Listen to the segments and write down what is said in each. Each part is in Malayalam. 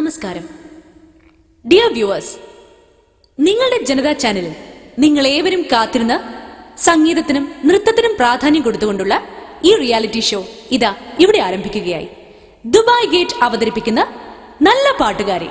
നമസ്കാരം ഡിയർ വ്യൂവേഴ്സ്, നിങ്ങളുടെ ജനതാ ചാനലിൽ നിങ്ങൾ ഏവരും കാത്തിരുന്ന സംഗീതത്തിനും നൃത്തത്തിനും പ്രാധാന്യം കൊടുത്തുകൊണ്ടുള്ള ഈ റിയാലിറ്റി ഷോ ഇതാ ഇവിടെ ആരംഭിക്കുകയായി. ദുബായ് ഗേറ്റ് അവതരിപ്പിക്കുന്ന നല്ല പാട്ടുകാരി.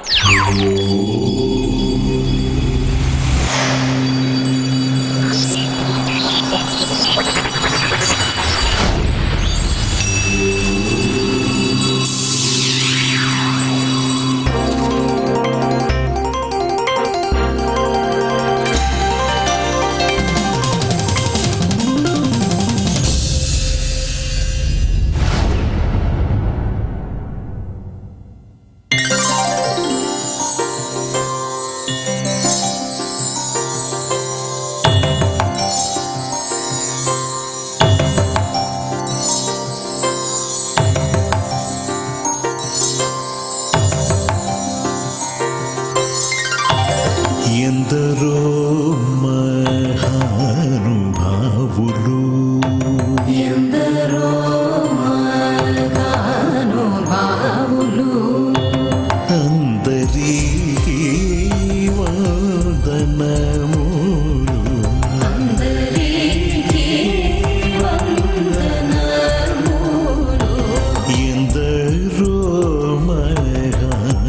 ఎందరో మహానుభావులు అందరికీ వందనములు ఎందరో మహానుభావులు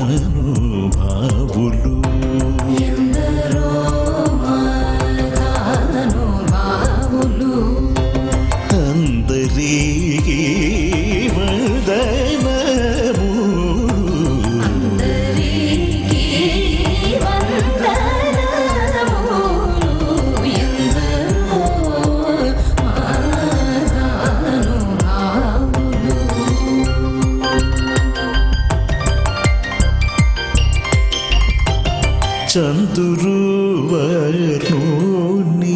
చంద్రువర్ణుని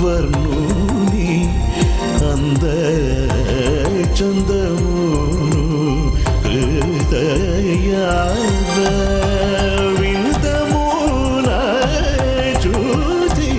చంద్రువర్ణుని అంద చందమును హృదయార విందమున చూసి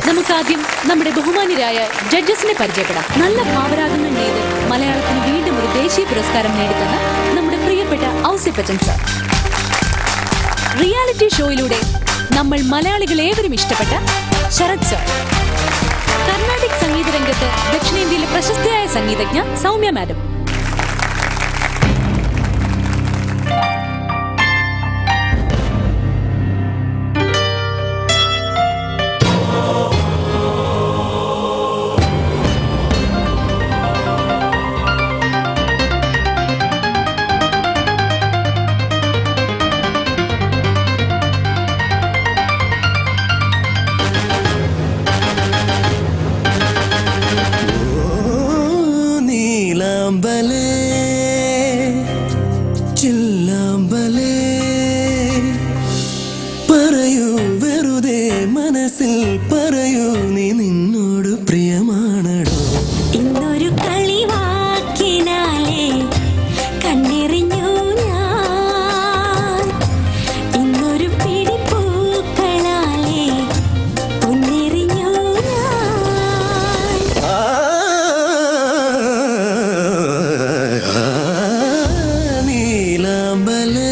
നമുക്കാദ്യം നമ്മുടെ ബഹുമാന്യരായ ജഡ്ജസിനെ പരിചയപ്പെടാം. നല്ല ഭാവരാഗങ്ങൾ നേടി മലയാളത്തിന് വീണ്ടും ഒരു ദേശീയ പുരസ്കാരം നേടിത്തന്ന നമ്മുടെ പ്രിയപ്പെട്ട ഔസിപ്പച്ചൻ സർ. റിയാലിറ്റി ഷോയിലൂടെ നമ്മൾ മലയാളികൾ ഏവരും ഇഷ്ടപ്പെട്ട ശരത് സർ. കർണാടിക് സംഗീത രംഗത്ത് ദക്ഷിണേന്ത്യയിലെ പ്രശസ്തയായ സംഗീതജ്ഞ സൗമ്യ മാഡം. നീലാംബലേ ചില്ലാംബലേ പറയൂ വെറുതെ മനസ്സിൽ പറയൂ നീ നിന്നോട് പ്രിയമാണടോ. ഇന്നൊരു കളിവാക്കിനാലേ കണ്ണെറിഞ്ഞു ഞാൻ, ഇന്നൊരു പിടിപ്പൂക്കളാലേ പൊന്നെറിഞ്ഞു ഞാൻ. നീലാംബലേ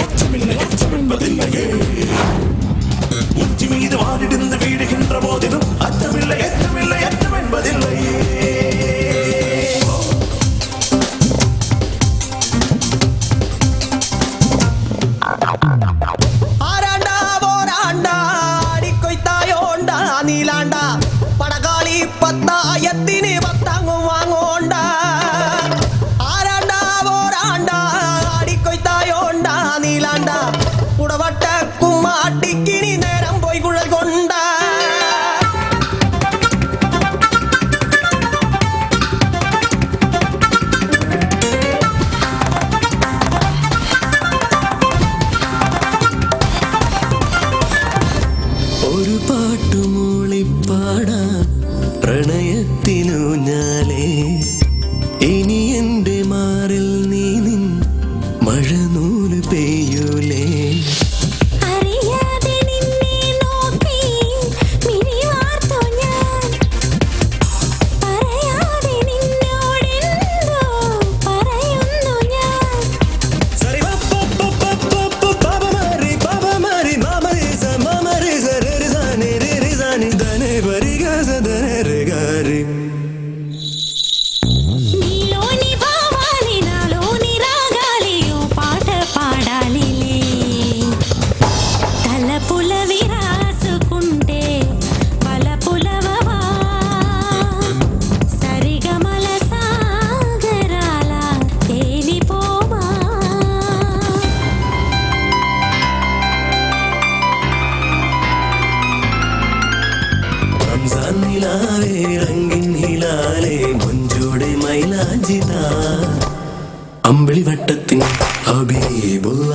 അച്ചമില്ല അച്ചമെன்பതില്ലയേ ഉച്ചിമീത് വാടിടുന്ന് വീഴുകിன்ற போதிலும் അച്ചമില്ല അച്ചമില്ല അച്ചമെன்பതില്ലയേ ആരാണ്ടാ പോരാണ്ടാ അടിക്കൊയ്ത്തായോണ്ടാ നീലാണ്ടാ പടകാളി പത്തായത്തിന് പത്താങ്ങും വാങ്ങോണ്ട ആരാണ്ടാ പോരാണ്ടാ അടിക്കൊയ്ത്തായോണ്ടാ നീലാണ്ടാ കുടവട്ട കുമ്മാട്ടിക്കിനി നേരം പോയി കുഴൽ കൊണ്ട ഒരു പാട്ടുമൂളിപ്പാടാം പ്രണയത്തിലൂഞ്ഞാലേ ഇനി എന്റെ മാറിൽ നീ നിൻ മഴനൂല് പെയ്യൂലേ അറിയാതെ നിന്നെ നോക്കി മിഴിവാർത്തു ഞാൻ പറയാതെ നിന്നോടെന്തോ പറയുന്നു ഞാൻ സരി പാപമാരി മാമരി സരസാനി റിസാനി ധനെ പരിഗാസ ധനെ രഗാരി నీలోని భావాలే నాలోని రాగాలే ఓ పాట పాడాలిలే తలపుల విరాసుకుంటే పలపులవవా సరిగమల సాగరాల తేలిపోవా റംസാൻ നിലാവേ റംഗിൻ ഹിലാലേ മഞ്ചോടെ മൈലാഞ്ചിത അമ്പിളി വട്ടത്തിൻ ഹബീബുള്ള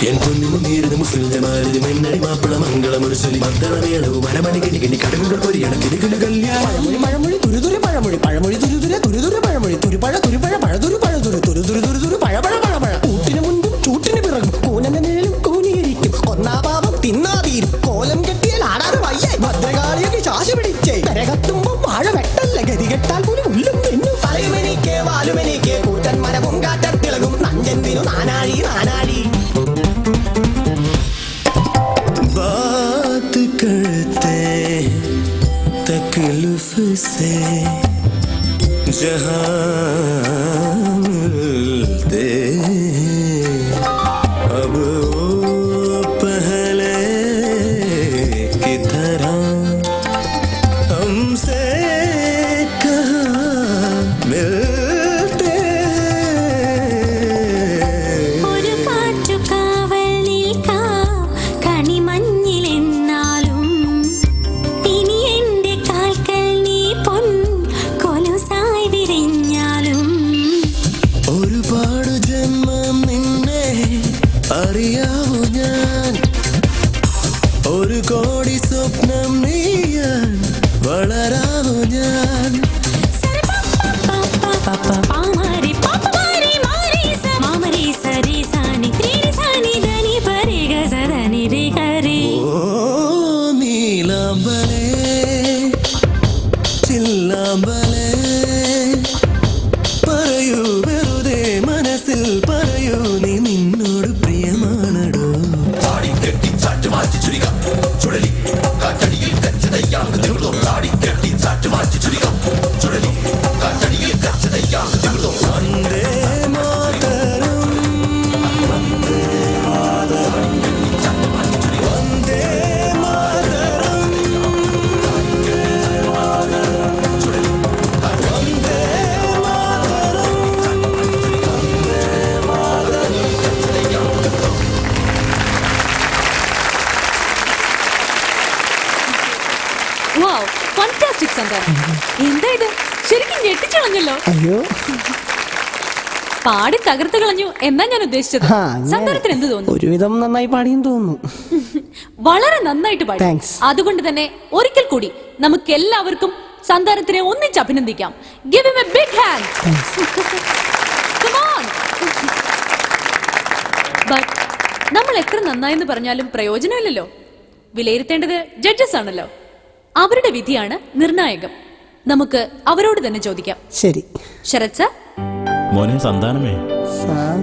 എൻ പൊന്നിനു നീരുന്ന മുസ്ലിം ജമാലിന് മെന്നടി മാപ്പിള മംഗളം ഒരു സ്വലി മദ്ദളമേളവും അരമണി കിണി കിണി കടകുകൾ പൊരിയണം കിളികളു കല്യാണം മഴമൊഴി തുരുതുരു പഴമൊഴി പഴമൊഴി തുരുതുര തുരുതുര പഴമൊഴി തുരുപഴ തുരുപഴ പഴതുരു പഴതുരു തുരുതുരു തുരുതുരു പഴപഴ പഴപഴ കൂട്ടിന് മുൻപും ചൂട്ടിന് പിറകും കൂനന്റെ നിഴലും കൂനിയിരിക്കും കൊന്നാപാപം തിന്നാതീരും കോലം കെട്ടിയാൽ ആടാറ് വയ്യേ ഭദ്രകാളിയൊക്കെ ശാശി പിടിച്ചേ കരകത്തുമ്പോ വാഴ വെട്ടല്ല ഗതി കെട്ടാൽ പോലും ഉള്ളും തെന്നു പറയുമെനിക്ക് വാലുമെനിക്ക് കൂറ്റൻ മരവും കാറ്റത്തിളകും നഞ്ചെന്തിനു നാനാഴി നാനാഴി बात करते तकल्लुफ से जहां मिलते अब वो पहले की तरह हमसे कहाँ मिलते ഒരു കാറ്റു കാവൽ നിൽക്കാം കണിമഞ്ഞിലെന്നാലും ഇനി എന്റെ കാൽക്കൽ നീ പൊൻ കൊലുസായി വിരിഞ്ഞാലും ഒരുപാട് ജന്മം നിന്നെ അറിയാവൂ ഞാൻ ഒരു കോടി സ്വപ്നം നീയാൻ വളരാവൂ ഞാൻ പാമാരി പാപ്പമാരി മാരീസ മാമരി സരി സാനി ത്രീ സാനി ധനി പരി ഗസ ധനി രി കരി ഓ നീലാമ്പലേ ചില്ലാമ്പലേ പറയൂ വെറുതെ മനസ്സിൽ പറയൂ നീ നിന്നോട് പ്രിയമാണടോ വന്ദേ മാതരം വന്ദേ മാതരം വാവ്, ഫാന്റാസ്റ്റിക് സന്താനം. എന്താ ഇത്, ശരിക്കും ഞെട്ടിച്ചു കളഞ്ഞല്ലോ. അയ്യോ പാടി തകർത്ത് കളഞ്ഞു എന്നാ ഞാൻ ഉദ്ദേശിച്ചത്. സന്താനത്തിന് എന്ത് തോന്നുന്നു? ഒരുവിധം നന്നായി പാടിയെന്ന് തോന്നുന്നു. വളരെ നന്നായിട്ട് പാടി. Thanks. അതുകൊണ്ട് തന്നെ ഒരിക്കൽ കൂടി നമുക്ക് എല്ലാവർക്കും സന്താനത്തിനെ ഒന്നിച്ച് അഭിനന്ദിക്കാം. Give him a big hand. Come on. But നമ്മൾ എത്ര നന്നായെന്ന് പറഞ്ഞാലും പ്രയോജനമില്ലല്ലോ. വിലയിരുത്തേണ്ടത് ജഡ്ജസ് ആണല്ലോ. അവരുടെ വിധിയാണ് നിർണായകം. നമുക്ക് അവരോട് തന്നെ ചോദിക്കാം. ശരി ശരത് സർ. മോനെ സന്താനമേ, സാർ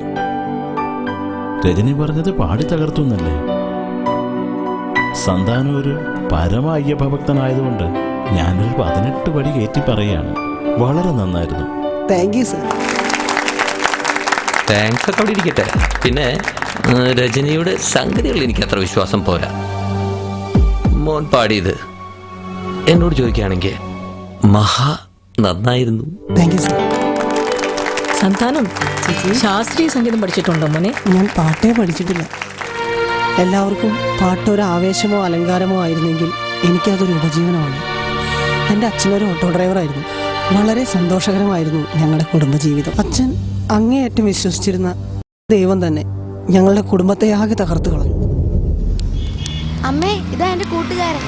രജനി പറഞ്ഞത് പാടി തകർത്തു എന്നല്ലേ? സന്താനം ഒരു പരമ അയ്യപ്പഭക്തനായതുകൊണ്ട് ഞാനൊരു 18 പടി കയറ്റി പറയുകയാണ്. വളരെ നന്നായിരുന്നു. Thank you sir. താങ്ക്സ് ഒക്കെ അവിടെ ഇരിക്കട്ടെ. പിന്നെ രജനിയുടെ സംഗതികളിൽ എനിക്ക് അത്ര വിശ്വാസം പോരാ. മോൻ പാടിയത് എന്നോട് ചോദിക്കുകയാണെങ്കിൽ മഹാ നന്നായിരുന്നു. Thank you sir. സന്താനം ശാസ്ത്രീയ സംഗീതം പഠിച്ചിട്ടുണ്ടോ മോനെ? ഞാൻ പാട്ടേ പഠിച്ചിട്ടില്ല. എല്ലാവർക്കും പാട്ടൊരു ആവേശമോ അലങ്കാരമോ ആയിരുന്നെങ്കിൽ എനിക്കതൊരു ഉപജീവനമാണ്. എൻ്റെ അച്ഛനൊരു ഓട്ടോ ഡ്രൈവറായിരുന്നു. വളരെ സന്തോഷകരമായിരുന്നു ഞങ്ങളുടെ കുടുംബജീവിതം. അച്ഛൻ അങ്ങേയറ്റം വിശ്വസിച്ചിരുന്ന ദൈവം തന്നെ ഞങ്ങളുടെ കുടുംബത്തെ ആകെ തകർത്തു കളഞ്ഞു. അമ്മേ, ഇതാ എന്റെ കൂട്ടുകാരൻ.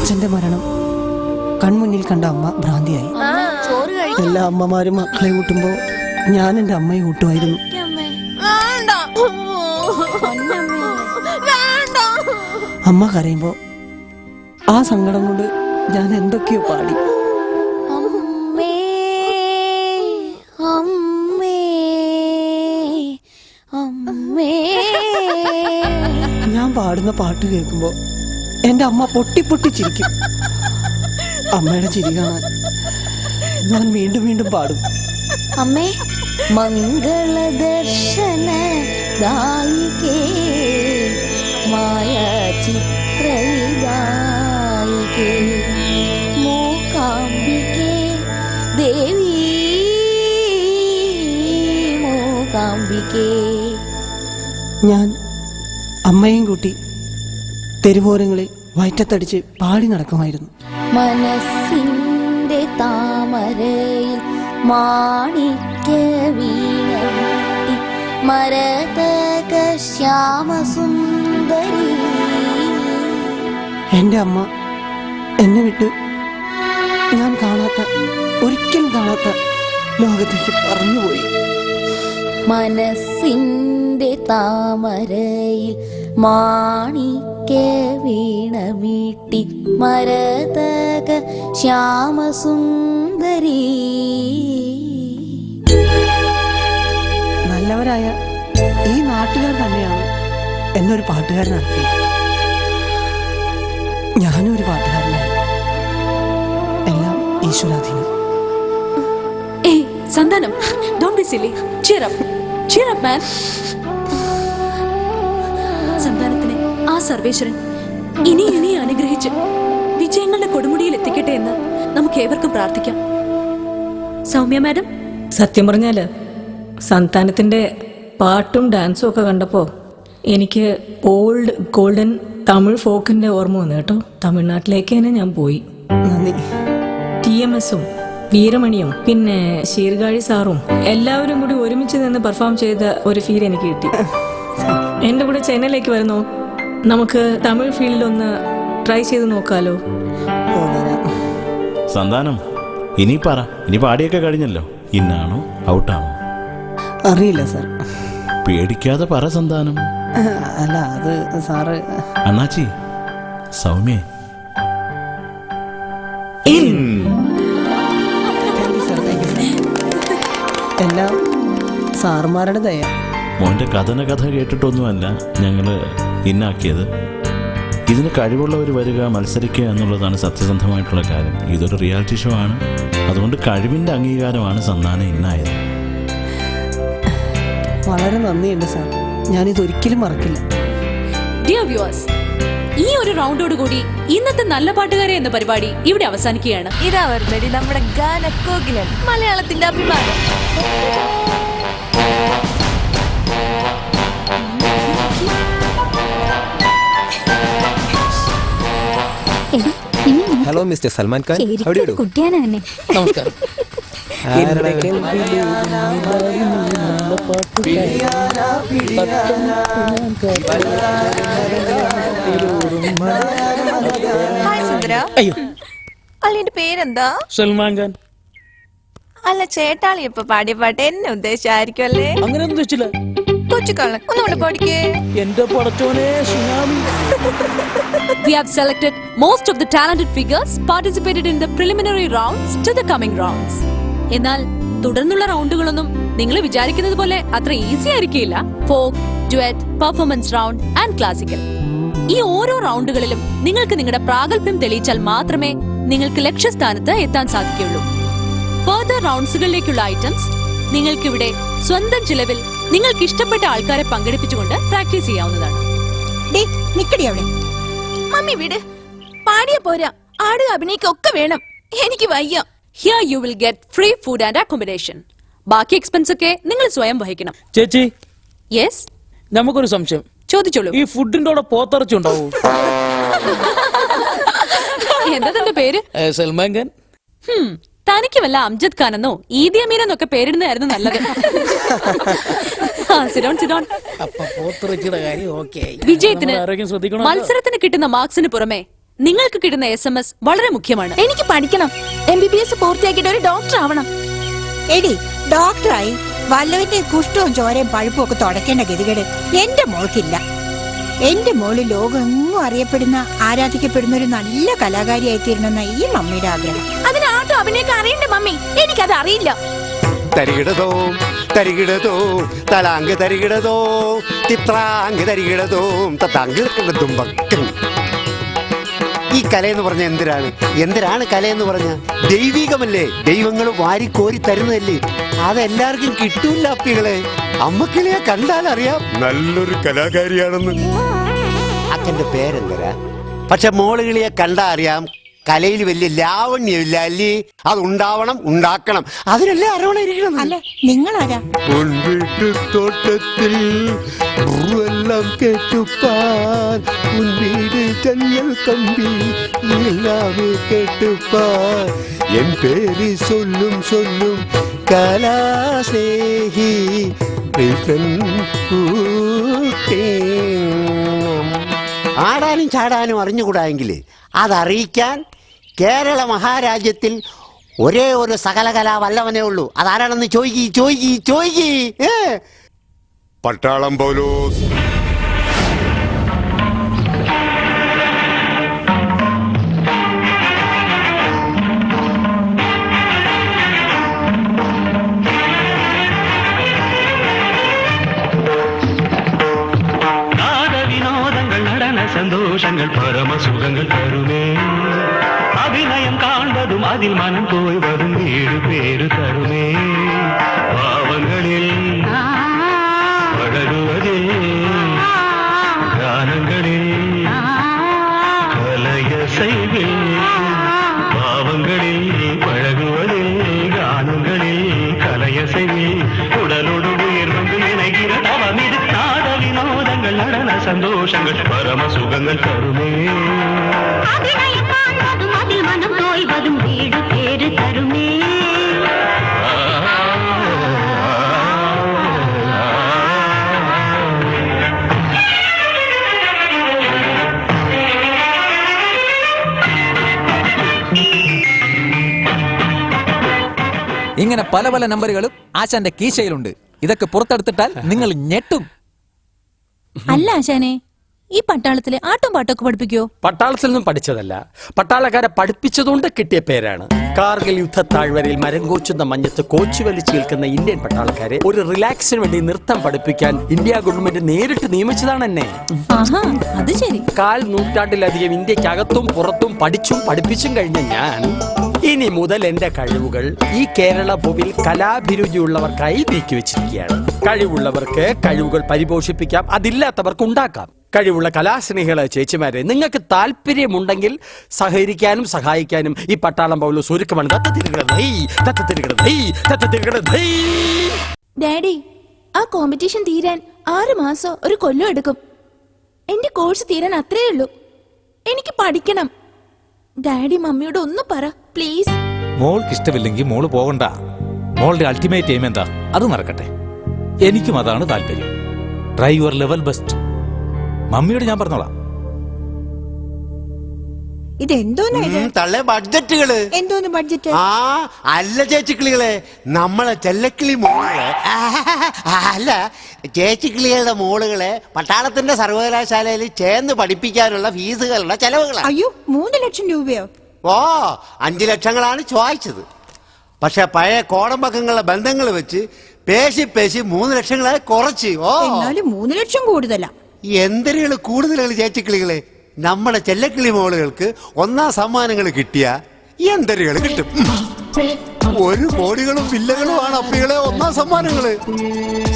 അച്ഛൻ്റെ മരണം കൺമുന്നിൽ കണ്ട അമ്മ ഭ്രാന്തിയായി. ചോറ് കഴിക്കും. എല്ലാ അമ്മമാരും മക്കളെ കൂട്ടുമ്പോൾ ഞാൻ എൻ്റെ അമ്മയെ കൂട്ടുമായിരുന്നു. അമ്മ കരയുമ്പോൾ ആ സങ്കടം കൊണ്ട് ഞാൻ എന്തൊക്കെയോ പാടി. അമ്മേ, അമ്മേ, അമ്മേ. ഞാൻ പാടുന്ന പാട്ട് കേൾക്കുമ്പോൾ എൻ്റെ അമ്മ പൊട്ടി പൊട്ടി ചിരിക്കും. അമ്മയുടെ ചിരി കാണാൻ ഞാൻ വീണ്ടും വീണ്ടും പാടും. അമ്മേ, മംഗളദർശന ദായികേ, മായ ചിത്രവിദായികേ, മൂകാംബികേ ദേവി, മൂകാംബികേ. ഞാൻ അമ്മയും കൂട്ടി തെരുവോരങ്ങളിൽ വയറ്റത്തടിച്ച് പാടി നടക്കുമായിരുന്നു. മനസ്സിന്റെ താമരയിൽ മാണിക്യ വീണ വീട്ടി, മരതക ശ്യാമസുന്ദരി. എൻ്റെ അമ്മ എന്നെ വിട്ട് ഞാൻ കാണാത്ത, ഒരിക്കലും കാണാത്ത ലോകത്തേക്ക് പറന്നുപോയി. മനസ്സിന്റെ താമരയിൽ മാണിക്യ വീണ വീട്ടി, മരതക ശ്യാമസുന്ദരി. നല്ലവരായ ഈ നാട്ടുകാർ തന്നെയാണ് എന്നൊരു പാട്ടുകാരനാക്കിയത്. ഞാനും ഒരു പാട്ടുകാരനായി. എല്ലാം ഈശ്വരാധീനം. ഏയ് Santhanam, don't be silly. cheer up man. സന്താനത്തിനെ ആ സർവേശ്വരൻ ഇനി അനുഗ്രഹിച്ച് വിജയങ്ങളുടെ കൊടുമുടിയിൽ എത്തിക്കട്ടെ എന്ന് നമുക്ക് ഏവർക്കും പ്രാർത്ഥിക്കാം. സൗമ്യ മാഡം, സത്യം പറഞ്ഞാല് സന്താനത്തിന്റെ പാട്ടും ഡാൻസും ഒക്കെ കണ്ടപ്പോൾ എനിക്ക് ഓൾഡ് ഗോൾഡൻ തമിഴ് ഫോക്കിന്റെ ഓർമ്മ വന്നു കേട്ടോ. തമിഴ്നാട്ടിലേക്ക് തന്നെ ഞാൻ പോയി. നന്ദി. TMSഉം വീരമണിയും പിന്നെ ശീർഗാഴി സാറും എല്ലാവരും കൂടി ഒരുമിച്ച് നിന്ന് പെർഫോം ചെയ്ത ഒരു ഫീൽ എനിക്ക് കിട്ടി. എന്റെ കൂടെ ചെന്നൈയിലേക്ക് വരുന്നോ? നമുക്ക് തമിഴ് ഫീൽഡിലൊന്ന് ട്രൈ ചെയ്ത് നോക്കാലോ? സന്താനം, ഇനി പറ. ഇനി പാടിയൊക്കെ കഴിഞ്ഞല്ലോ. ഇന്നാണോ ഔട്ടാണോ? അറിയില്ല സാർ. പേടിക്കാതെ പറ സന്താനം. അല്ല, അത് സാറ്. അണ്ണാച്ചി, സൗമ്യ. എല്ലാം സാറുമാരുടെ ദയ. മോൻ്റെ കഥ കേട്ടിട്ടൊന്നുമല്ല ഞങ്ങൾ ഇന്നാക്കിയത്. ഇതിന് കഴിവുള്ളവർ വരിക, മത്സരിക്കുക എന്നുള്ളതാണ് സത്യസന്ധമായിട്ടുള്ള കാര്യം. ഇതൊരു റിയാലിറ്റി ഷോ ആണ്. അതുകൊണ്ട് കഴിവിൻ്റെ അംഗീകാരമാണ് സന്താനം ഇന്നായത്. വളരെ നന്ദിയുണ്ട് സാർ. ഞാനിതൊരിക്കലും മറക്കില്ല. ഡിയർ വ്യൂവേഴ്സ്, ഈ ഒരു റൗണ്ടോട് കൂടി ഇന്നത്തെ നല്ല പാട്ടുകാരെ എന്ന പരിപാടി ഇവിടെ അവസാനിക്കുകയാണ്. ഇതാ വരുന്നടി നമ്മുടെ ഗാനക്കോകിലൻ, മലയാളത്തിന്റെ അഭിമാനം. ഹലോ മിസ്റ്റർ സൽമാൻ ഖാൻ, അവിടെ ഇടൂ. കുട്ടിയാന തന്നെ. നമസ്കാരം. ഹായ് സുന്ദര. അയ്യോ, അല്ല, എന്റെ പേരെന്താ? സൽമാൻ ഖാൻ. അല്ല ചേട്ടാളി ഇപ്പൊ പാടിയ പാട്ട് എന്നെ ഉദ്ദേശിച്ചായിരിക്കും അല്ലേ? അങ്ങനെയൊന്നും വെച്ചില്ല. കൊച്ചുകള്ളൻ ഒന്നുകൊണ്ട് പഠിക്കേ. എന്റെ പടച്ചോനെ tsunami. We have selected most of the talented figures participated in the preliminary rounds to the coming rounds. എന്നാൽ തുടർന്നുള്ള റൗണ്ടുകളൊന്നും നിങ്ങൾ വിചാരിക്കുന്നത് പോലെ അത്ര ഈസി ആയിരിക്കില്ല. Folk, duet, performance round and classical. ഈ ഓരോ റൗണ്ടുകളിലും നിങ്ങൾക്ക് നിങ്ങളുടെ പ്രാഗൽഭ്യം തെളിയിച്ചാൽ മാത്രമേ നിങ്ങൾക്ക് ലക്ഷ്യസ്ഥാനത്ത് എത്താൻ സാധിക്കുകയുള്ളൂ. ഫർദർ റൗണ്ട്സുകളിലേക്കുള്ള ഐറ്റംസ് നിങ്ങൾക്കിവിടെ സ്വന്തം ചിലവിൽ നിങ്ങൾക്ക് ഇഷ്ടപ്പെട്ട ആൾക്കാരെ പങ്കെടുപ്പിച്ചുകൊണ്ട് പ്രാക്ടീസ് ചെയ്യാവുന്നതാണ്. മമ്മി വിട്, പാടിയ പോരാ, ആടുക അഭിനയിക്കൊക്കെ വേണം. എനിക്ക് വയ്യ. Here you will get free food and accommodation. ബാക്കി എക്സ്പെൻസ് ഒക്കെ നിങ്ങൾ സ്വയം വഹിക്കണം. ചേച്ചി, യെസ്, നമുക്കൊരു സംശയം. ചോദിച്ചോളൂ. ഈ ഫുഡിന്റെ കൂടെ പോത്തിറച്ചി ഉണ്ടാവൂ? എന്താ തന്റെ പേര്? സൽമാൻ ഖാൻ. തനിക്ക് വല്ല അംജദ് ഖാൻ എന്നോ ഈദി അമീൻ എന്നൊക്കെ പേരിടുന്നതായിരുന്നു നല്ലത്. വിജയത്തിന് മത്സരത്തിന് കിട്ടുന്ന മാർക്സിന് പുറമെ നിങ്ങൾക്ക് കിട്ടുന്ന SMS വളരെ മുഖ്യമാണ്. എനിക്ക് പഠിക്കണം. MBBS പൂർത്തിയാക്കിയിട്ട് ഒരു ഡോക്ടർ ആവണം. എടി, ഡോക്ടറായി വല്ലവന്റെ കുഷ്ടവും ചോരയും പഴുപ്പും ഒക്കെ തുടക്കേണ്ട ഗതികേട് എന്റെ മോൾക്കില്ല. എന്റെ മോള് ലോകമെങ്ങും അറിയപ്പെടുന്ന ആരാധിക്കപ്പെടുന്ന ഒരു നല്ല കലാകാരിയായി തീരണമെന്ന ഈ മമ്മിയുടെ ആഗ്രഹം. അതിന് ആട്ടോ അഭിനയൊക്കെ അറിയണ്ടേ മമ്മി? എനിക്കത് അറിയില്ല. തരികിടതോ തരികിടതോ തലാങ്ക് തരികിടതോ ചിത്രാങ്ക് തരികിടതോ തത്താങ്ക് തുമ്പക്കും. ഈ കലയെന്ന് പറഞ്ഞ എന്തിനാണ് കലയെന്ന് പറഞ്ഞ? ദൈവികമല്ലേ? ദൈവങ്ങൾ വാരിക്കോരി തരുന്നതല്ലേ? അതെല്ലാവർക്കും കിട്ടൂല്ല അപ്പികളെ. അമ്മക്കിളിയെ കണ്ടാലറിയാം നല്ലൊരു കലാകാരിയാണെന്ന്. അച്ഛന്റെ പേരെന്തരാ? പക്ഷെ മോളുകിളിയെ കണ്ടാ അറിയാം കലയിൽ വലിയ ലാവണ്യമില്ല അല്ലേ? അതുണ്ടാവണം, ഉണ്ടാക്കണം. അതിനല്ലേ അരവണ ഇരിക്കണം. അല്ല, നിങ്ങളാരാ? തോട്ടത്തിൽ എല്ലാം കേട്ടുപ്പാൻ വീട് ജന്നൽ കമ്പി എല്ലാമേ കേട്ടുപ്പാൻ എൻ പേര് சொல்லும் சொல்லும் കലാസ്നേഹി. ആടാനും ചാടാനും അറിഞ്ഞുകൂടായെങ്കിൽ അതറിയിക്കാൻ കേരള മഹാരാജ്യത്തിൽ ഒരേ ഒരു സകലകലാ വല്ലവനേ ഉള്ളൂ. അതാരാണെന്ന് ചോദിക്കി. പട്ടാളം പൗലോസ്. വിനോദങ്ങൾ, നടന സന്തോഷങ്ങൾ, പരമസുഖങ്ങൾ തരുമേ. അഭിനയം കാൺവതും അതിൽ മനം പോയതും വീട് പേര് തരുമേ. ഭാവങ്ങളിൽ പഴകുവതിൽ ഗാനങ്ങളിൽ കലയസൈവിൽ. ഭാവങ്ങളിൽ പഴകുവതിൽ ഗാനങ്ങളിൽ കലയസൈവിൽ. ഉടലോട് ഉയർന്നു ഇണകിற തവമിത് നാട വിനോദങ്ങൾ, നടന സന്തോഷങ്ങൾ, പരമസുഖങ്ങൾ തരുമേ. വീട് പേര് തരുമേ. ഇങ്ങനെ പല പല നമ്പറുകളും ആശാന്റെ കീശയിലുണ്ട്. ഇതൊക്കെ പുറത്തെടുത്തിട്ടാൽ നിങ്ങൾ ഞെട്ടും. അല്ല ആശാനെ, ഈ പട്ടാളത്തിലെ ആട്ടും പാട്ടൊക്കെ പഠിപ്പിക്കോ? പട്ടാളത്തിൽ നിന്നും പഠിച്ചതല്ല, പട്ടാളക്കാരെ പഠിപ്പിച്ചതുകൊണ്ട് കിട്ടിയ പേരാണ്. കാർഗിൽ യുദ്ധ താഴ്വരയിൽ മരം കോച്ചുന്ന മഞ്ഞത്ത് കോച്ചു വലിച്ചു നിൽക്കുന്ന ഇന്ത്യൻ പട്ടാളക്കാരെ ഒരു റിലാക്സിന് വേണ്ടി നൃത്തം പഠിപ്പിക്കാൻ ഇന്ത്യ ഗവൺമെന്റ് നേരിട്ട് നിയമിച്ചതാണ് എന്നെ. അത് ശരി. 4 നൂറ്റാണ്ടിലധികം ഇന്ത്യക്കകത്തും പുറത്തും പഠിച്ചും പഠിപ്പിച്ചും കഴിഞ്ഞ ഞാൻ ഇനി മുതൽ എന്റെ കഴിവുകൾ ഈ കേരള ഭൂമിയിൽ കലാഭിരുചിയുള്ളവർക്കായി നീക്കിവെച്ചിരിക്കുകയാണ്. കഴിവുള്ളവർക്ക് കഴിവുകൾ പരിപോഷിപ്പിക്കാം, അതില്ലാത്തവർക്ക് ഉണ്ടാക്കാം. കഴിവുള്ള കലാസ്നേഹികളെ ചേച്ചിമാരെ, നിങ്ങൾക്ക് താല്പര്യമുണ്ടെങ്കിൽ സഹകരിക്കാനും സഹായിക്കാനും ഈ പട്ടാളം പൗലോസ് ഒരുക്കമാണ്. ഡാഡി, ആ കോമ്പറ്റീഷൻ തീരാൻ 6 മാസം ഒരു കൊല്ലം എടുക്കും. എന്റെ കോഴ്സ് തീരാൻ അത്രേ ഉള്ളൂ. എനിക്ക് പഠിക്കണം. ഡാഡി മമ്മിയോട് ഒന്ന് പറ പ്ലീസ്. മോൾക്ക് ഇഷ്ടമില്ലെങ്കിൽ മോള് പോകണ്ട. മോളുടെ അൾട്ടിമേറ്റ് എയിം എന്താ അത് നടക്കട്ടെ. എനിക്കും അതാണ് താല്പര്യം. Try your level best. മമ്മിയോട് ഞാൻ പറഞ്ഞോളാം. ഇതെന്തോന്നാ ഇത്? തള്ളേ ബഡ്ജറ്റുകള്. എന്തോന്ന് ബഡ്ജറ്റ്? ആ അല്ല ചേച്ചിക്കിളികളെ, നമ്മളെ ചെല്ലക്കിളി മോളുകളെ, അല്ല ചേച്ചിക്കിളികളുടെ മോളുകളെ പട്ടാളത്തിന്റെ സർവകലാശാലയിൽ ചേർന്ന് പഠിപ്പിക്കാനുള്ള ഫീസുകളുടെ ചെലവുകളാണ്. അയ്യോ, 3 ലക്ഷം രൂപയോ? ഓ 5 ലക്ഷങ്ങളാണ് ചോദിച്ചത്. പക്ഷെ പഴയ കോടമ്പക്കങ്ങളുടെ ബന്ധങ്ങൾ വെച്ച് പേശി 3 ലക്ഷങ്ങളായി കുറച്ച്. ഓ എന്നാലും 3 ലക്ഷം കൂടുതലാ. എന്തൊരു കൂടുതലുകൾ ചേച്ചിക്കിളികളെ. നമ്മുടെ ചെല്ലക്കിളി മോളുകൾക്ക് 1ാം സമ്മാനങ്ങൾ കിട്ടിയ എന്തരുകൾ കിട്ടും. 1 കോടികളും വില്ലകളുമാണ് അപ്പികളെ 1ാം സമ്മാനങ്ങള്.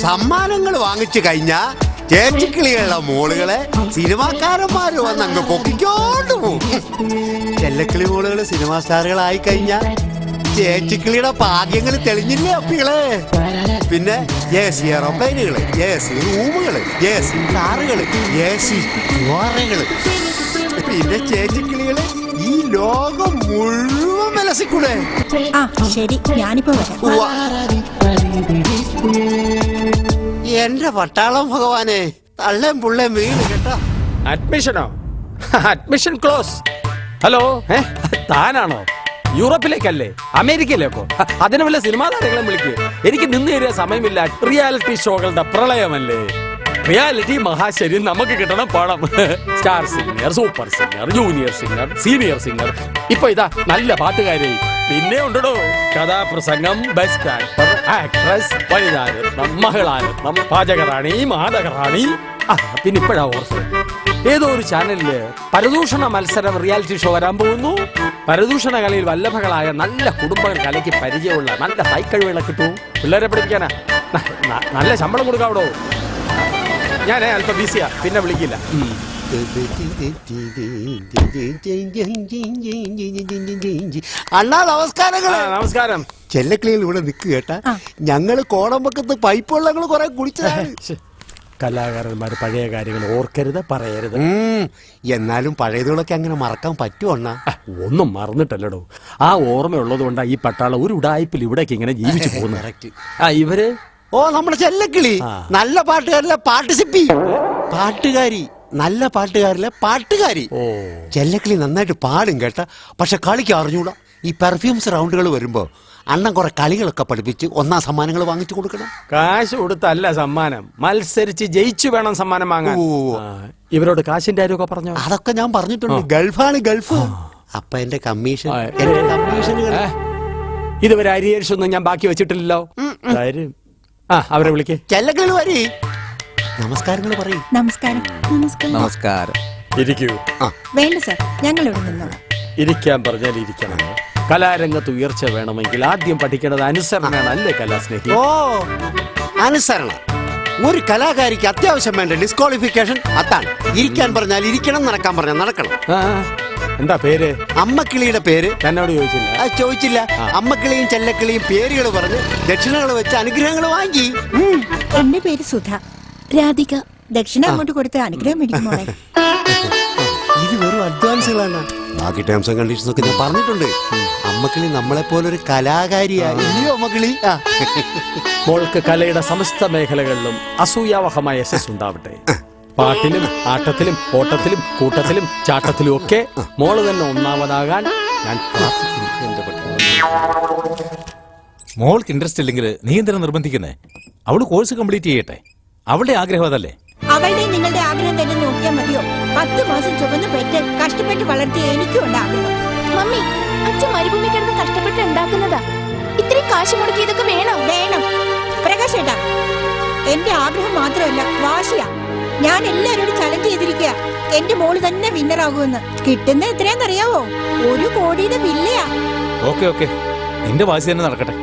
സമ്മാനങ്ങൾ വാങ്ങിച്ചു കഴിഞ്ഞാ ചേച്ചിക്കിളികളുടെ മോളുകളെ സിനിമാക്കാരന്മാര് വന്ന് അങ്ങ് പൊക്കിക്കോണ്ട് പോകും. ചെല്ലക്കിളി മോളുകള് സിനിമാ സ്റ്റാറുകളായി കഴിഞ്ഞാ ചേച്ചിക്കിളിയുടെ ഭാഗ്യങ്ങൾ തെളിഞ്ഞില്ലേ അപ്പികളെ. പിന്നെ AC എയറോപ്ലെയിനുകള്, AC റൂമുകള്, AC കാറുകള്, AC ദ്വാരങ്ങള്, പിന്നെ ചേച്ചിക്കിളികള് ഈ ലോകം മുഴുവൻ വിലസിക്കൂടെ. ആ ശരി, ഞാനിപ്പോ വരാം. എന്റെ പട്ടാളം ഭഗവാനെ, തള്ളേം പുള്ളേം വീണ് കേട്ടോ. അഡ്മിഷനോ? Admission close. ഹലോ, താനാണോ? യൂറോപ്പിലേക്കല്ലേ, അമേരിക്കയിലേക്കോ? അതിന് വല്ല സിനിമാ താരങ്ങളെ വിളിക്കൂ. എനിക്ക് നിന്ന് തരിക സമയമില്ല. റിയാലിറ്റി ഷോകളുടെ പ്രളയമല്ലേ. റിയാലിറ്റി മഹാശരി, നമുക്ക് കിട്ടണം പണം. Star singer, super singer, junior singer, senior singer, ഇപ്പൊ ഇതാ നല്ല പാട്ടുകാരി. പിന്നെ ഉണ്ടോ കഥാപ്രസംഗം, ബെസ്റ്റ് ആക്ടർ, ആക്ട്രസ്, വനിതാരത്നം, മഹിളാരത്നം, പാചകറാണി, മാതകറാണി. പിന്നെ ഇപ്പോഴാ ഓർത്തത്, ഏതോ ഒരു ചാനലില് പരദൂഷണ മത്സരം റിയാലിറ്റി ഷോ വരാൻ പോകുന്നു. പരദൂഷണ കലയിൽ വല്ലഭകളായ നല്ല കുടുംബങ്ങൾ കലയ്ക്ക് പരിചയമുള്ള നല്ല കൈക്കഴിവുകളെ കിട്ടൂ. പിള്ളേരെ പഠിപ്പിക്കാനാ, നല്ല ശമ്പളം കൊടുക്കാവടോ. ഞാൻ അല്പം ബിസിയാ, പിന്നെ വിളിക്കില്ല. അണ്ണാ നമസ്കാരങ്ങൾ. നമസ്കാരം. ചെല്ലക്കിളികൾ ഇവിടെ നിൽക്കുക കേട്ടാ. ഞങ്ങള് കോടമ്പക്കത്ത് പൈപ്പ് വെള്ളങ്ങൾ കുറെ കുടിച്ചതാണ്. കലാകാരന്മാർ പഴയ കാര്യങ്ങൾ ഓർക്കരുത്, പറയരുത്. എന്നാലും പഴയതുകളൊക്കെ അങ്ങനെ മറക്കാൻ പറ്റുമോ? ഒന്നും മറന്നിട്ടല്ലടോ. ആ ഓർമ്മയുള്ളത് കൊണ്ടാ ഈ പട്ടാളം ഒരു ഉടായ്പിൽ ഇവിടേക്ക് ഇങ്ങനെ ജീവിച്ചു പോകുന്നത്. ഇവര് നമ്മുടെ ചെല്ലക്കിളി നല്ല പാട്ടുകാരിലെ പാർട്ടിസിപ്പി, പാട്ടുകാരി, നല്ല പാട്ടുകാരിലെ പാട്ടുകാരി. ചെല്ലക്കിളി നന്നായിട്ട് പാടും കേട്ടാ. പക്ഷെ കളിക്ക് അറിഞ്ഞൂടാ. ഈ പെർഫ്യൂംസ് റൗണ്ടുകൾ വരുമ്പോ അണ്ണൻ കുറെ കളികളൊക്കെ പഠിപ്പിച്ച് 1ാം സമ്മാനങ്ങൾ വാങ്ങിച്ചു കൊടുക്കണം. കാശ് കൊടുത്തല്ല സമ്മാനം, മത്സരിച്ച് ജയിച്ചു വേണം സമ്മാനം വാങ്ങാൻ. ഇവരോട് കാശിന്റെ കാര്യമൊക്കെ പറഞ്ഞു? അതൊക്കെ ഞാൻ പറഞ്ഞിട്ടുണ്ട്. ഗൾഫാണ് ഗൾഫ്. അപ്പൊ എന്റെ കമ്മീഷൻ, ഇതുവരെ അരിയേഴ്സൊന്നും ഞാൻ ബാക്കി വെച്ചിട്ടില്ലല്ലോ. അവരെ വിളിക്കേ. ചെല്ലക്കിളി വരി. നമസ്കാരങ്ങൾ പറയും. നമസ്കാരം. നമസ്കാരം. ഇരിക്കൂ. വേണ്ട സാർ, ഞങ്ങൾ ഇവിടെ നിന്നോളാം. ഇരിക്കാൻ പറഞ്ഞാൽ ഇരിക്കണം. കലാരംഗത്ത് ഉയർച്ച വേണമെങ്കിൽ ആദ്യം പഠിക്കേണ്ടത് അനുസരണയാണ്, അല്ലേ കലാസ്നേഹി? ഓ അനുസരണ. ഒരു കലാകാരിക്ക് അത്യാവശ്യം വേണ്ട ഡിസ്ക്വാളിഫിക്കേഷൻ അതാണ്. ഇരിക്കാൻ പറഞ്ഞാൽ ഇരിക്കണം, നടക്കാൻ പറഞ്ഞാൽ നടക്കണം. എന്താ പേര്? അമ്മക്കിളിയുടെ പേര്. എന്നോട് ചോദിച്ചില്ല? ചോദിച്ചില്ല. അമ്മക്കിളിയും ചെല്ലക്കിളിയും പേരുകൾ പറഞ്ഞ് ദക്ഷിണകൾ വെച്ച് അനുഗ്രഹങ്ങൾ വാങ്ങി. എന്റെ പേര് സുധ. രാധിക. ദക്ഷിണ അങ്ങോട്ട് കൊടുത്ത് അനുഗ്രഹം മേടിക്കുമോളെ. ഇത് വെറും അഡ്വാൻസുകളാണ്. ബാക്കി ടേംസ് ആൻഡ് കണ്ടീഷൻസ് ഒക്കെ ഞാൻ പറഞ്ഞിട്ടുണ്ട്. അമ്മക്കിളി നമ്മളെ പോലെ ഒരു കലാകാരിയായി. അമ്മക്കിളി മോൾക്ക് കലയുടെ സമസ്ത മേഖലകളിലും അസൂയാവഹമായ യശസ് ഉണ്ടാവട്ടെ. പാട്ടിലും ആട്ടത്തിലും ഓട്ടത്തിലും കൂട്ടത്തിലും ചാട്ടത്തിലും ഒക്കെ മോള് തന്നെ ഒന്നാമതാകാൻ ഞാൻ പ്രാർത്ഥിക്കുന്നു. മോൾക്ക് ഇൻട്രസ്റ്റ് ഇല്ലെങ്കിൽ നീ എന്തിനാ നിർബന്ധിക്കുന്നേ? അവള് കോഴ്സ് കംപ്ലീറ്റ് ചെയ്യട്ടെ. അവളുടെ ആഗ്രഹം അതല്ലേ? അവളുടെ നിങ്ങളുടെ ആഗ്രഹം തന്നെ നോക്കിയാൽ മതിയോ? 10 മാസം ചുവന്ന് പെറ്റ് കഷ്ടപ്പെട്ട് വളർത്തിയ എനിക്കുണ്ട് ആഗ്രഹം. മമ്മി, അച്ഛൻ മരുഭൂമി കിടന്ന് കഷ്ടപ്പെട്ട് ഉണ്ടാക്കുന്നതാ. ഇത്രയും കാശ് മുടക്കി ഇതൊക്കെ വേണം. പ്രകാശ് ഏട്ടാ, എന്റെ ആഗ്രഹം മാത്രമല്ല, വാശിയാ. ഞാൻ എല്ലാരോടും ചലഞ്ച് ചെയ്തിരിക്കുക, എന്റെ മോള് തന്നെ വിന്നറാകുമെന്ന്. കിട്ടുന്ന എത്രയാന്നറിയാവോ? 1 കോടിയുടെ വില്ലയാ. ഓക്കെ, നിന്റെ വാശി തന്നെ നടക്കട്ടെ.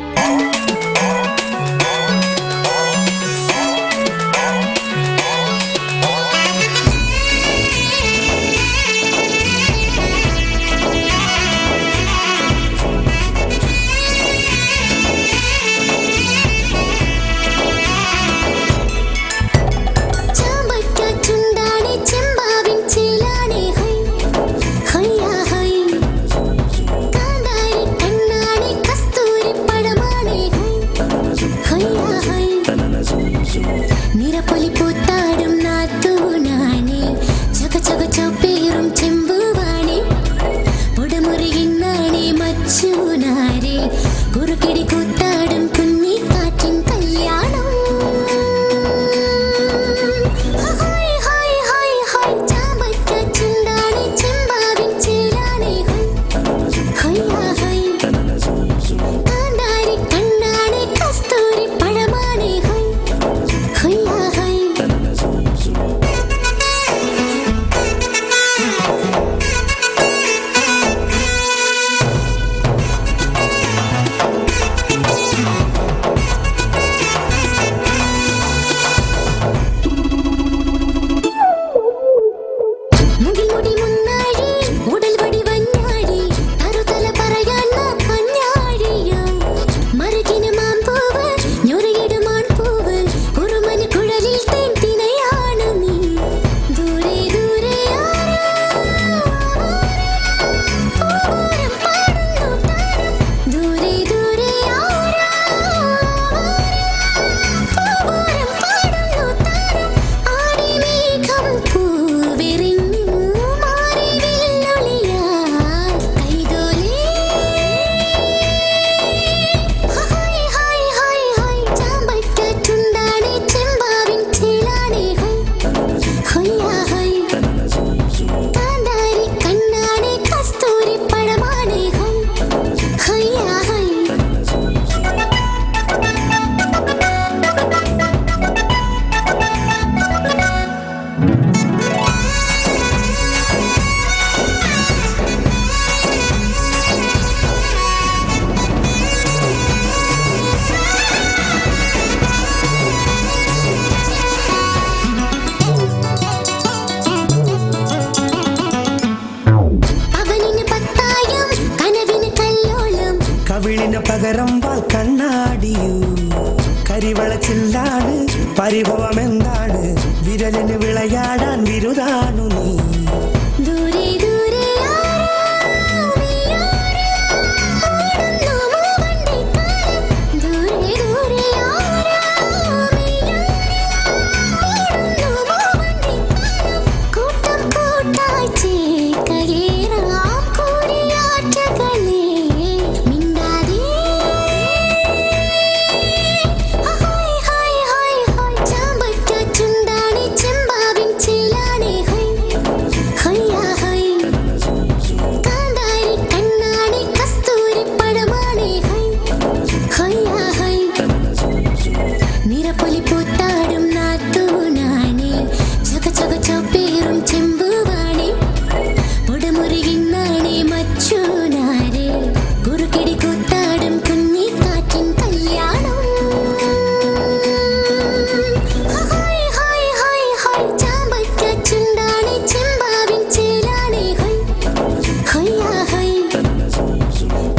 പരിഭവം എന്താണ് വിരലിന് വിളയാടാൻ വിരുദാണു നീ ദൂരെ ദൂരെ ദൂരെ ദൂരെ കൂട്ടം കൂട്ടായി ചേക്കയേറാം കൂടിയാറ്റകളെ മിണ്ടാതെ ഹായ് ഹായ് ഹായ് ഹായ് ചാമ്പറ്റ ചുണ്ടാണി ചെമ്പാവിൻ ചേലാണി ഹൈ ഹയ്യാ ഹൈ കാന്താരി കണ്ണാടി കസ്തൂരി പഴമാണി ഹൈ ഹയ്യാ ഹൈ നിറപ്പൊലി പൂത്താടും നാത്തൂനാണി ചക ചക ചോപ്പേറും ചെമ്പുവാണി ഉടമുറിയിന്നാണി മച്ചൂനാരെ കുറുക്കിടി കൂത്താടും കുഞ്ഞിക്കാറ്റിൻ കല്യാണം ഹായ് ഹായ് ഹായ് ഹായ് ചാമ്പറ്റ ചുണ്ടാണി ചെമ്പാവിൻ ചേലാണി ഹൈ ഹയ്യാ ഹൈ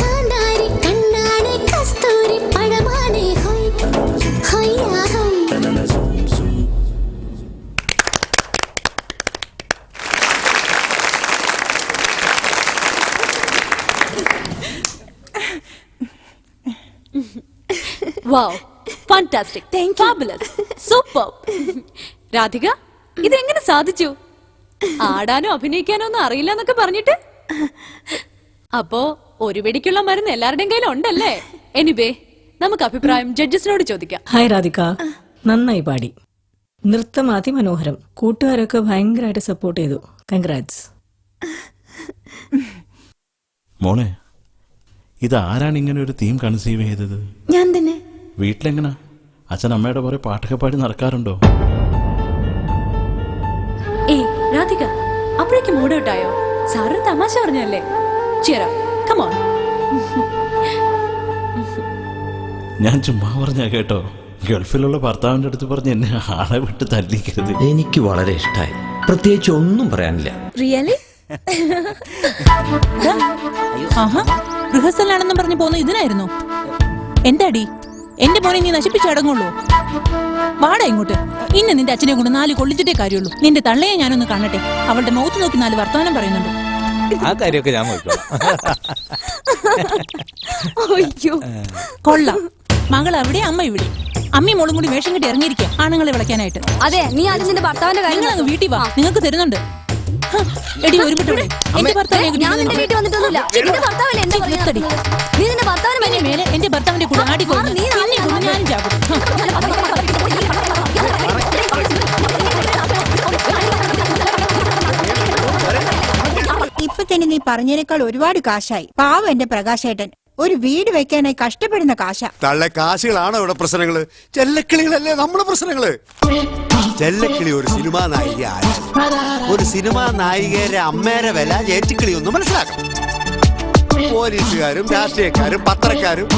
കാന്താരി കണ്ണാടി കസ്തൂരി പഴമാണി ഹൈ ഹയ്യാ ഹൈ wow, fantastic, fabulous, super. Radhika, ഇതെങ്ങനെ സാധിച്ചു? ആടാനോ അഭിനയിക്കാനോ ഒന്നും അറിയില്ല എന്നൊക്കെ പറഞ്ഞിട്ട്. അപ്പോ ഒരു വെടിക്കുള്ള മരുന്ന് എല്ലാവരുടെയും കയ്യിൽ ഉണ്ടല്ലേ? എനിവേ, നമുക്ക് അഭിപ്രായം ജഡ്ജസിനോട് ചോദിക്കാം. ഹായ് രാധിക, നന്നായി പാടി. നൃത്തം അതിമനോഹരം. കൂട്ടുകാരൊക്കെ ഭയങ്കരമായിട്ട് സപ്പോർട്ട് ചെയ്തു. കൺഗ്രാറ്റ്സ്. മോളെ, ഇത് ആരാണ് ഇങ്ങനെ ഒരു തീം കൺസീവ് ചെയ്തത്? ഞാൻ തന്നെ. വീട്ടിലെങ്ങനാ? അച്ഛൻ അമ്മയുടെ പോലെ പാട്ടൊക്കെ പാടി നടക്കാറുണ്ടോ? ഏയ് രാധിക, അപ്പോഴേക്ക് മൂഡ് ഔട്ട് ആയോ? സാറ് തമാശ പറഞ്ഞല്ലേ? Cheer up, come on. ഞാൻ ചുമ്മാ പറഞ്ഞാ കേട്ടോ. ഗൾഫിലുള്ള ഭർത്താവിന്റെ അടുത്ത് പറഞ്ഞ് എന്നെ ആളെ വിട്ട് തല്ലിക്കരുത്. എനിക്ക് വളരെ ഇഷ്ടമായി. പ്രത്യേകിച്ച് ഒന്നും പറയാനില്ല. റിയലി? റിഹേഴ്സലാണെന്നും പറഞ്ഞു പോകുന്നു ഇതിനായിരുന്നു. എന്താടി എന്റെ മോനെ നീ നശിപ്പിച്ചടങ്ങുള്ളൂ. വാടാ ഇങ്ങോട്ട്. ഇന്ന് നിന്റെ അച്ഛനെ കൊണ്ട് 4 കൊള്ളിച്ചിട്ടേ കാര്യമുള്ളൂ. നിന്റെ തള്ളയെ ഞാനൊന്ന് കാണട്ടെ. അവളുടെ മുഖത്ത് നോക്കി 4 വർത്തമാനം പറയുന്നുണ്ട്. ആ കാര്യമൊക്കെ ഞാൻ നോക്കിക്കോളാം. കൊള്ളാം. മകൾ അവിടെ, അമ്മ ഇവിടെ. അമ്മയും മോളും കൂടി വേഷം കെട്ടി ഇറങ്ങിയിരിക്കുക ആണുങ്ങളെ വിളക്കാനായിട്ട്. അതെ, നീ ആദ്യം നിന്റെ ഭർത്താവിന്റെ കാര്യം നിങ്ങളങ്ങ് വീട്ടിൽ വാ, നിങ്ങൾക്ക് തരുന്നുണ്ട്. എടി ഒരുമിട്ടോടെ എന്റെ ഭർത്താവിനെ ഞാൻ നിന്റെ വീട്ടിൽ വന്നിട്ടൊന്നുമില്ല. നിന്റെ ഭർത്താവല്ലേ എന്താ പറയുക? നീ നിന്റെ ഭർത്താവിന് മേലെ എന്റെ ഭർത്താവിന്റെ കൂടെ ആടിക്കൊള്ളു. ഞാനും ചാകും. ഇപ്പൊ തന്നെ നീ പറഞ്ഞതിനേക്കാൾ ഒരുപാട് കാശായി. പാവം എന്റെ പ്രകാശേട്ടൻ ഒരു വീട് വെക്കാനായി കഷ്ടപ്പെടുന്ന കാശ. തള്ള കാശുകളാണോ ഇവിടെ പ്രശ്നങ്ങള്? ചെല്ലക്കിളികളല്ലേ നമ്മുടെ പ്രശ്നങ്ങള്. ചെല്ലക്കിളി ഒരു സിനിമാ നായിക. ഒരു സിനിമാ നായികയുടെ അമ്മേരെ വില ചേച്ചിക്കിളി ഒന്ന് മനസ്സിലാക്കണം. പോലീസുകാരും രാഷ്ട്രീയക്കാരും പത്രക്കാരും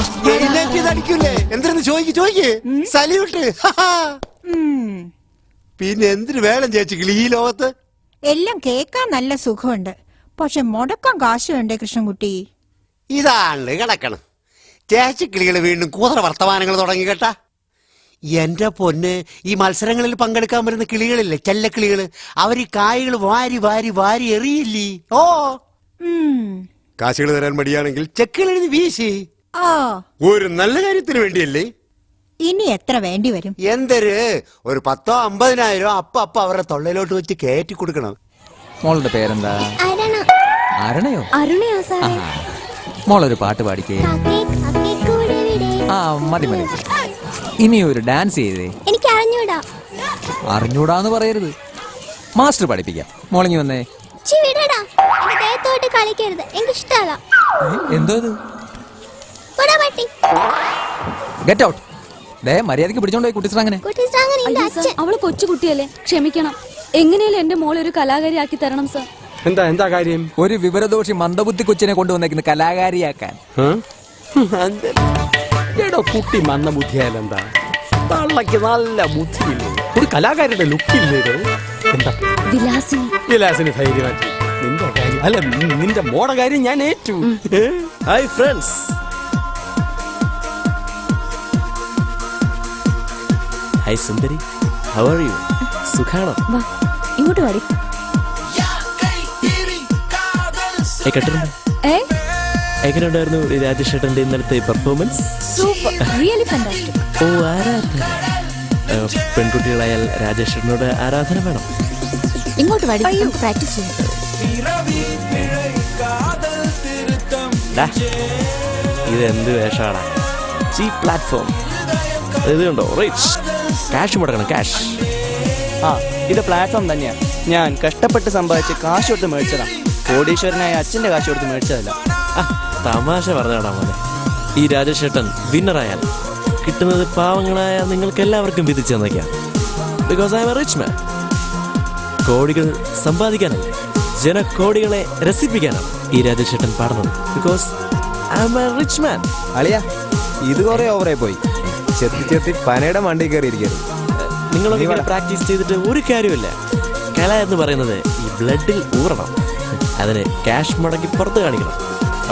അടിക്കൂലേ? എന്തിനു ചോദിക്ക് സല്യൂട്ട്. പിന്നെ എന്തിനു വേണം ചേച്ചിക്കിളി ഈ ലോകത്ത്? എല്ലാം കേൾക്കാൻ നല്ല സുഖമുണ്ട്, പക്ഷെ മുടക്കാൻ കാശുണ്ട് കൃഷ്ണൻകുട്ടി. ഇതാണ് കിടക്കണം. ചേച്ചിക്കിളികൾ വീണ്ടും കൂതറ വർത്തമാനങ്ങൾ തുടങ്ങി കേട്ടാ. എന്റെ പൊന്ന്, ഈ മത്സരങ്ങളിൽ പങ്കെടുക്കാൻ വരുന്ന കിളികളില്ലേ, ചെല്ലക്കിളികള്, അവർ ഈ കായകൾ വാരി വാരി വാരി എറിയില്ലേ? ഓ, കാശുകൾ തരാൻ മടിയാണെങ്കിൽ ചെക്കുകൾ എഴുതി വീശി. ഒരു നല്ല കാര്യത്തിന് വേണ്ടിയല്ലേ? ഇനി എത്ര വേണ്ടി വരും? എന്തൊരു ഒരു 10,000 50,000 അപ്പ അവരുടെ തൊള്ളയിലോട്ട് വെച്ച് കയറ്റി കൊടുക്കണം. മോളുടെ പേരെന്താ? അരുണയോ? അരുണയോ സാറേ? മോളൊരു പാട്ട് പാടിക്കേ. ആ മതി മതി. ഇനി ഒരു ഡാൻസ് ചെയ്തേ. എനിക്ക് അറിഞ്ഞൂടാ. അറിഞ്ഞൂടാന്ന് പറയരുത്, മാസ്റ്റർ പഠിപ്പിക്കാം. മോളിങ്ങി വന്നേ. കളിക്കരുത്, എനിക്ക് ഇഷ്ടമല്ല. എന്തോ ഗെറ്റ് ഔട്ട്. മര്യാദക്ക് പിടിച്ചോണ്ടായി കുട്ടിസ്രാങ്ങനെ. അവള് കൊച്ചു കുട്ടിയല്ലേ, ക്ഷമിക്കണം. എങ്ങനെയല്ലേ എന്റെ മോളെ ഒരു കലാകാരിയാക്കി തരണം സർ. എന്താ കാര്യം? ഒരു വിവരദോഷി മന്ദബുദ്ധി കൊച്ചിനെ കൊണ്ടുവന്നേക്കുന്ന കലാകാരിയാക്കാൻ. എടോ കുട്ടി മന്ദബുദ്ധിയായാലെന്താ? തള്ളക്ക് നല്ല ബുദ്ധിയില്ലേ? ഒരു കലാകാരിയുടെ ലുക്കില്ലേ? എന്താ വിലാസിനി ധൈര്യമായിട്ട് നിന്റെ കാര്യം അല്ല, നിന്റെ മോടെ കാര്യം ഞാൻ ഏറ്റു. Hi friends. ഹായ് സുന്ദരി. How are you? സുഖാണോ? വാ ഇങ്ങോട്ട് വാടി. എങ്ങനെയുണ്ടായിരുന്നു രാജേഷ് ചേട്ടന്റെ ഇന്നലത്തെ പെർഫോമൻസ്? Super, really fantastic. ഓ, ആരാധന. പെൺകുട്ടികളായാൽ രാജേഷ് ചേട്ടനോട് ആരാധന വേണം. ഇങ്ങോട്ട് വാടി, നമുക്ക് പ്രാക്ടീസ് ചെയ്യാം. ഇത് എന്ത് വേഷാണ്? ചീപ്പ് പ്ലാറ്റ്ഫോം. ഇത് കണ്ടോ, റിച്ച്. ക്യാഷ് മുടക്കണം, ക്യാഷ്. ഇത് പ്ലാറ്റ്ഫോം തന്നെയാണ്. ഞാൻ കഷ്ടപ്പെട്ട് സമ്പാദിച്ച് കാശ് കൊടുത്ത് മേടിച്ചതാ. കോടീശ്വരനായ അച്ഛൻ്റെ കാശ് കൊടുത്ത് മേടിച്ചതല്ല. തമാശ പറഞ്ഞാടാ മോനെ. ഈ രാജേഷ് ചേട്ടൻ വിന്നറായാൽ കിട്ടുന്നത് പാവങ്ങളായ നിങ്ങൾക്ക് എല്ലാവർക്കും വിധിച്ചു തന്നേക്കാം. Because I M A rich മാൻ. കോടികൾ സമ്പാദിക്കാനല്ല, ജനകോടികളെ രസിപ്പിക്കാനാണ് ഈ രാജേഷ് ചേട്ടൻ പാടുന്നത്. Because I M A rich മാൻ. അളിയ, ഇത് കുറെ ഓവറായി പോയി. ചെത്തി പനയുടെ മണ്ടി കയറിയിരിക്കരുത്. നിങ്ങളൊക്കെ പ്രാക്ടീസ് ചെയ്തിട്ട് ഒരു കാര്യമില്ല. കല എന്ന് പറയുന്നത് ഈ ബ്ലഡിൽ ഊറണം. അതിന് ക്യാഷ് മുടക്കി പുറത്ത് കാണിക്കണം.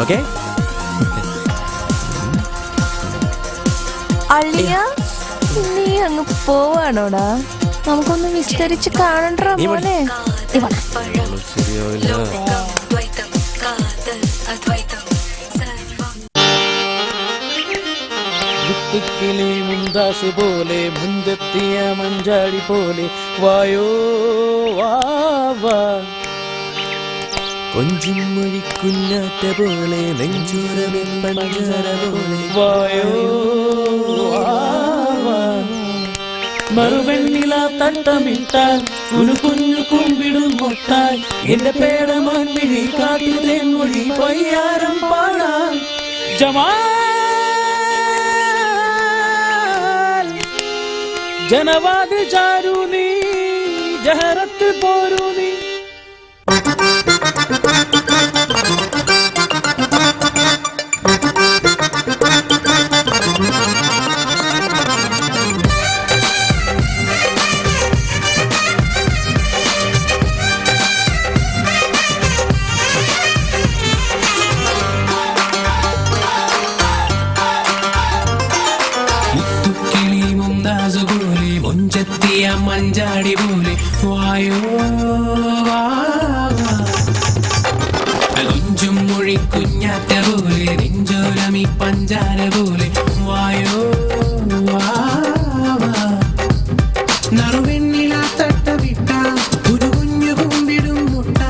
ഓക്കെ? അളിയ, നീ അങ്ങ് പോവാണോടാ? നമുക്കൊന്ന് വിസ്തരിച്ച് കാണണ്ടോ മോനെ? ശരിയാവില്ല. മുന്താസ് പോലെ മുഞ്ചെത്തിയ മഞ്ചാടി പോലെ വായോ വാ. കൊഞ്ചും മൊഴിക്കുഞ്ഞാറ്റ പോലെ നെഞ്ചൂരമേ പഞ്ചാര പോലെ വായോ മറുവെണ്ണില തട്ടമിട്ടാൽ കുഞ്ഞു കുഞ്ഞു കുമ്പിടും മുട്ടാൽ എന്റെ പേടമാൻ മിഴി കാട്ടിലെ മൊഴി പയ്യാരം പാടാൻ ജനവാദി ചാരു നീ ജഹറത്തിൽ പോരൂ നീ. മഞ്ചാടി പോലെ വായോ കൊഞ്ചും മൊഴി കുഞ്ഞാറ്റ പോലെ നെഞ്ചോലമി പഞ്ചാര പോലെ വായോ നറുവെണ്ണില തട്ട വിട്ട ഒരു കുഞ്ഞു കുമ്പിടും മുട്ട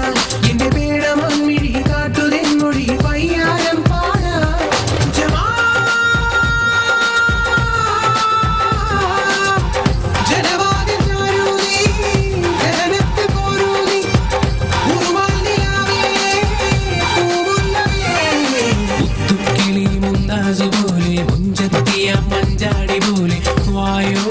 എന്റെ പേടമാൻ മിഴി കാട്ടുതേ മൊഴി പയ്യാരം പാടാ പോലെ മുഞ്ചെത്തിയ മഞ്ചാടി പോലെ വായോ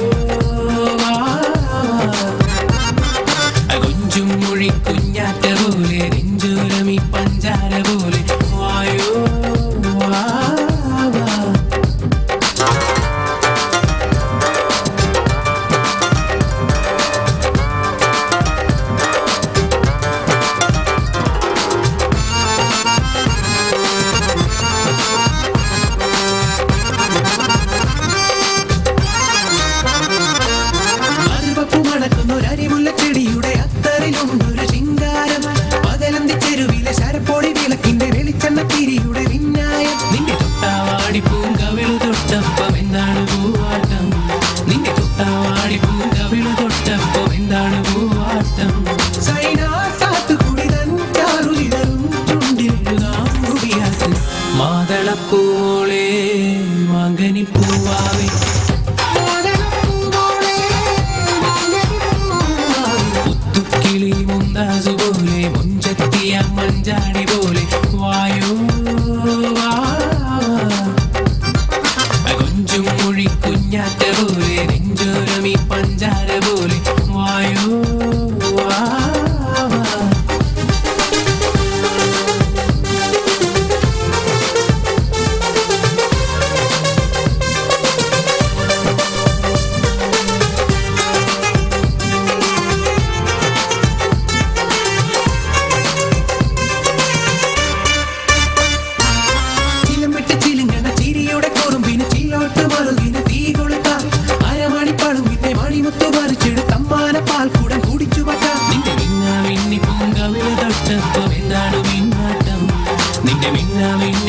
കൊഞ്ചും മൊഴി കുഞ്ഞാറ്റ പോലെ നെഞ്ചോരമി പഞ്ചാര പോലെ വായോ ചെടിയുടെ അത്തറിലുണ്ടൊരു ചിങ്കാരം പകലന്തി ചെരുവിലെ ശരപ്പൊടി വിളക്കിന്റെ വെളിച്ചെണ്ണ തിരിയുടെ വിന്നായം നിന്റെ തൊട്ടാവാടി പൂങ്കവിളു തൊട്ടപ്പം എന്താണ് പൂവാട്ടം നിന്റെ തൊട്ടാവാടി പൂങ്കവിളു തൊട്ടപ്പം എന്താണ് പൂവാട്ടം സൈനാസാത്തുകുടിതൻ ചാറുലിതറും ചുണ്ടിലെഴുതാം കുടിയാത്ത് മാതളപ്പൂവോളെ മാങ്കനിപ്പൂവാവേ പോലെ മുഞ്ചെത്തിയ മഞ്ചാടി പോലെ വായോ കൊഞ്ചും മൊഴി കുഞ്ഞാറ്റ പോലെ നെഞ്ചോരമി പഞ്ചാര പോലെ വായോ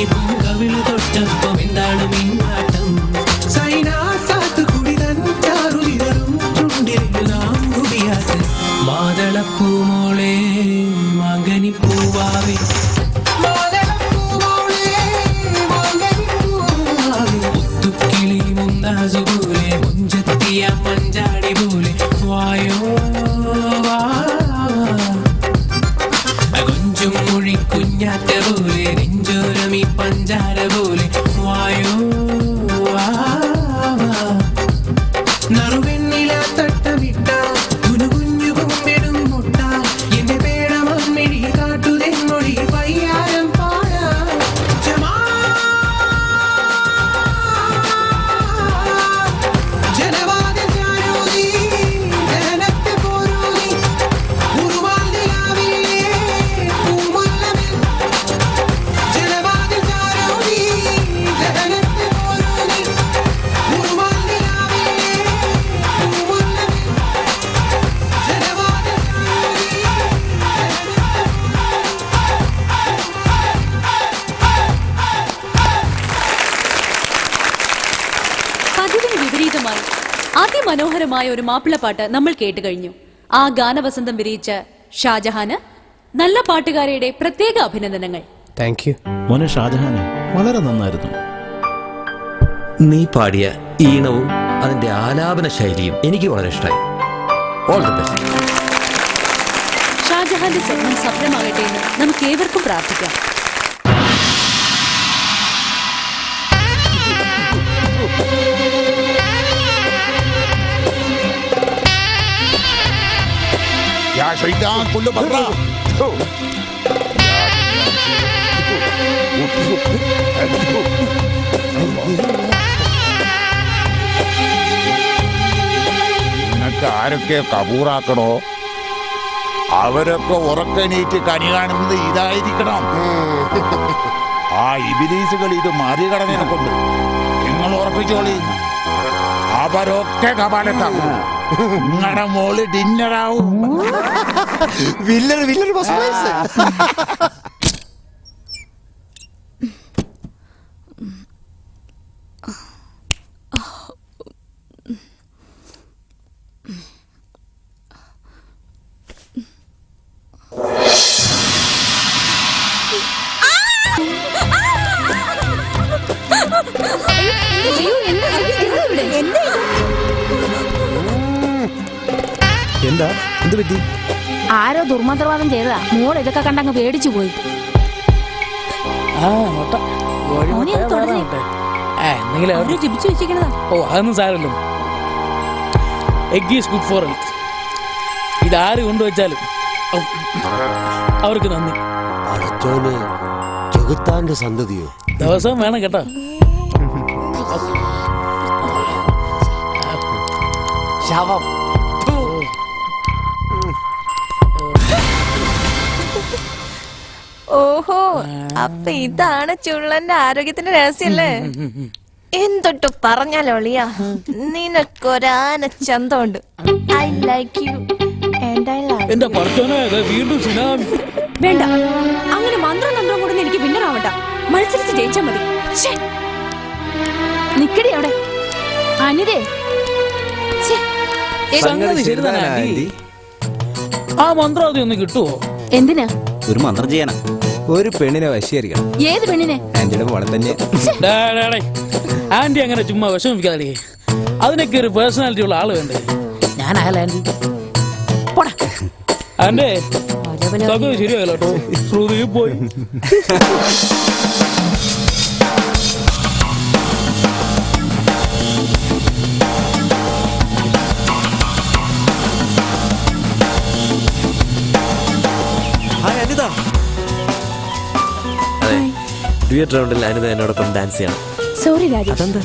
മാങ്കനി പൂങ്കവിളു തൊട്ടപ്പം എന്താണ് മിന്നാട്ടം സൈനാസാത്ത് കുടിതൻ ചാറുതിരും ചുണ്ടിരിഞ്ഞു നാം കുടിയാത്ത് മാതളപ്പൂമോളെ മാങ്കനി പൂവാവേ മുത്തുക്കിളി മുന്താസ് പോലെ മുഞ്ചെത്തിയ മഞ്ചാടി പോലെ വായോ കൊഞ്ചും മൊഴി കുഞ്ഞാറ്റ പോലെ നെഞ്ചോരമി പഞ്ചാര പോലെ വായോ നറുവെണ്ണില തട്ടമിട്ട കുഞ്ഞു കുമ്പിടും മുട്ട എന്റെ പേടമമ്മിഴി കാട്ടുതെന്നൊഴി പയ്യാരം പാടാ ജനവാദ ജാനൂതി ജനനത്തെ പോരൂതി ഉറുവാൾ നിലാവിലെ പൂമുല്ലമേ ജനവാദ ജാനൂതി ജനനത്തെ പോരൂതി ഉറുവാൾ നിലാവിലെ പൂമുല്ലമേ ജനവാദ പതിവിന് വിപരീതമായി അതിമനോഹരമായ ഒരു മാപ്പിളപ്പാട്ട് നമ്മൾ കേട്ടുകഴിഞ്ഞു. ആ ഗാനവസന്തം വിരിയിച്ച ഷാജഹാന് നല്ല പാട്ടുകാരുടെ പ്രത്യേക അഭിനന്ദനങ്ങൾ. താങ്ക് യു മോനെ ഷാജഹാന് വളരെ നന്നായിരുന്നു. നീ പാടിയ ഈണവും അതിന്റെ ആലാപന ശൈലിയും എനിക്ക് വളരെ ഇഷ്ടമായി. All the best. ഷാജഹാന്റെ സ്വപ്നം സഫലമാകട്ടെ എന്ന് നമുക്ക് ഏവർക്കും പ്രാർത്ഥിക്കാം. يا شيطان كله برا നിനക്ക് ആരൊക്കെ കബൂറാക്കണോ അവരൊക്കെ ഉറക്കനീറ്റ് കനി കാണുന്നത് ഇതായിരിക്കണം. ആ ഇബിലീസുകൾ ഇത് മറികടന്നതിനെക്കൊണ്ട് നിങ്ങൾ ഉറപ്പിച്ചോളി അവരൊക്കെ കപാലത്താകും. നിങ്ങളുടെ മോള് ഡിന്നറാവും. എന്താ എന്ത് പറ്റി? ആരോ ദുർമന്ത്രവാദം ചെയ്തതാ. മോൾ ഇതൊക്കെ കണ്ടങ്ങ് പേടിച്ചു പോയി. ജപിച്ചു വെച്ചിരിക്കണതാ. ഓ അതൊന്നും സാരല്ലോ. Egg is good for health. ഇതാര് കൊണ്ടുവച്ചാലും അവർക്ക് നന്ദി. ചെകുത്താന്റെ സന്തതിയോ ദിവസം വേണം കേട്ടോ. ശവം. ഓഹോ, അപ്പൊ ഇതാണ് ചുള്ളന്റെ ആരോഗ്യത്തിന്റെ രഹസ്യല്ലേ? എന്തൊട്ട് പറഞ്ഞാലോളിയാ, നിനക്കൊരാന ചന്തമുണ്ട്. I like you and I love. എന്റെ പറച്ചോനെ വീണ്ടും സുനാമി. വേണ്ട, അങ്ങനെ മന്ത്രം കൂടെ എനിക്ക് വിന്നറാവട്ട. മത്സരിച്ച് ജയിച്ചാ മതി. നിക്കടി അവിടെ അനിതേ. സംഗതി ശരിതാണ് ആന്റി. ആ മന്ത്രം ഒന്ന് കിട്ടുവോ? എന്തിനാ? ഒരു മന്ത്രം ചെയ്യണം. ഒരു പെണ്ണിനെ വശീകരിക്കണം. ഏത് പെണ്ണിനെ? ആന്റിയുടെ മോളെ തന്നെ. ആന്റി അങ്ങനെ ചുമ്മാ വിഷമിക്കാതെ. അതിനൊക്കെ ഒരു പേഴ്സണാലിറ്റി ഉള്ള ആള് വേണ്ടേ? ഞാനായാലും ആന്റി ആന്റേ സംഗതി ശരിയായല്ലോ കേട്ടോ. ശ്രുതി പോയി. അതെ, ഡ്യുയറ്റ് റൗണ്ടിൽ അനിത എന്നോടൊപ്പം ഡാൻസ് ചെയ്യണം. സോറി രാജേഷ്. അതെന്താ?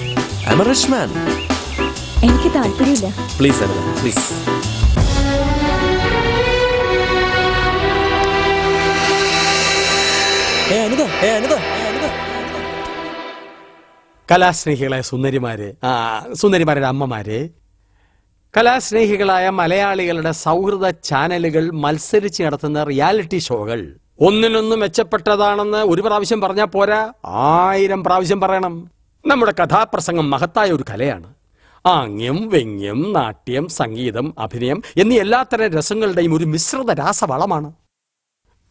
I am a rich man. എനിക്ക് താല്പര്യമില്ല. Please Anitha, please. കലാസ്നേഹികളായ സുന്ദരിമാരുടെ അമ്മമാരെ, കലാസ്നേഹികളായ മലയാളികളുടെ സൗഹൃദ ചാനലുകൾ മത്സരിച്ച് നടത്തുന്ന റിയാലിറ്റി ഷോകൾ ഒന്നിനൊന്ന് മെച്ചപ്പെട്ടതാണെന്ന് ഒരു പ്രാവശ്യം പറഞ്ഞാൽ പോരാ, 1000 പ്രാവശ്യം പറയണം. നമ്മുടെ കഥാപ്രസംഗം മഹത്തായ ഒരു കലയാണ്. ആംഗ്യം, വ്യംഗ്യം, നാട്യം, സംഗീതം, അഭിനയം എന്നീ എല്ലാത്തരം രസങ്ങളുടെയും ഒരു മിശ്രിത രാസവളമാണ്.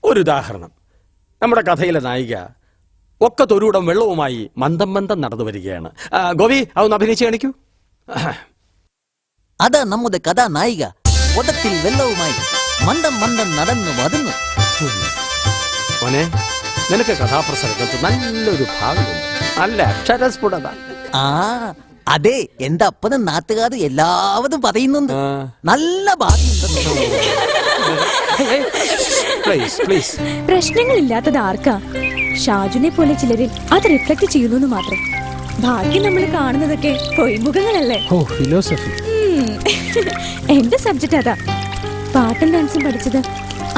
ഒരു ഉദാഹരണം, നമ്മുടെ കഥയിലെ നായിക ഒക്കെ തൊരൂടം വെള്ളവുമായി മന്ദം മന്ദം നടന്നു വരികയാണ്. ഗോപി, അതൊന്ന് അഭിനയിച്ച് കാണിക്കൂ. അതാ നമ്മുടെ കഥാനായിക ഒതത്തിൽ വെള്ളവുമായി മന്ദം മന്ദം നടന്നു വരുന്നു. മോനെ, നിനക്ക് കഥാപ്രസംഗത്ത് നല്ലൊരു ഭാവിയുണ്ട്, നല്ല അക്ഷരസ്ഫുടത. ആ അതെ, എന്റെ അപ്പനും നാട്ടുകാർ എല്ലാവരും പറയുന്നുണ്ട് നല്ല പ്രശ്നങ്ങളില്ലാത്തത് ആർക്കാ? ഷാജുനെ പോലെ ചിലരിൽ അത് റിഫ്ലക്ട് ചെയ്യുന്നു മാത്രം. ബാക്കി നമ്മൾ കാണുന്നതൊക്കെ പൊയ്മുഖങ്ങളല്ലേ. എന്റെ സബ്ജക്റ്റ് അതാ. പാട്ടും ഡാൻസും പഠിച്ചത്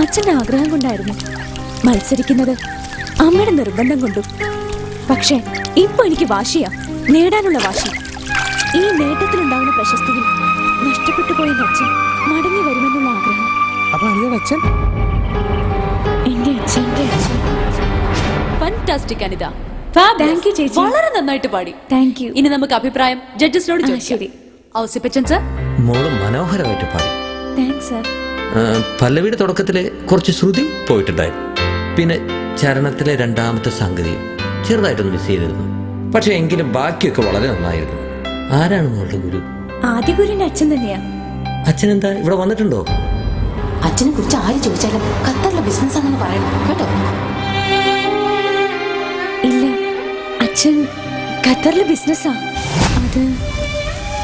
അച്ഛന്റെ ആഗ്രഹം കൊണ്ടായിരുന്നു, മത്സരിക്കുന്നത് അമ്മയുടെ നിർബന്ധം കൊണ്ടും. പക്ഷെ ഇപ്പൊ എനിക്ക് വാശിയാ, നേടാനുള്ള വാശി. ഈ നേട്ടത്തിലുണ്ടാവുന്ന പ്രശസ്തിയിൽ നഷ്ടപ്പെട്ടു പോയ അച്ഛൻ മടങ്ങി വരുമെന്നുള്ള ആഗ്രഹം. അച്ഛൻ എന്റെ അച്ഛന്റെ അച്ഛൻ. ഫാന്റാസ്റ്റിക് അനിത. താങ്ക് യു ചേച്ചി, വളരെ നന്നായിട്ട് പാടി. Thank you. ഇനി നമുക്ക് അഭിപ്രായം ജഡ്ജസിനോട് ചോദിക്കാം. ഔസിപ്പച്ചൻ സർ. മോള് മനോഹരമായിട്ട് പാടി. Thanks sir. പല്ലവിയുടെ തുടക്കത്തിലെ കുറച്ച് ശ്രുതി പോയിട്ടുണ്ടായിരുന്നു. പിന്നെ ചരണത്തിലെ രണ്ടാമത്തെ സംഗതി ചെറുതായിട്ടൊന്ന് മിസ് ചെയ്തിരുന്നു. പക്ഷെ എങ്കിലും ബാക്കിയൊക്കെ വളരെ നന്നായിരുന്നു. ആരാണ് മോളുടെ ഗുരു? ആദ്യ ഗുരുവിന്റെ അച്ഛൻ തന്നെയാ. അച്ഛൻ എന്താ ഇവിടെ വന്നിട്ടുണ്ടോ? അച്ഛനെ കുറിച്ച് ആര് ചോദിച്ചാലും ഖത്തറിലെ ബിസിനസ് ആണെന്ന് പറയണം കേട്ടോ. ഇല്ല, അച്ഛൻ ഖത്തറിലെ ബിസിനസ്സാ.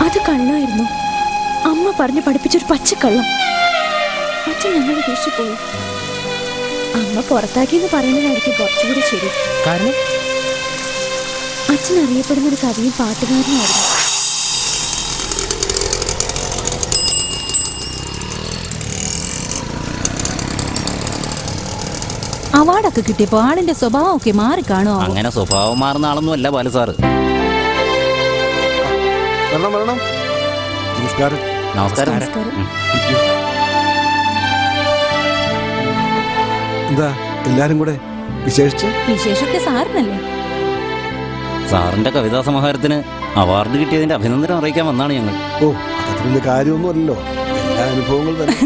അത് കള്ളമായിരുന്നു. അമ്മ പറഞ്ഞു പഠിപ്പിച്ചൊരു പച്ചക്കള്ളം. അച്ഛൻ ഞങ്ങളെ ദേഷ്യം പോയി. അമ്മ പുറത്താക്കിയെന്ന് പറയുന്നതായിരിക്കും കുറച്ചുകൂടി ശരി. കാരണം അച്ഛൻ അറിയപ്പെടുന്ന ഒരു കവിയും പാട്ടുകാരനുമായിരുന്നു. അവാർഡൊക്കെ കിട്ടിയപ്പോ ആളിന്റെ സ്വഭാവം ഒക്കെ മാറി കാണുമോ? അങ്ങനെ സ്വഭാവം മാറുന്ന ആളൊന്നും അല്ല ബാലു സാറ്. നമസ്കാരം. നമസ്കാരം. എന്താ എല്ലാരും കൂടെ വിശേഷമൊക്കെ സാറിനല്ലേ? സാറിന്റെ കവിതാ സമാഹാരത്തിന് അവാർഡ് കിട്ടിയതിന്റെ അഭിനന്ദനം അറിയിക്കാൻ വന്നാണ് ഞങ്ങൾ. ഓ, അതൊക്കെ വലിയ കാര്യമൊന്നുമല്ലല്ലോ, എല്ലാ അനുഭവങ്ങൾ തന്നെ.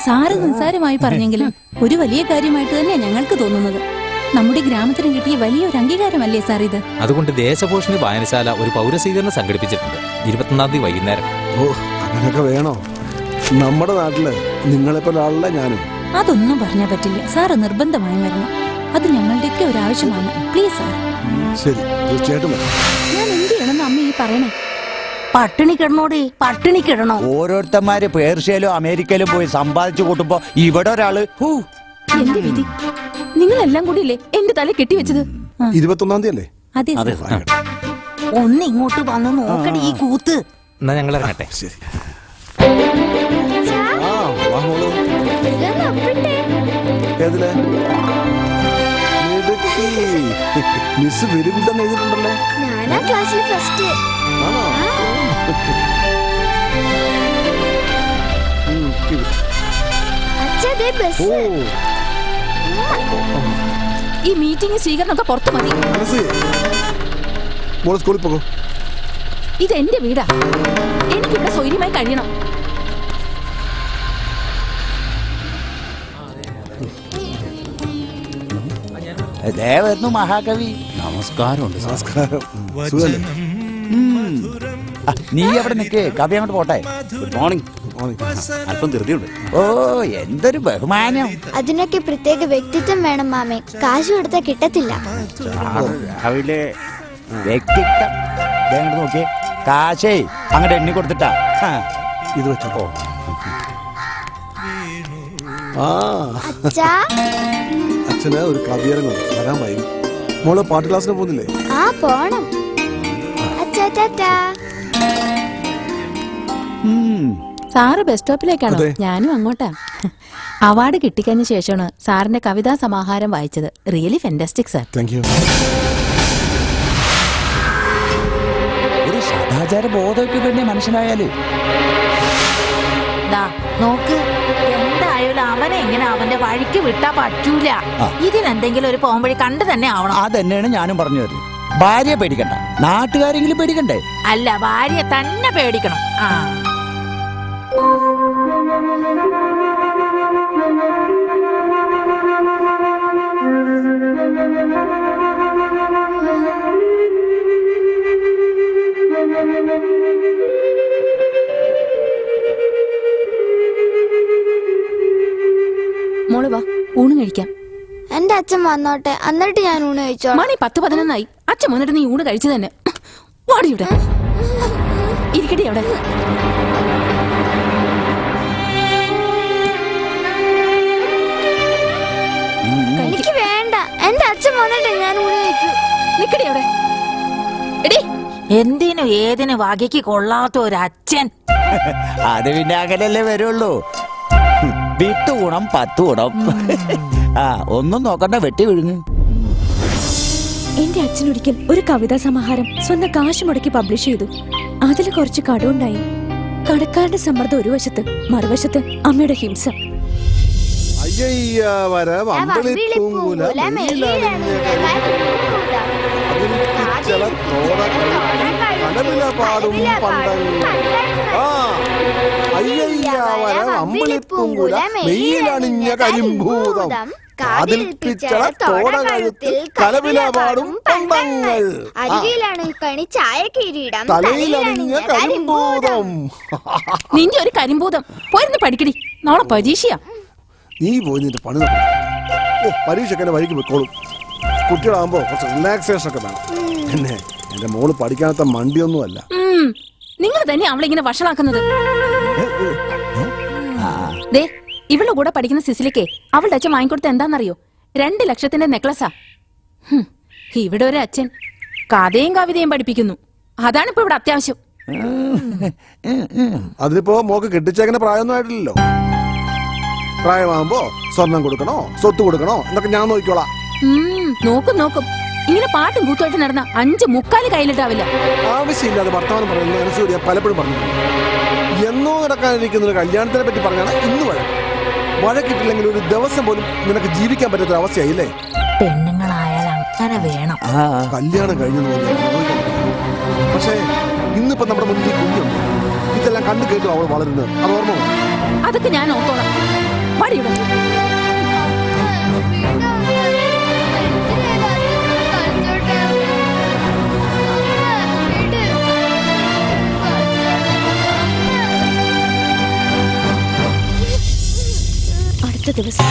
സാറ് നിസ്സാരമായി പറഞ്ഞെങ്കിലും ഒരു വലിയ കാര്യമായിട്ട് തന്നെയാണ് ഞങ്ങൾക്ക് തോന്നുന്നത്. നമ്മുടെ ഗ്രാമത്തിന് കിട്ടിയ വലിയൊരു അംഗീകാരമല്ലേ സാർ ഇത്? അതുകൊണ്ട് ദേശപോഷണി വായനശാല ഒരു പൗരസ്വീകരണം സംഘടിപ്പിച്ചിട്ടുണ്ട് 21-ാം തീയതി വൈകുന്നേരം. ഓ, അങ്ങനെയൊക്കെ വേണോ? നമ്മുടെ നാട്ടില് നിങ്ങളെപ്പോലെ ആളല്ല ഞാനും. അതൊന്നും പറഞ്ഞാൽ പറ്റില്ല, സാറ് നിർബന്ധമായും വരണം. അത് ഞങ്ങളുടെയൊക്കെ ഒരു ആവശ്യമാണ്. Please sir. ശരി, തീർച്ചയായിട്ടും. ഞാൻ എന്ത് ചെയ്യണമെന്ന് അമ്മ ഈ പറയണേ? പട്ടിണി കിടന്നോടെ, പട്ടിണി കിടണോ? ഓരോരുത്തന്മാര് പേർഷ്യയിലും അമേരിക്കയിലും പോയി സമ്പാദിച്ചു കൂട്ടുമ്പോ ഇവിടെ ഒരാള് എന്റെ വിധി. നിങ്ങളെല്ലാം കൂടിയില്ലേ എന്റെ തല കെട്ടിവെച്ചത്? 21-ാം തീയതി അല്ലേ? അതെ. ഒന്ന് ഇങ്ങോട്ട് വന്ന് നോക്കടി ഈ കൂത്ത്. എന്നാ ഞങ്ങൾ ഇറങ്ങട്ടെ. ശരി. ഏതിലെ മിസ് വെരി ഗുഡ് എന്ന് എഴുതിയിട്ടുണ്ടല്ലോ. ഞാനാ ക്ലാസ്സിൽ ഫസ്റ്റ്. ഈ മീറ്റിംഗ് സ്വീകരണമൊക്കെ പുറത്തു മതി. മോളെ സ്കൂളിൽ പോകോ. ഇത് എന്റെ വീടാ, എനിക്കിവിടെ സ്വൈര്യമായി കഴിയണം. വരുന്നു മഹാകവി. നമസ്കാരമുണ്ട്. നമസ്കാരം. നീ എവിടെ നിൽക്കേ, കവി അങ്ങോട്ട് പോട്ടെ. Good morning. അല്പം ധൃതിയുണ്ട്. ഓ, എന്തൊരു ബഹുമാനം. അതിനൊക്കെ പ്രത്യേക വ്യക്തിത്വം വേണം മാമേ, കാശ് കൊടുത്താൽ കിട്ടത്തില്ല. രാവിലെ വ്യക്തിത്വം നോക്കിയേ, കാശേ അങ്ങോട്ട് എണ്ണി കൊടുത്തിട്ടാ ഇത് വെച്ചോ. അച്ഛന് ഒരു കവിയരങ്ങുണ്ട്, വരാൻ വൈകി. മോള് പാട്ട് ക്ലാസ്സിന് പോകുന്നില്ലേ? ആ പോണം. സാറ് ബസ് സ്റ്റോപ്പിലേക്കാണോ? ഞാനും അങ്ങോട്ടാ. അവാർഡ് കിട്ടിക്കഴിഞ്ഞ ശേഷമാണ് സാറിന്റെ കവിതാ സമാഹാരം വായിച്ചത്. Really fantastic sir. Thank you. ഒരു സദാചാര ബോധമൊക്കെ തന്നെ മനുഷ്യനായാല് നോക്ക്, എന്തായാലും എന്തായാലും അവനെ ഇങ്ങനെ അവന്റെ വഴിക്ക് വിട്ടാ പറ്റൂല. ഇതിനെന്തെങ്കിലും ഒരു പോംവഴി കണ്ടു തന്നെ ആവണം. അതന്നെയാണ് ഞാനും പറഞ്ഞു വരുന്നത്. ഭാര്യ പേടിക്കണ്ട, നാട്ടുകാരെങ്കിലും പേടിക്കണ്ടേ? അല്ല, ഭാര്യ തന്നെ പേടിക്കണം. ആ മോള് വാ, ഊണ് കഴിക്കാം. എന്റെ അച്ഛൻ വന്നോട്ടെ, എന്നിട്ട് ഞാൻ ഊണ് കഴിച്ചോളാം. മണി 10-11 അച്ഛൻ വന്നിട്ട് നീ ഊണ് കഴിച്ചു തന്നെ. വാടിയുടെ ഇരിക്കട്ടെ അവിടെ. എനിക്ക് വേണ്ട, എന്റെ അച്ഛൻ വന്നിട്ട് ഞാൻ ഊണ് കഴിക്കൂ. നിക്കടി അവിടെ. എടി, എന്തിനും ഏതിനും വകയ്ക്ക് കൊള്ളാത്ത ഒരു അച്ഛൻ. അത് പിന്നെ അങ്ങനെയല്ലേ വരുള്ളൂ. വിട്ട് ഗുണം 10 ഗുണം. ഒന്നും നോക്കണ്ട, വെട്ടി വിഴുങ്ങ്. എന്റെ അച്ഛനൊരിക്കൽ ഒരു കവിതാ സമാഹാരം സ്വന്തം കാശ് മുടക്കി പബ്ലിഷ് ചെയ്തു. അതിൽ കുറച്ച് കടമുണ്ടായി. കടക്കാരുടെ സമ്മർദ്ദം ഒരു വശത്ത്, മറുവശത്ത് അമ്മയുടെ ഹിംസ. മെയ്യിലണിഞ്ഞ കരിമ്പൂതം, കാതിൽ പിച്ചള തോട കഴുത്തിൽ കലപിലപാടും പന്തങ്ങൾ, അരികിലാണ് കണി ചായ കിരീടം, തലയിലണിഞ്ഞ കരിമ്പൂതം. നിന്റെ ഒരു കരിമ്പൂതം. പോയിരുന്ന് പഠിക്കടി, നാളെ പരീക്ഷയാ. നീ പോയി നിന്റെ പണി നോക്കണം. പരീക്ഷയ്ക്ക് എന്നെ വഴിക്ക് വെക്കോളും. കുട്ടികളാകുമ്പോ കുറച്ച് റിലാക്സേഷൻ ഒക്കെ വേണം. പിന്നെ എന്റെ മോള് പഠിക്കാനത്തെ മണ്ടിയൊന്നുമല്ല. നിങ്ങൾ തന്നെ അവളിങ്ങനെ വഷളാക്കുന്നത്. ദേ, ഇവളുടെ കൂടെ പഠിക്കുന്ന സിസിലിക്ക് അവളുടെ അച്ഛൻ വാങ്ങിക്കൊടുത്ത എന്താണെന്നറിയോ? 2 ലക്ഷത്തിന്റെ നെക്ലസാ. ഇവിടെ ഒരു അച്ഛൻ കഥയും കവിതയും പഠിപ്പിക്കുന്നു. അതാണ് ഇപ്പൊ ഇവിടെ അത്യാവശ്യം. അതിനിപ്പോ മോക്ക് കെട്ടിച്ചേക്കുന്ന പ്രായമൊന്നും ആയിട്ടില്ലല്ലോ. പ്രായമാകുമ്പോ സ്വർണം കൊടുക്കണോ, സ്വത്ത് കൊടുക്കണോ എന്നൊക്കെ ഞാൻ നോക്കിക്കോളാം. നോക്കും നോക്കും. ഇങ്ങനെ പാട്ടും കൂത്തുമായിട്ട് നടന്ന 5 കയ്യിലിട്ടാവില്ല. ആവശ്യമില്ലാതെ വർത്തമാനം പറയുന്നത് മനസ്സൂരി പലപ്പോഴും പറഞ്ഞു. എന്നോ നടക്കാനിരിക്കുന്ന ഒരു കല്യാണത്തിനെ പറ്റി പറഞ്ഞാണ് ഇന്ന് വഴക്കിട്ടില്ലെങ്കിൽ ഒരു ദിവസം പോലും നിനക്ക് ജീവിക്കാൻ പറ്റാത്ത അവസ്ഥയായില്ലേ? പെണ്ണുങ്ങളായാൽ അങ്ങനെ വേണം. കല്യാണം കഴിഞ്ഞെന്ന് പോലെ. പക്ഷേ ഇന്നിപ്പോ നമ്മുടെ മുന്നിൽ കുഞ്ഞുണ്ട്. ഇതെല്ലാം കണ്ടു കേട്ടു അവൾ വളരുന്നത്. അത് ഓർമ്മ വേണം. അതൊക്കെ ഞാൻ ഓർത്തോളാം. വടിയുടെ അടുത്ത ദിവസം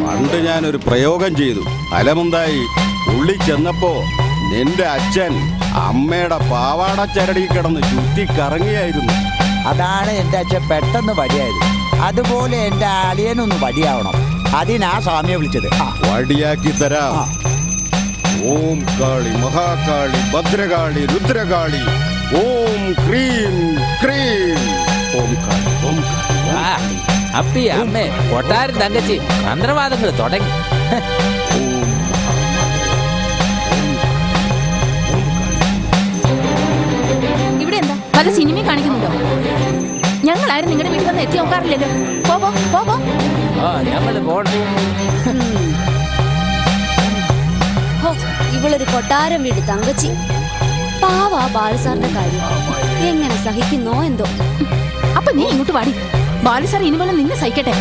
പണ്ട് ഞാനൊരു പ്രയോഗം ചെയ്തു. ഫലമെന്തായി? ഉള്ളി ചെന്നപ്പോ നിന്റെ അച്ഛൻ അമ്മയുടെ പാവാട ചരടി കിടന്ന് ചുറ്റിക്കറങ്ങിയായിരുന്നു. അതാണ് എന്റെ അച്ഛൻ പെട്ടെന്ന് വടിയായത്. അതുപോലെ എന്റെ അളിയനൊന്ന് വടിയാവണം. അതിനാ സ്വാമിയെ വിളിച്ചത്. വടിയാക്കി തരാം. ഓം കാളി മഹാകാളി ഭദ്രകാളി രുദ്രകാളി ഓം ക്രീം ക്രീം. ഓം കാളി ഓം കാളി. അപ്പി അമ്മേ കൊട്ടാരം തങ്കച്ചി മന്ത്രവാദങ്ങൾ തുടങ്ങി. ഇവിടെ എന്താ പല സിനിമ കാണിക്കുന്നുണ്ടോ? ഞങ്ങളാരും നിങ്ങളുടെ വീട്ടിൽ വന്ന് എത്തി നോക്കാറില്ലല്ലോ. പോകോ പോകോ. ഞങ്ങള് പോണം. ഇവളൊരു കൊട്ടാരം വീട് തങ്കച്ചി. പാവാ ബാലസാറിന്റെ കാര്യം എങ്ങനെ സഹിക്കുന്നോ എന്തോ. അപ്പൊ നീ ഇങ്ങോട്ട് വാടി. ബാലസാർ ഇനിമേലെ നിന്നെ സഹിക്കട്ടെ.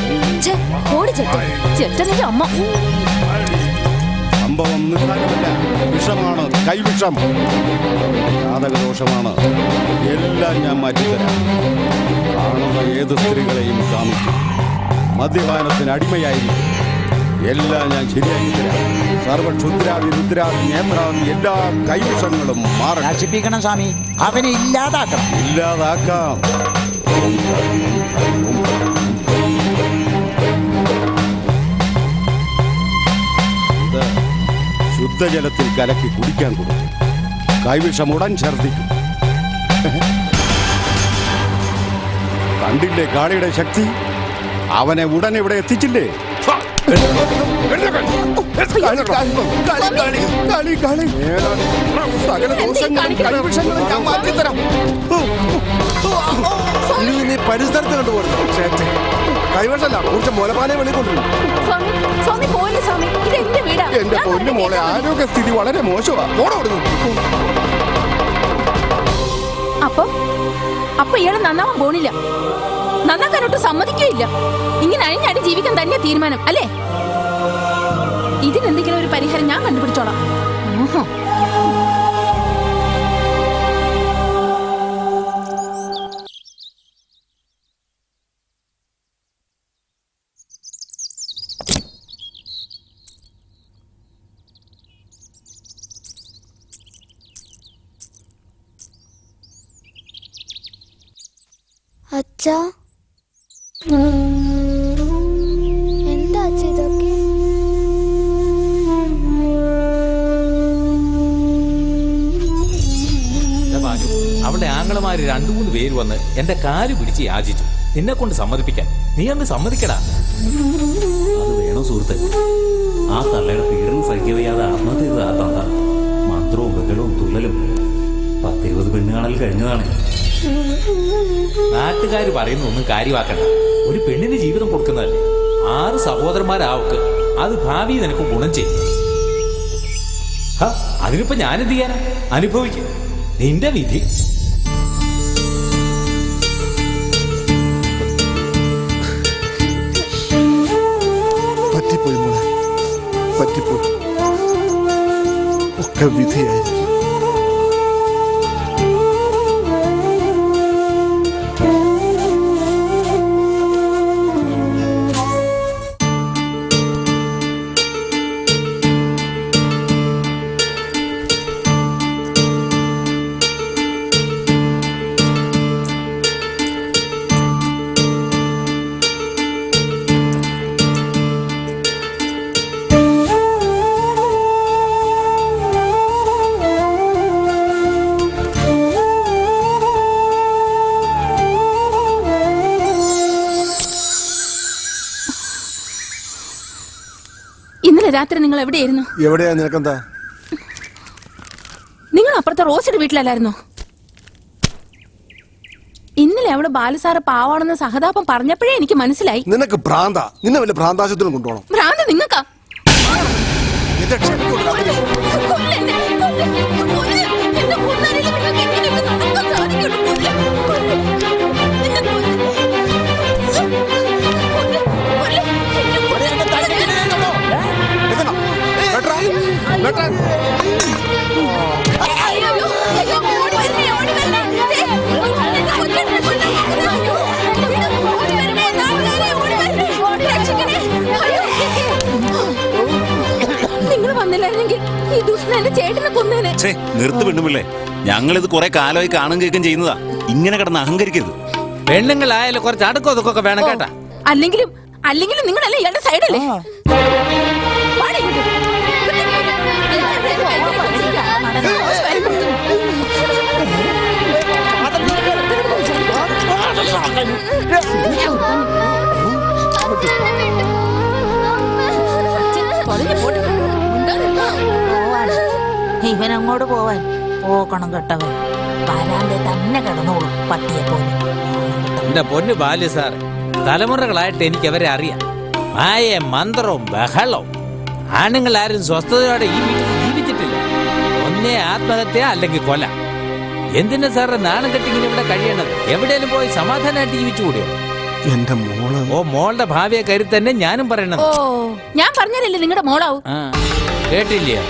ഓടി ചെറ്റ നിന്റെ അമ്മ. സംഭവം നിസ്സാരമല്ല. വിഷമാണ്, കൈവിഷം, ജാതകദോഷമാണ്. എല്ലാം ഞാൻ മാറ്റിത്തരാം. കാണുന്ന ഏത് സ്ത്രീകളെയും കാണിക്കും. മദ്യപാനത്തിന് അടിമയായിരിക്കും. എല്ലാം ഞാൻ ശരിയാക്കി തരാം. സർവക്ഷുദ്രാദി രുദ്രാദി നേത്രാദി എല്ലാ കൈവിഷങ്ങളും മാറണം. നശിപ്പിക്കണം സ്വാമി, അവനെ ഇല്ലാതാക്കണം. ഇല്ലാതാക്കാം. ശുദ്ധജലത്തിൽ കലക്കി കുടിക്കാൻ കൊടുക്കും. കൈവിഷം ഉടൻ ഛർദ്ദിക്കും. കണ്ടില്ലേ കാളിയുടെ ശക്തി? അവനെ ഉടനെ ഇവിടെ എത്തിച്ചില്ലേ? സകല ദോഷങ്ങളും കൈവിഷങ്ങളും ഞാൻ മാറ്റിത്തരാം. നീ പരിസരത്ത് കണ്ടുപോരുന്നു. കൈവശല്ല കുറച്ച് മുലപാലെ വെളിക്കൊണ്ടിരുന്നു. സ്വാമി പോലെ സ്വാമി, ഇത് എന്റെ വീടാ. എന്റെ പൊന്നു മോളെ, ആരോഗ്യസ്ഥിതി വളരെ മോശമാ. അപ്പൊ ഇയാള് നന്നാവാൻ പോണില്ല, നന്നാക്കാനൊട്ട് സമ്മതിക്കുകയില്ല. ഇങ്ങനെ അഴിഞ്ഞാടി ജീവിക്കാൻ തന്നെ തീരുമാനം അല്ലേ? ഇതിനെന്തെങ്കിലും ഒരു പരിഹാരം ഞാൻ കണ്ടുപിടിച്ചോളാം. അച്ഛാ, എന്താ അച്ഛ ഇതൊക്കെ? അവളുടെ ആങ്ങളമാര് 2-3 പേര് വന്ന് എന്റെ കാല് പിടിച്ച് യാചിച്ചു നിന്നെ കൊണ്ട് സമ്മതിപ്പിക്കാൻ. നീ അന്ന് സമ്മതിക്കടാ. അത് വേണോ സുഹൃത്തെ? ആ തള്ളയുടെ പീഡനം സഹിക്കവയ്യാതെ ആത്മഹത്യ ചെയ്ത ആ തന്ത മന്ത്രവും ബഹളവും തുള്ളലും 10-20 പെണ്ണുകാണൽ കഴിഞ്ഞതാണ്. നാട്ടുകാർ പറയുന്ന ഒന്നും കാര്യമാക്കണ്ട. ഒരു പെണ്ണിന് ജീവിതം കൊടുക്കുന്നതല്ലേ. 6 സഹോദരന്മാരാവക്ക്. അത് ഭാവി നിനക്ക് ഗുണം ചെയ്യും. അതിനിപ്പോ ഞാനെന്ത് ചെയ്യാനാ? അനുഭവിക്കും നിന്റെ വിധി. പറ്റിപ്പോയി മോളെ, പറ്റിപ്പോയി. ഒക്കെ വിധിയായിരിക്കും. ഇന്നലെ രാത്രി നിങ്ങൾ എവിടെയായിരുന്നു? എവിടെയാ? നിനക്കെന്താ? നിങ്ങൾ അപ്പുറത്തെ റോസിന്റെ വീട്ടിലല്ലായിരുന്നോ? ഇന്നലെ അവിടെ ബാലസാറ് പാവാണെന്ന് സഹതാപം പറഞ്ഞപ്പോഴേ എനിക്ക് മനസ്സിലായി. നിനക്ക് ഭ്രാന്ത. നിന്നെ വല്ല ഭ്രാന്താശുപത്രിയിലും കൊണ്ടുപോകണം. ഭ്രാന്ത് നിങ്ങൾക്കാ? നിങ്ങൾ വന്നില്ലായിരുന്നെങ്കിൽ ഈ ദുഷ്ടൻ എന്റെ ചേട്ടനെ കൊന്നേനെ. നിർത്ത് പെണ്ണുപിള്ളേ, ഞങ്ങളിത് കുറെ കാലമായി കാണും കേൾക്കും ചെയ്യുന്നതാ. ഇങ്ങനെ കിടന്ന് അഹങ്കരിക്കരുത്. പെണ്ണുങ്ങളായാലും കുറച്ച് അടുക്കോ അതൊക്കെ വേണം കേട്ടാ. അല്ലെങ്കിലും നിങ്ങളല്ലേ ഇയാളുടെ സൈഡല്ലേ? ഇവനങ്ങോട്ട് പോവാൻ പോക്കണം കേട്ടവൻ. വരാന്റെ തന്നെ കിടന്നോളും പട്ടിയെ പോലെ. എന്റെ പൊന്ന് ബാല്യ സാറ്, തലമുറകളായിട്ട് എനിക്ക് അവരെ അറിയാം. മായ മന്ത്രവും ബഹളവും. ആണുങ്ങളാരും സ്വസ്ഥതയോടെ ഈ വീട്ടിൽ ജീവിച്ചിട്ടില്ല. ഒന്നേ ആത്മഹത്യ അല്ലെങ്കിൽ കൊല. എന്തിനാ സാറ് നാണം കെട്ടിങ്ങനെ ഇവിടെ കഴിയണത്? എവിടെയെങ്കിലും പോയി സമാധാനമായിട്ട് ജീവിച്ചുകൂടിയോ? എന്റെ മോള്. ഓ, മോളുടെ ഭാവിയെ കരുതി തന്നെ ഞാനും പറയണത്. ഓ, ഞാൻ പറഞ്ഞല്ലേ നിങ്ങളുടെ മോളാവും. കേട്ടില്ലയോ?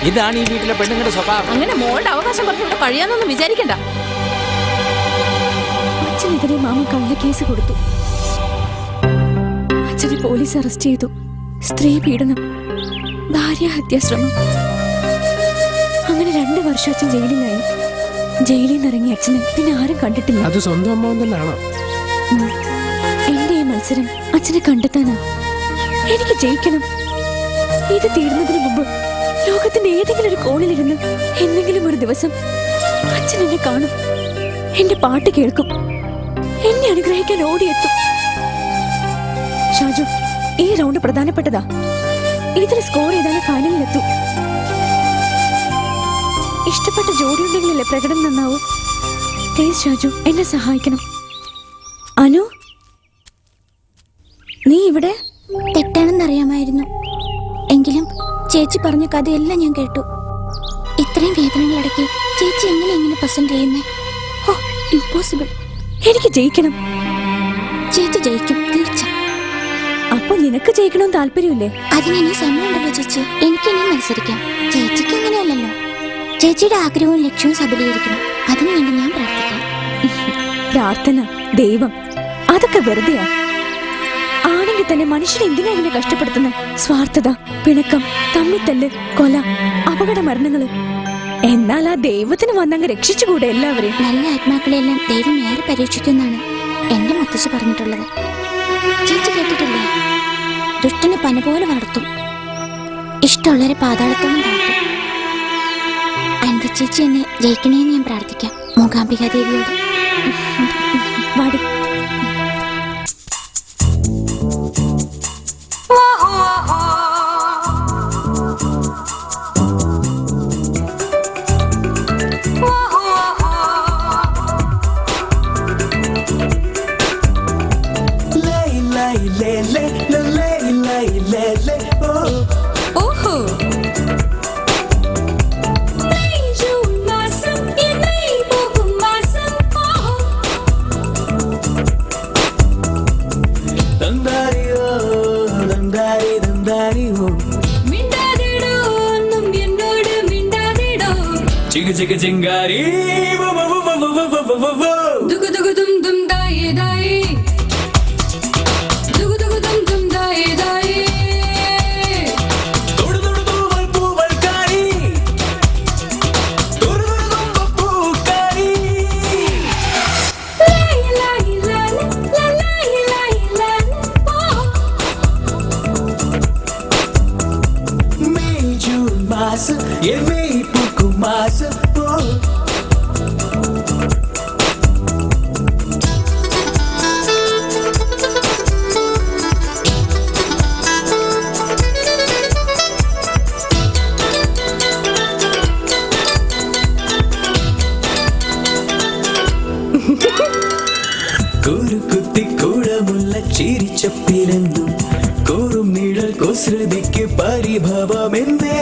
ഇതാണ് ഈ വീട്ടിലെ പെണ്ണുങ്ങളുടെ സ്വഭാവം. അങ്ങനെ മോളുടെ അവകാശം പറഞ്ഞുകൊണ്ട് കഴിയാന്നൊന്നും വിചാരിക്കണ്ട. അച്ഛനെതിരെ മാമ കള്ള കേസ് കൊടുത്തു. അച്ഛനെ പോലീസ് അറസ്റ്റ് ചെയ്തു. സ്ത്രീ പീഡനം, ഭാര്യാഹത്യാശ്രമം. അങ്ങനെ 2 വർഷം അച്ഛൻ ജയിലിലായി. ജയിലിൽ നിന്ന് ഇറങ്ങിയ അച്ഛനെ പിന്നെ ആരും കണ്ടിട്ടില്ല. അത് സ്വന്തം അമ്മ തന്നെയാണോ? എന്റെ ഈ മത്സരം അച്ഛനെ കണ്ടെത്താനാ. എനിക്ക് ജയിക്കണം. ഇത് തീരുന്നതിന് മുമ്പ് ലോകത്തിന്റെ ഏതെങ്കിലും ഒരു കോണിലിരുന്ന് എന്തെങ്കിലും ഒരു ദിവസം അച്ഛൻ എന്നെ കാണും, എന്റെ പാട്ട് കേൾക്കും, എന്നെ അനുഗ്രഹിക്കാൻ ഓടിയെത്തും. ഷാജു, ഈ റൗണ്ട് പ്രധാനപ്പെട്ടതാ. ഇതിൽ സ്കോർ ചെയ്താലേ ഫൈനലിലെത്തൂ. ഇഷ്ടപ്പെട്ട ജോഡി ഉണ്ടെങ്കിലല്ലേ പ്രകടനം നന്നാവൂ. പ്ലീസ് ഷാജു, എന്നെ സഹായിക്കണം. അനു, നീ ഇവിടെ? തെറ്റാണെന്നറിയാമായിരുന്നു. എങ്കിലും ചേച്ചി പറഞ്ഞ കഥയെല്ലാം ഞാൻ കേട്ടു. ഇത്രയും വേദനകളിടയ്ക്ക് ചേച്ചി എങ്ങനെ പ്രസന്റ് ചെയ്യുന്നേ? ഓ, ഇമ്പോസിബിൾ. എനിക്ക് ജയിക്കണം. ചേച്ചി ജയിക്കും, തീർച്ച. അപ്പൊ നിനക്ക് ജയിക്കണമെന്ന് താല്പര്യമില്ലേ? അതിനി സമയമുണ്ടല്ലോ ചേച്ചി. എനിക്കിനി മത്സരിക്കാം. ചേച്ചിക്ക് അങ്ങനെയല്ലല്ലോ. ചേച്ചിയുടെ ആഗ്രഹവും ലക്ഷ്യവും സബലീകരിക്കണം. അതിനുവേണ്ടി ഞാൻ പ്രാർത്ഥിക്കാം. പ്രാർത്ഥന, ദൈവം, അതൊക്കെ വെറുതെയാ. ആണെങ്കിൽ തന്നെ മനുഷ്യനെ എന്തിനാ ഇങ്ങനെ കഷ്ടപ്പെടുത്തുന്നത്? സ്വാർത്ഥത, പിണക്കം, തമ്മിത്തല്ല്, കൊല, അപകട മരണങ്ങള്. എന്നാൽ ആ ദൈവത്തിന് വന്നങ്ങ് രക്ഷിച്ചുകൂടെ എല്ലാവരെയും? നല്ല ആത്മാക്കളെല്ലാം ദൈവം ഏറെ പരീക്ഷിക്കുന്നാണ് എന്റെ മുത്തശ്ശി പറഞ്ഞിട്ടുള്ളത്. ചേച്ചി കേട്ടിട്ടില്ലേ? ദുഷ്ടനെ പന പോലെ വളർത്തും, ഇഷ്ടമുള്ളവരെ പാതാളത്തോളം താഴ്ത്തും. അനന്ത ചേച്ചി എന്നെ ജയിക്കണേന്ന് ഞാൻ പ്രാർത്ഥിക്കാം മൂകാംബിക ദേവിയോട്. വാടി. ഓഹോ, ചിങ്കാരി ചിരിച്ചപ്പിലെന്നും കോറും നിഴൽ കുസൃതിക്ക് പരിഭവമെന്നേ.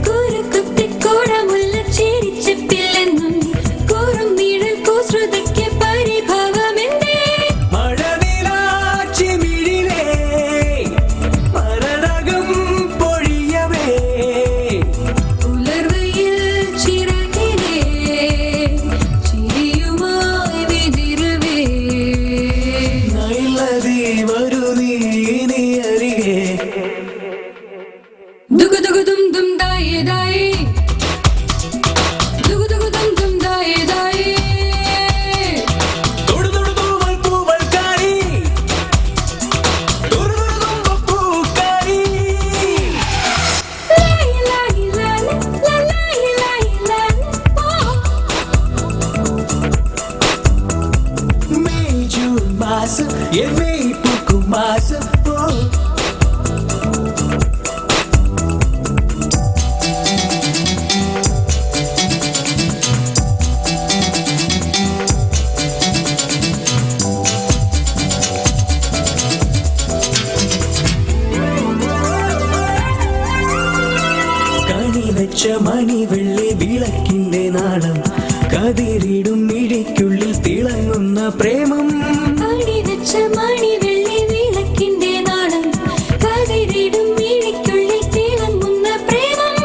കുറുക്കുത്തിക്കൂടമുള്ള ചിരിച്ചപ്പിലെന്നും കോറും നിഴൽ കുസൃതിക്ക് പരിഭവമെന്നേ. മഴനിലാച്ചിമിഴിലേ മരണകം പൊഴിയവേ പുലർവയിൽ ചിറകിലേ ചിരിയുമായി വിതിരവേ. നൈലതി വരു നീ അരികെ. ദുഗു ദുഗു ദും ദും ദായേ ദായേ, ദുഗു ദുഗു ദും ദും ദായേ ദായേ. തൊടുതൊടുതൂവൽ പൂവൽക്കാരി, തൊടുതൊടുതുമ്പപ്പൂക്കാരി. ലായി ലായി ലായി ലായി ലായി ലായി ഓ. മെയ് ജൂൺ മാസം എൻ മെയ് പൂക്കും മാസം. കണിവെച്ച മണിവെള്ളി വിളക്കിന്റെ നാളം കതിരിടും മിഴിക്കുള്ളിൽ തിളങ്ങുന്ന പ്രേമം. അടിവെച്ച മണിവെള്ളി വിളക്കിന്റെ നാളം കതിരിടും മിഴിക്കുള്ളിൽ തിളങ്ങുന്ന പ്രേമം.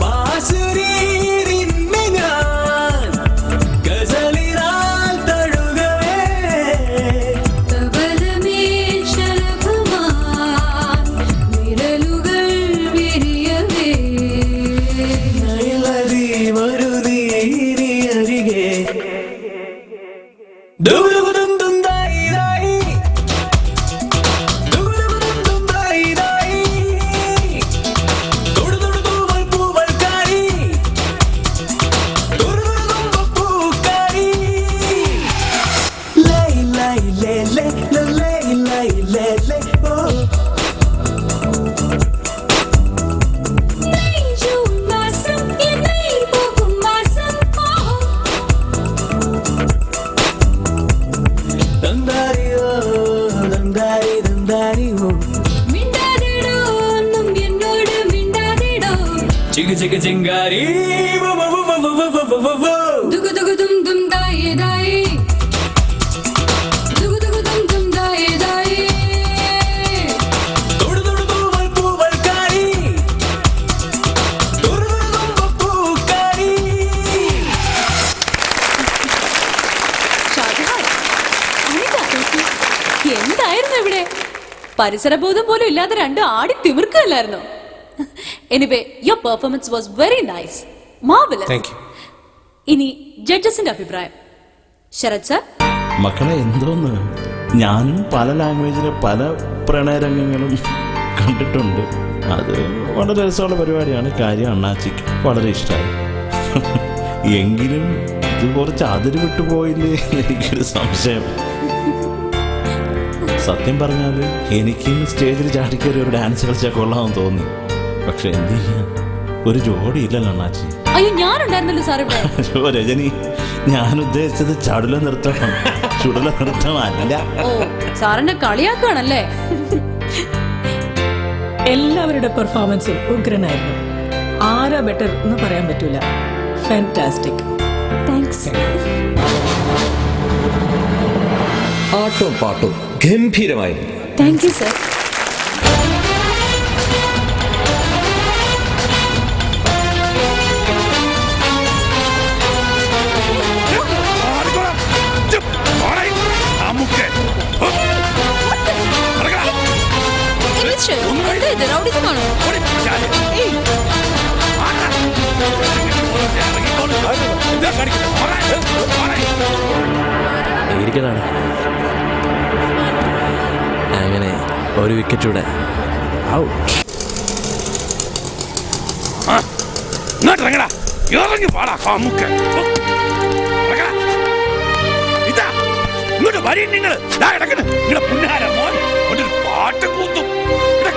പാസുരീരിന്മേ ഞാൻ ഗസലിനാൽ തഴുകവേ. തബലമേൽ ശലഭമായി വിരലുകൾ വിരിയവേ. നൈലതി വരു നീ അരികെ. ദുഗുദുഗുദും ചിക ചിക ചിങ്കാരി ദുഗു ദുഗു ദും ദും ദായേ ദായേ ദുഗു ദുഗു ദും ദും ദായേ ദായേ തൊടു തൊടു പൂവൽ പൂവൽക്കാരി തൊടു തൊടു പൂക്കാരി. എന്തായിരുന്നു ഇവിടെ? പരിസരബോധം പോലും ഇല്ലാതെ രണ്ട് ആടി തിമിർക്കല്ലായിരുന്നു. Anyway your performance was very nice, marvellous. ഇനി ജഡ്ജസിന്റെ അഭിപ്രായം. ശരത് സർ. മക്കളെ എന്തോന്ന്, ഞാനും പല ലാംഗ്വേജിലെ പല പ്രണയരംഗങ്ങളും കണ്ടിട്ടുണ്ട്. അത് വളരെ രസമുള്ള പരിപാടിയാണ്. കാര്യം അണ്ണാച്ചിക്ക് വളരെ ഇഷ്ടമായി. എങ്കിലും ഇത് കുറച്ച് അതിര് വിട്ടുപോയില്ലേ എനിക്കൊരു സംശയം. സത്യം പറഞ്ഞാൽ എനിക്കും സ്റ്റേജിൽ ചാടിക്കയറി ഒരു ഡാൻസ് കളിച്ചാൽ കൊള്ളാമെന്ന് തോന്നി. പക്ഷെ എന്ത് ചെയ്യാൻ, ഒരു ജോഡി ഇല്ലല്ലോ അണ്ണാച്ചി. അയ്യോ, ഞാനുണ്ടായിരുന്നല്ലോ സാർ ഇവിടെ. രജനി, ഞാൻ ഉദ്ദേശിച്ചത് ചടുല നൃത്തം, ചുടല നൃത്തമല്ല. ഓ, സാറിനെ കളിയാക്കുകയാണല്ലേ? എല്ലാവരുടെ പെർഫോമൻസും ഉഗ്രനായിരുന്നു. ആരാ ബെറ്റർ എന്ന് പറയാൻ പറ്റൂല. ഫാന്റാസ്റ്റിക്. താങ്ക്സ്. ആട്ടവും പാട്ടും ഗംഭീരമായിരുന്നു. Thank you sir. ഇരിക്കണാണ്. അങ്ങനെ ഒരു വിക്കറ്റൂടെ ഔട്ട്. ഇറങ്ങി പാടാ കാമുക്ക്. ഇതാ ഇങ്ങോട്ട് വരി നിങ്ങൾ. നിങ്ങളുടെ പുന്നാര മോൻ ഒരു പാട്ട് കൂത്തും.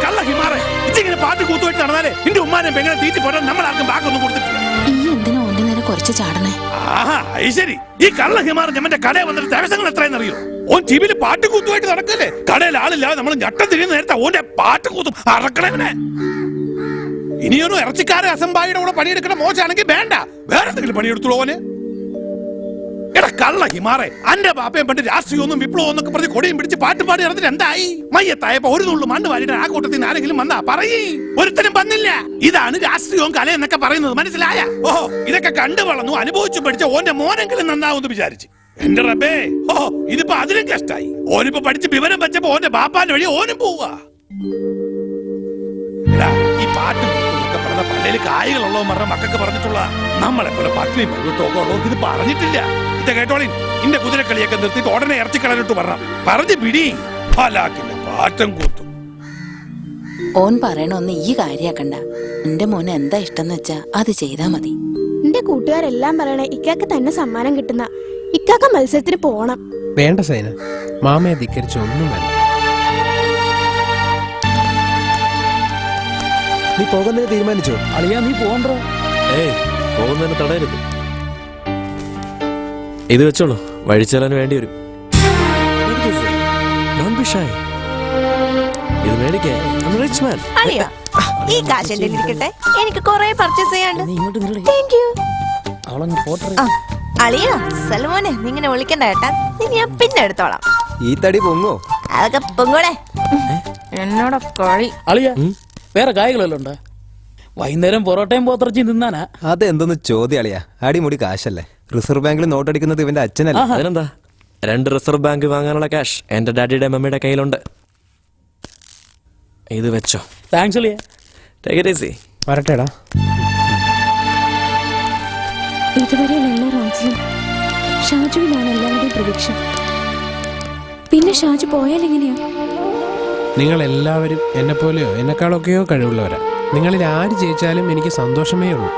കള്ള ഹിമാറെ ഇച്ചിങ്ങനെ പാട്ട് കൂത്തുമായിട്ട് നടന്നാലേ എന്റെ ഉമ്മാനെ പെങ്ങനെ തീറ്റി പോട്ടാൻ നമ്മളാർക്കും ബാക്കൊന്നും കൊടുത്തിട്ടില്ല. ഈ എന്തിനാ ഓന്റെ നേരെ കുറച്ച് ചാടണേ? ആഹാ, ശരി. ഈ കള്ള ഹിമാറ് ഞമ്മന്റെ കടയിൽ വന്നിട്ട് ദിവസങ്ങൾ എത്രയെന്നറിയോ? ഓൻ ടിവിയിൽ പാട്ട് കൂത്തുമായിട്ട് നടക്കല്ലേ. കടയിൽ ആളില്ലാതെ നമ്മൾ ഞട്ടം തിരിയുന്ന നേരത്തെ ഓന്റെ പാട്ട് കൂത്തും അറക്കണവനെ. ഇനിയൊന്നും ഇറച്ചിക്കാരെ അസംബായിയുടെ കൂടെ പണിയെടുക്കണ മോശമാണെങ്കിൽ വേണ്ട, വേറെ എന്തെങ്കിലും പണിയെടുത്തുള്ളൂ ഓന്. എടാ കള്ള ഹിമാറെ, അന്റെ ബാപ്പയും പണ്ട് രാഷ്ട്രീയമൊന്നും വിപ്ലവം എന്നൊക്കെ പറഞ്ഞ് കൊടിയും പിടിച്ച് പാട്ട് പാടി നടന്നിട്ട് എന്തായി? മയ്യത്തായപ്പോ ഒരു നുള്ളു മണ്ണ് വാരിട്ട് ആ കൂട്ടത്തിൽ നിന്ന് ആരെങ്കിലും വന്നാ പറയേ? ഒരുത്തരും വന്നില്ല. ഇതാണ് രാഷ്ട്രീയവും കല എന്നൊക്കെ പറയുന്നത്, മനസ്സിലായ? ഓഹോ, ഇതൊക്കെ കണ്ടു വളർന്നു അനുഭവിച്ചു പഠിച്ച ഓന്റെ മോനെങ്കിലും നന്നാവുമെന്ന് വിചാരിച്ചു. എന്റെ റബ്ബേ, ഓഹോ ഇതിപ്പോ അതിലും കഷ്ടായി. ഓനിപ്പോ പഠിച്ച് വിവരം വെച്ചപ്പോ ഓന്റെ ബാപ്പാന്റെ വഴി ഓനും പോവാ. ഈ പാട്ട് പറഞ്ഞ പള്ളിയിൽ കായികളുള്ളവൻ പറഞ്ഞ മക്കൾക്ക് പറഞ്ഞിട്ടുള്ള നമ്മളെപ്പോലെ പട്ടിണി പഴുത്തോക്കുള്ളവർക്ക് ഇത് പറഞ്ഞിട്ടില്ല. ഇത് കേട്ടോളി, ഇന്റെ കുതിരക്കളിയൊക്കെ നിർത്തിയിട്ട് ഉടനെ ഇറച്ചിക്കളനിട്ട് പറഞ്ഞു പിടി പാലാക്കില്ല പാറ്റം കൂത്തും. ഓൻ പറയണൊന്ന് ഈ കാര്യാക്കണ്ട. എന്റെ മോനെ എന്താ ഇഷ്ടം വെച്ചാ അത് ചെയ്താ മതി. എന്റെ കൂട്ടുകാരെല്ലാം പറയണേ ഇക്കാക്ക് തന്നെ സമ്മാനം കിട്ടുന്ന. ഇക്കാക്ക മത്സരത്തിന് പോണം. വേണ്ട സൈന, മാമയെ ധിക്കരിച്ച ഒന്നും വേണ്ട. നീ പോകുന്നതിന് തീരുമാനിച്ചോ? അളിയാ നീ പോകണ്ടോ? ഏയ്, പോകുന്നതിന് തടയരുത്. ഇത് വെച്ചോളൂ, വഴിച്ചെല്ലാൻ വേണ്ടി വരും. ഇത് മേടിക്കേ, റിച്ച് മാൻ. ഈ കാശ് എന്റെ ഇരിക്കട്ടെ, എനിക്ക് കുറെ പർച്ചേസ് ചെയ്യാണ്ട്. അളിയാ സൽമോനെ, നീ ഇങ്ങനെ വിളിക്കണ്ട കേട്ടാ. ഞാൻ പിന്നെ എടുത്തോളാം. ഈ തടി പൊങ്ങോ? അതൊക്കെ പൊങ്ങൂടെ. എന്നോട് കളി. അളിയ വേറെ കായ്കളെല്ലാം ഉണ്ട്. വൈകുന്നേരം പൊറോട്ടയും പോത്തിറച്ചി തിന്നാനാ. അതെന്തൊന്ന് ചോദ്യം അളിയാ? അടിമുടി കാശല്ലേ. റിസർവ് ബാങ്കിൽ നോട്ടടിക്കുന്നത് ഇവന്റെ അച്ഛനല്ല. അതിനെന്താ, 2 റിസർവ് ബാങ്ക് വാങ്ങാനുള്ള ക്യാഷ് എന്റെ ഡാഡിയുടെ മമ്മിയുടെ കയ്യിലുണ്ട്. ഇത് വെച്ചോ. താങ്ക്സ് അളിയ. Take it easy. വരട്ടെടാ. ഇതുവരെയുള്ള എല്ലാ റൗണ്ട്സിലും ഷാജുവിനാണ് എല്ലാവരുടെയും പ്രതീക്ഷ. പിന്നെ ഷാജു പോയാൽ എങ്ങനെയാ? നിങ്ങൾ എല്ലാവരും എന്നെ പോലെയോ എന്നെക്കാളൊക്കെയോ കഴിവുള്ളവരാ. നിങ്ങളിൽ ആര് ജയിച്ചാലും എനിക്ക് സന്തോഷമേ ഉള്ളൂ.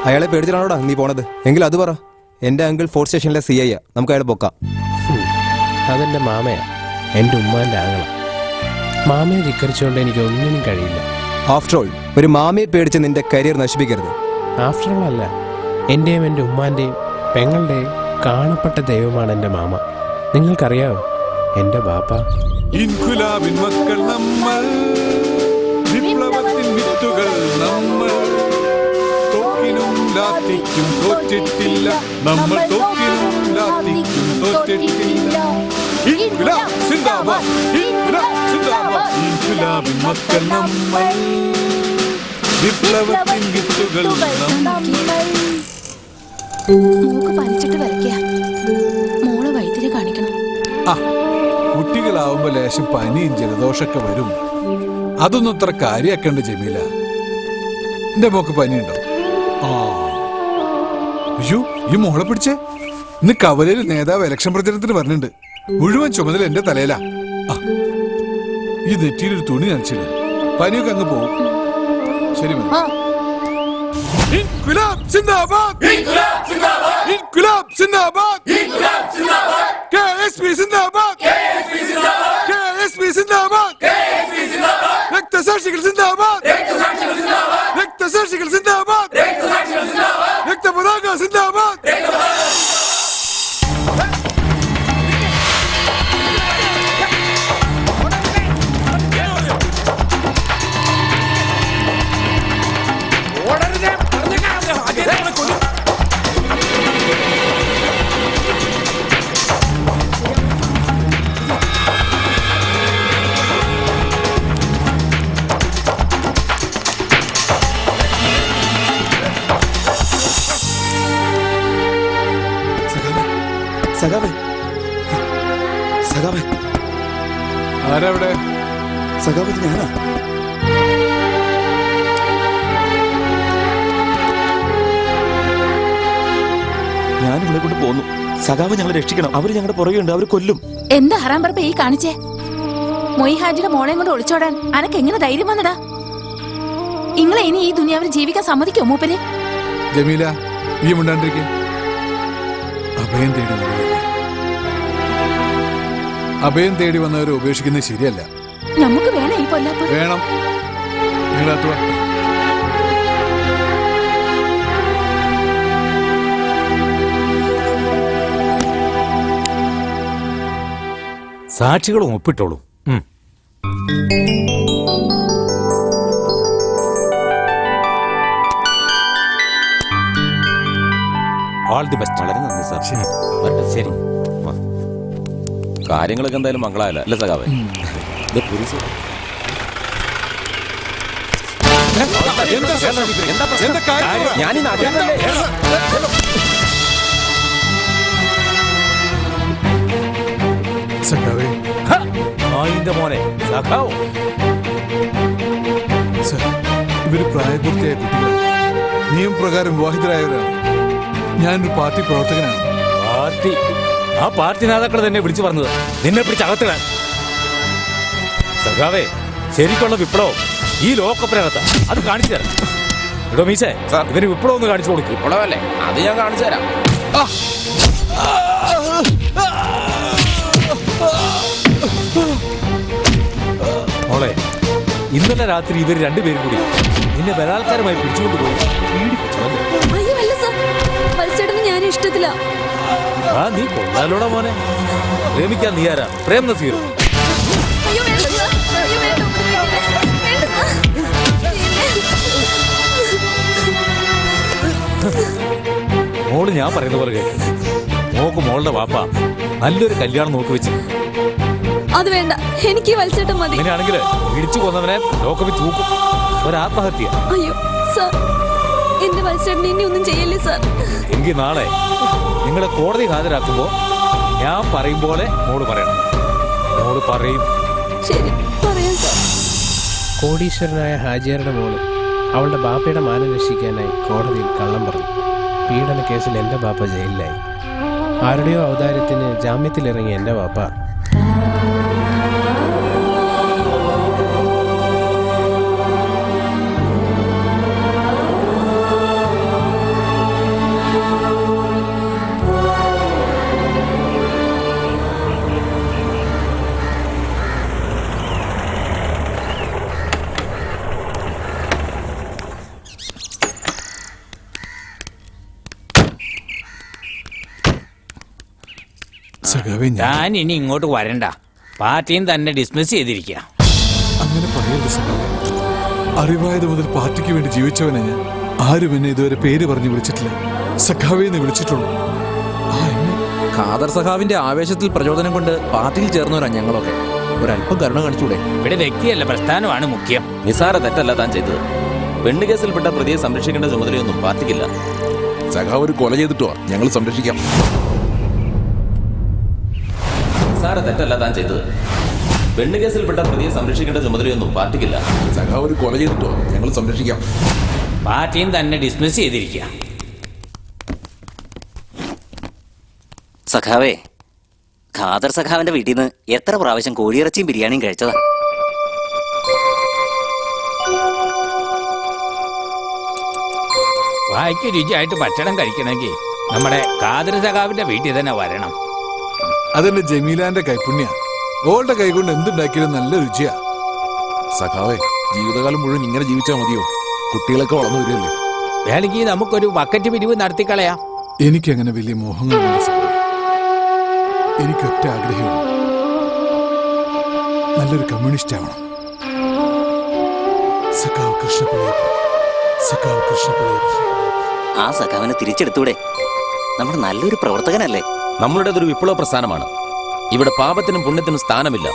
അയാളെ പേടിച്ചിട്ടാണോടാ നീ പോണത്? എങ്കിൽ അത് പറ. എന്റെ അങ്കിൾ ഫോർട്ട് സ്റ്റേഷനിലെ CI യാ. നമുക്ക് അയാളെ പൊക്കാം. അതെന്റെ മാമയാ, എന്റെ ഉമ്മാന്റെ ആങ്ങള. മാമയെ ധിക്കരിച്ചുകൊണ്ട് എനിക്ക് ഒന്നിനും കഴിയില്ല. ആഫ്റ്റർ ഓൾ, ഒരു മാമയെ പേടിച്ച് നിന്റെ കരിയർ നശിപ്പിക്കരുത്. ആഫ്റ്റർ ഓൾ അല്ല, എന്റെയും എന്റെ ഉമ്മാന്റെയും പെങ്ങളുടെയും കാണപ്പെട്ട ദൈവമാണ് എന്റെ മാമ. നിങ്ങൾക്കറിയാവോ, എന്റെ ബാപ്പ ഇൻകുലാബിൻ മക്കൾ നമ്മൾ, വിപ്ലവത്തിൻ വിത്തുകൾ നമ്മൾ. ലാത്തിക്കും തോറ്റിട്ടില്ല, നമ്മൾ തോക്കിനും ലാത്തിക്കും തോറ്റിട്ടില്ല. ഇൻക്വിലാബ് സിന്ദാബാദ്, ഇൻക്വിലാബ് സിന്ദാബാദ്. ഇൻക്വിലാബിൻ മക്കൾ നമ്മൾ, വിപ്ലവത്തിൻ വിത്തുകൾ നമ്മൾ. മൂക്ക് പനിച്ചിട്ട് വരയ്ക്ക. മോളെ വൈദ്യുതി കാണിക്കണം. കുട്ടികളാവുമ്പോ ലേശം പനിയും ജലദോഷമൊക്കെ വരും. അതൊന്നും അത്ര കാര്യാക്കണ്ട ജമീല. എന്റെ മോക്ക് പനിയുണ്ടോ? അയ്യോ, ഈ മോളെ പിടിച്ചേ. ഇന്ന് കവലയിൽ നേതാവ് ഇലക്ഷൻ പ്രചരണത്തിന് പറഞ്ഞിട്ടുണ്ട്. മുഴുവൻ ചുമതല എന്റെ തലയിലാ. ഈ നെറ്റിയിലൊരു തുണി നനച്ചിടും, പനിയൊക്കെ അങ്ങ് പോകും. ശരി മതി. ഇൻക്വിലാബ് സിന്ദാബാദ്, ഇൻക്വിലാബ് സിന്ദാബാദ്, ഇൻക്വിലാബ് സിന്ദാബാദ്, ഇൻക്വിലാബ് സിന്ദാബാദ്. കെഎസ്പി സിന്ദാബാദ്, കെഎസ്പി സിന്ദാബാദ്, കെഎസ്പി സിന്ദാബാദ്, കെഎസ്പി സിന്ദാബാദ്. രക്തസാക്ഷികൾ സിന്ദാബാദ്, രക്തസാക്ഷികൾ സിന്ദാബാദ്, രക്തസാക്ഷികൾ സിന്ദാബാദ്, രക്തസാക്ഷികൾ സിന്ദാബാദ്. രക്തപതാക സിന്ദാബാദ്, രക്തപതാക. സഖാവേ, സഖാവേ, ആരവിടെ? സഖാവേ, ഇത് ഞാനാ. ഞാൻ ഇവിടെ കൊണ്ട് പോന്നു. സഖാവ് ഞങ്ങളെ രക്ഷിക്കണം. അവര് ഞങ്ങളുടെ പുറകെയുണ്ട്. അവർ കൊല്ലും. എന്താ ഹറാം പറപ്പ ഈ കാണിച്ചേ? മൊയ് ഹാജിയുടെ മോളെയും കൊണ്ട് ഒളിച്ചോടാൻ അനക്ക് എങ്ങനെ ധൈര്യം വന്നടാ? ഇങ്ങളെ ഇനി ഈ ദുനിയാവിൽ ജീവിക്കാൻ സമ്മതിക്കോ മൂപ്പര്? ജമീല, ഈ മുണ്ടാണ്ടിരിക്കെ. അഭയം തേടി വന്നവരെ, അഭയം തേടി വന്നവരെ ഉപേക്ഷിക്കുന്നത് ശരിയല്ല. നമുക്ക് വേണം ഈ പൊല്ലാപ്പ്. വേണം. നിങ്ങളാത്തുവ. സാക്ഷികളും ഒപ്പിട്ടോളൂ. All the best. വളരെ നന്ദി സാർ. ശരി. കാര്യങ്ങളൊക്കെ എന്തായാലും മംഗളായല്ല അല്ലേ സഖാവേ? മോനെ സഖാവോ? ഇവര് പ്രായപൂർത്തിയായ കുട്ടികളാണ്. നിയമപ്രകാരം വിവാഹിതരായവരാണ്. ഞാനൊരു പാർട്ടി പ്രവർത്തകനാണ്. പാർട്ടി? ആ പാർട്ടി നേതാക്കൾ തന്നെ വിളിച്ചു പറഞ്ഞത് നിന്നെ പിടിച്ച് അകത്തിടാൻ. സഖാവേ, ശരിക്കുള്ള വിപ്ലവം ഈ ലോകകപ്പിനകത്താ. അത് കാണിച്ചു തരാം. എടോ മീശേ, ഇവന് വിപ്ലവം ഒന്ന് കാണിച്ചു കൊടുക്കും. വിപ്ലവല്ലേ? അത് ഞാൻ കാണിച്ചു തരാം. മോളെ, ഇന്നലെ രാത്രി ഇവർ രണ്ടുപേരും കൂടി നിന്നെ ബലാത്കാരമായി പിടിച്ചുകൊണ്ടുപോയി പീഡിപ്പിച്ചു. ഞാൻ ഇഷ്ടത്തില്ല. നീ കൊള്ളാലോടാ മോനെ. പ്രേമിക്കാൻ നീ ആരാ? പ്രേം നസീറോ? മോള് ഞാൻ പറയുന്ന പോലെ കേൾക്കും. മോക്ക് മോളുടെ വാപ്പ നല്ലൊരു കല്യാണം നോക്കി വെച്ചു. അത് വേണ്ട, എനിക്ക് വത്സേട്ടൻ മതി. അങ്ങനെയാണെങ്കിൽ ഇടിച്ചു കൊന്നവനെ ലോക്കപ്പി തൂക്കും. ഒരാത്മഹത്യ. അയ്യോ സാർ, എന്റെ വത്സേട്ടനെ ഇനി ഒന്നും ചെയ്യല്ലേ സാർ. എങ്കിൽ നാളെ നിങ്ങളെ കോടതി ഹാജരാക്കുമ്പോ ഞാൻ പറയും പോലെ മോള് പറയണം. മോള് പറയും. ശരി, പറയാം സാർ. കോടീശ്വരനായ ഹാജിയാരുടെ മോള് അവളുടെ ബാപ്പയുടെ മാനം രക്ഷിക്കാനായി കോടതിയിൽ കള്ളം പറഞ്ഞു. പീഡന കേസിൽ എൻ്റെ ബാപ്പ ജയിലിലായി. ആരുടെയോ ഔദാര്യത്തിന് ജാമ്യത്തിലിറങ്ങിയ എൻ്റെ ബാപ്പ ഞാൻ ഇനി ഇങ്ങോട്ട് വരണ്ട. പാർട്ടിയും തന്നെ ഡിസ്മിസ് ചെയ്തിരിക്കുക. അങ്ങനെ പറയരുത് സഖാവേ. അറിവായത് മുതൽ പാർട്ടിക്ക് വേണ്ടി ജീവിച്ചവനെ ഞാൻ. ആരും എന്നെ ഇതുവരെ പേര് പറഞ്ഞു വിളിച്ചിട്ടില്ല. സഖാവേന്ന് വിളിച്ചിട്ടുള്ളൂ. ഖാദർ സഖാവിന്റെ ആവേശത്തിൽ പ്രചോദനം കൊണ്ട് പാർട്ടിയിൽ ചേർന്നവരാ ഞങ്ങളൊക്കെ. ഒരല്പം കരുണ കാണിച്ചൂടെ? ഇവിടെ വ്യക്തിയല്ല, പ്രസ്ഥാനമാണ് മുഖ്യം. നിസാര തെറ്റല്ല താൻ ചെയ്തത്. പെണ്ണുകേസിൽപ്പെട്ട പ്രതിയെ സംരക്ഷിക്കേണ്ട ചുമതലയൊന്നും പാർട്ടിക്കില്ല. സഖാവ് ഒരു കൊല ചെയ്തിട്ടോ ഞങ്ങൾ സംരക്ഷിക്കാം. നിസാര തെറ്റല്ല താൻ ചെയ്തത്. പെണ്ണുകേസിൽപ്പെട്ട പ്രതിയെ സംരക്ഷിക്കേണ്ട ചുമതലയൊന്നും പാർട്ടിക്കില്ല. സഖാവ് ഒരു കൊല ചെയ്തിട്ടോ ഞങ്ങൾ സംരക്ഷിക്കാം. പാർട്ടിയും തന്നെ ഡിസ്മിസ് ചെയ്തിരിക്കുക. സഖാവേ, ഖാദർ സഖാവിന്റെ വീട്ടിൽ നിന്ന് എത്ര പ്രാവശ്യം കോഴിയിറച്ചിയും ബിരിയാണിയും കഴിച്ചതാ. വായിക്ക് രുചിയായിട്ട് ഭക്ഷണം കഴിക്കണമെങ്കിൽ നമ്മുടെ ഖാദർ സഖാവിന്റെ വീട്ടിൽ തന്നെ വരണം. അതെന്റെ ജമീലാന്റെ കൈപ്പുണ്യ. ഓളുടെ കൈ കൊണ്ട് എന്തുണ്ടാക്കിയാലും നല്ല രുചിയാ. സഖാവേ, ജീവിതകാലം മുഴുവൻ ഇങ്ങനെ ജീവിച്ചാൽ മതിയോ? കുട്ടികളൊക്കെ വളർന്നു വരികയല്ലേ. വേണമെങ്കിൽ നമുക്കൊരു ബക്കറ്റ് പിരിവ് നടത്തിക്കളയാം. എനിക്കങ്ങനെ വലിയ മോഹങ്ങളില്ല സഖാവേ. എനിക്കൊറ്റ ആഗ്രഹമാണ്, നല്ലൊരു കമ്മ്യൂണിസ്റ്റ് ആവണം. സഖാവ് കൃഷ്ണപിള്ളയെ. സഖാവ് കൃഷ്ണപിള്ളയെ. ആ സഖാവിനെ തിരിച്ചെടുത്തൂടെ? നമ്മുടെ നല്ലൊരു പ്രവർത്തകനല്ലേ? നമ്മളുടേതൊരു വിപ്ലവ പ്രസ്ഥാനമാണ്. ഇവിടെ പാപത്തിനും പുണ്യത്തിനും സ്ഥാനമില്ല.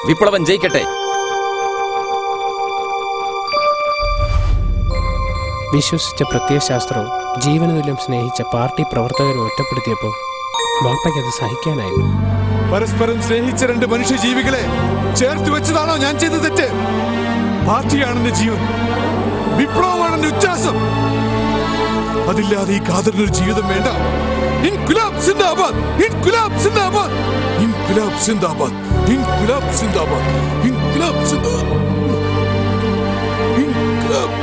വിപ്ലവം ജയിക്കട്ടെ. വിശ്വസിച്ച പ്രത്യയശാസ്ത്രവും ജീവന തുല്യം സ്നേഹിച്ച പാർട്ടി പ്രവർത്തകരും ഒറ്റപ്പെടുത്തിയപ്പോൾ ബാപ്പയ്ക്കത് സഹിക്കാനായില്ല. പരസ്പരം സ്നേഹിച്ച രണ്ട് മനുഷ്യ ജീവികളെ ചേർത്ത് വെച്ചതാണോ ഞാൻ ചെയ്ത തെറ്റ്? പാർട്ടിയാണ് എന്റെ ജീവൻ, വിപ്ലവമാണ് എന്റെ ഉച്ഛ്വാസം. അതില്ലാതെ ഈ ഖാദറിനൊരു ജീവിതം വേണ്ട. ഇൻക്വിലാബ് സിന്ദാബാദ്, ഇൻക്വിലാബ് സിന്ദാബാദ്, ഇൻക്വിലാബ് സിന്ദാബാദ്, ഇൻക്വിലാബ് സിന്ദാബാദ്, ഇൻക്വിലാബ് സിന്ദാബാദ്, ഇൻക്വിലാബ്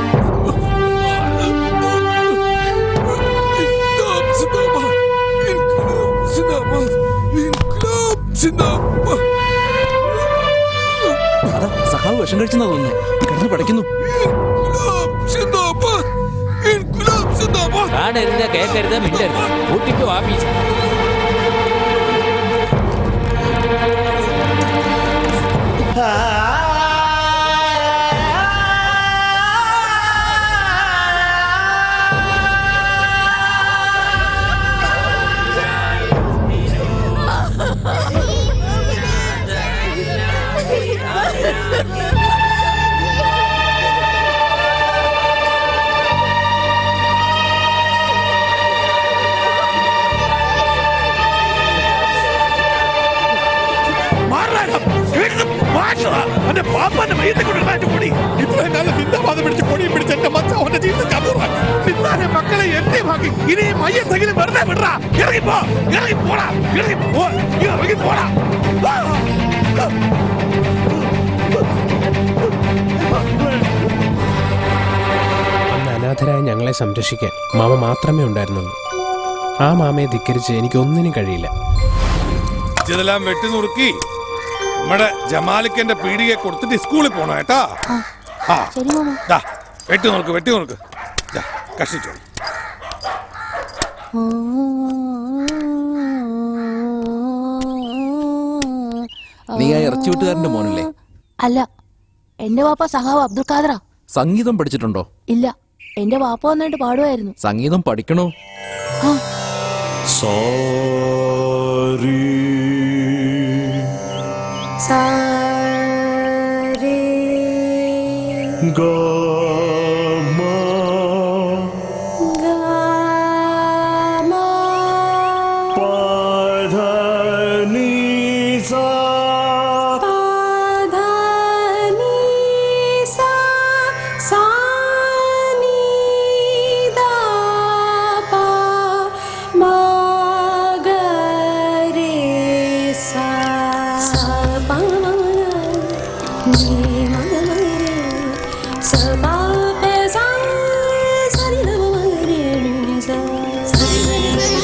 സഖാവ് വിഷം കഴിച്ചെന്നാ തോന്നുന്നു. കിടന്ന് പഠിക്കുന്നു. കാണരുത്, കേൾക്കരുത്, മിണ്ടരുത്. കൂട്ടിക്ക് വാപ്പീസ്. മക്കളെ എന്നെ ബാക്കി ഇനി മയ്യത്തെങ്കിലും വെറുതെ വിടറാ. ഇറങ്ങിപ്പോ, ഇറങ്ങിപ്പോടാ, ഇറങ്ങിപ്പോടാ. അന്ന് അനാഥരായ ഞങ്ങളെ സംരക്ഷിക്കാൻ മാമ മാത്രമേ ഉണ്ടായിരുന്നുള്ളൂ. ആ മാമയെ ധിക്കരിച്ച് എനിക്കൊന്നിനും കഴിയില്ല. ഇതെല്ലാം വെട്ടി നുറുക്കി നമ്മുടെ ജമാലിക്കന്റെ പീടികയെ കൊടുത്തിട്ട് സ്കൂളിൽ പോണോ കേട്ടാ? വെട്ടി നോക്ക്, വെട്ടി നോക്ക്. കഷ്ടിച്ചോ. നീ ആ ഇറച്ചി വിട്ടുകാരന്റെ മോനല്ലേ? അല്ല, എന്റെ വാപ്പ സഖാവ് അബ്ദുൽ ഖാദറാ. സംഗീതം പഠിച്ചിട്ടുണ്ടോ? ഇല്ല, എന്റെ വാപ്പ വന്നിട്ട് പാടുമായിരുന്നു. സംഗീതം പഠിക്കണോ? സോറി സാരേ ഗമ ഗമ പധനി സ പധനി സാ സാ നീ ദാ പ മ ഗ രേ സാ സാ പ മ നീ മ ഗ ര സ പ പ സ സ രി ന മ രെ നി സ സ രി സ രി സ രി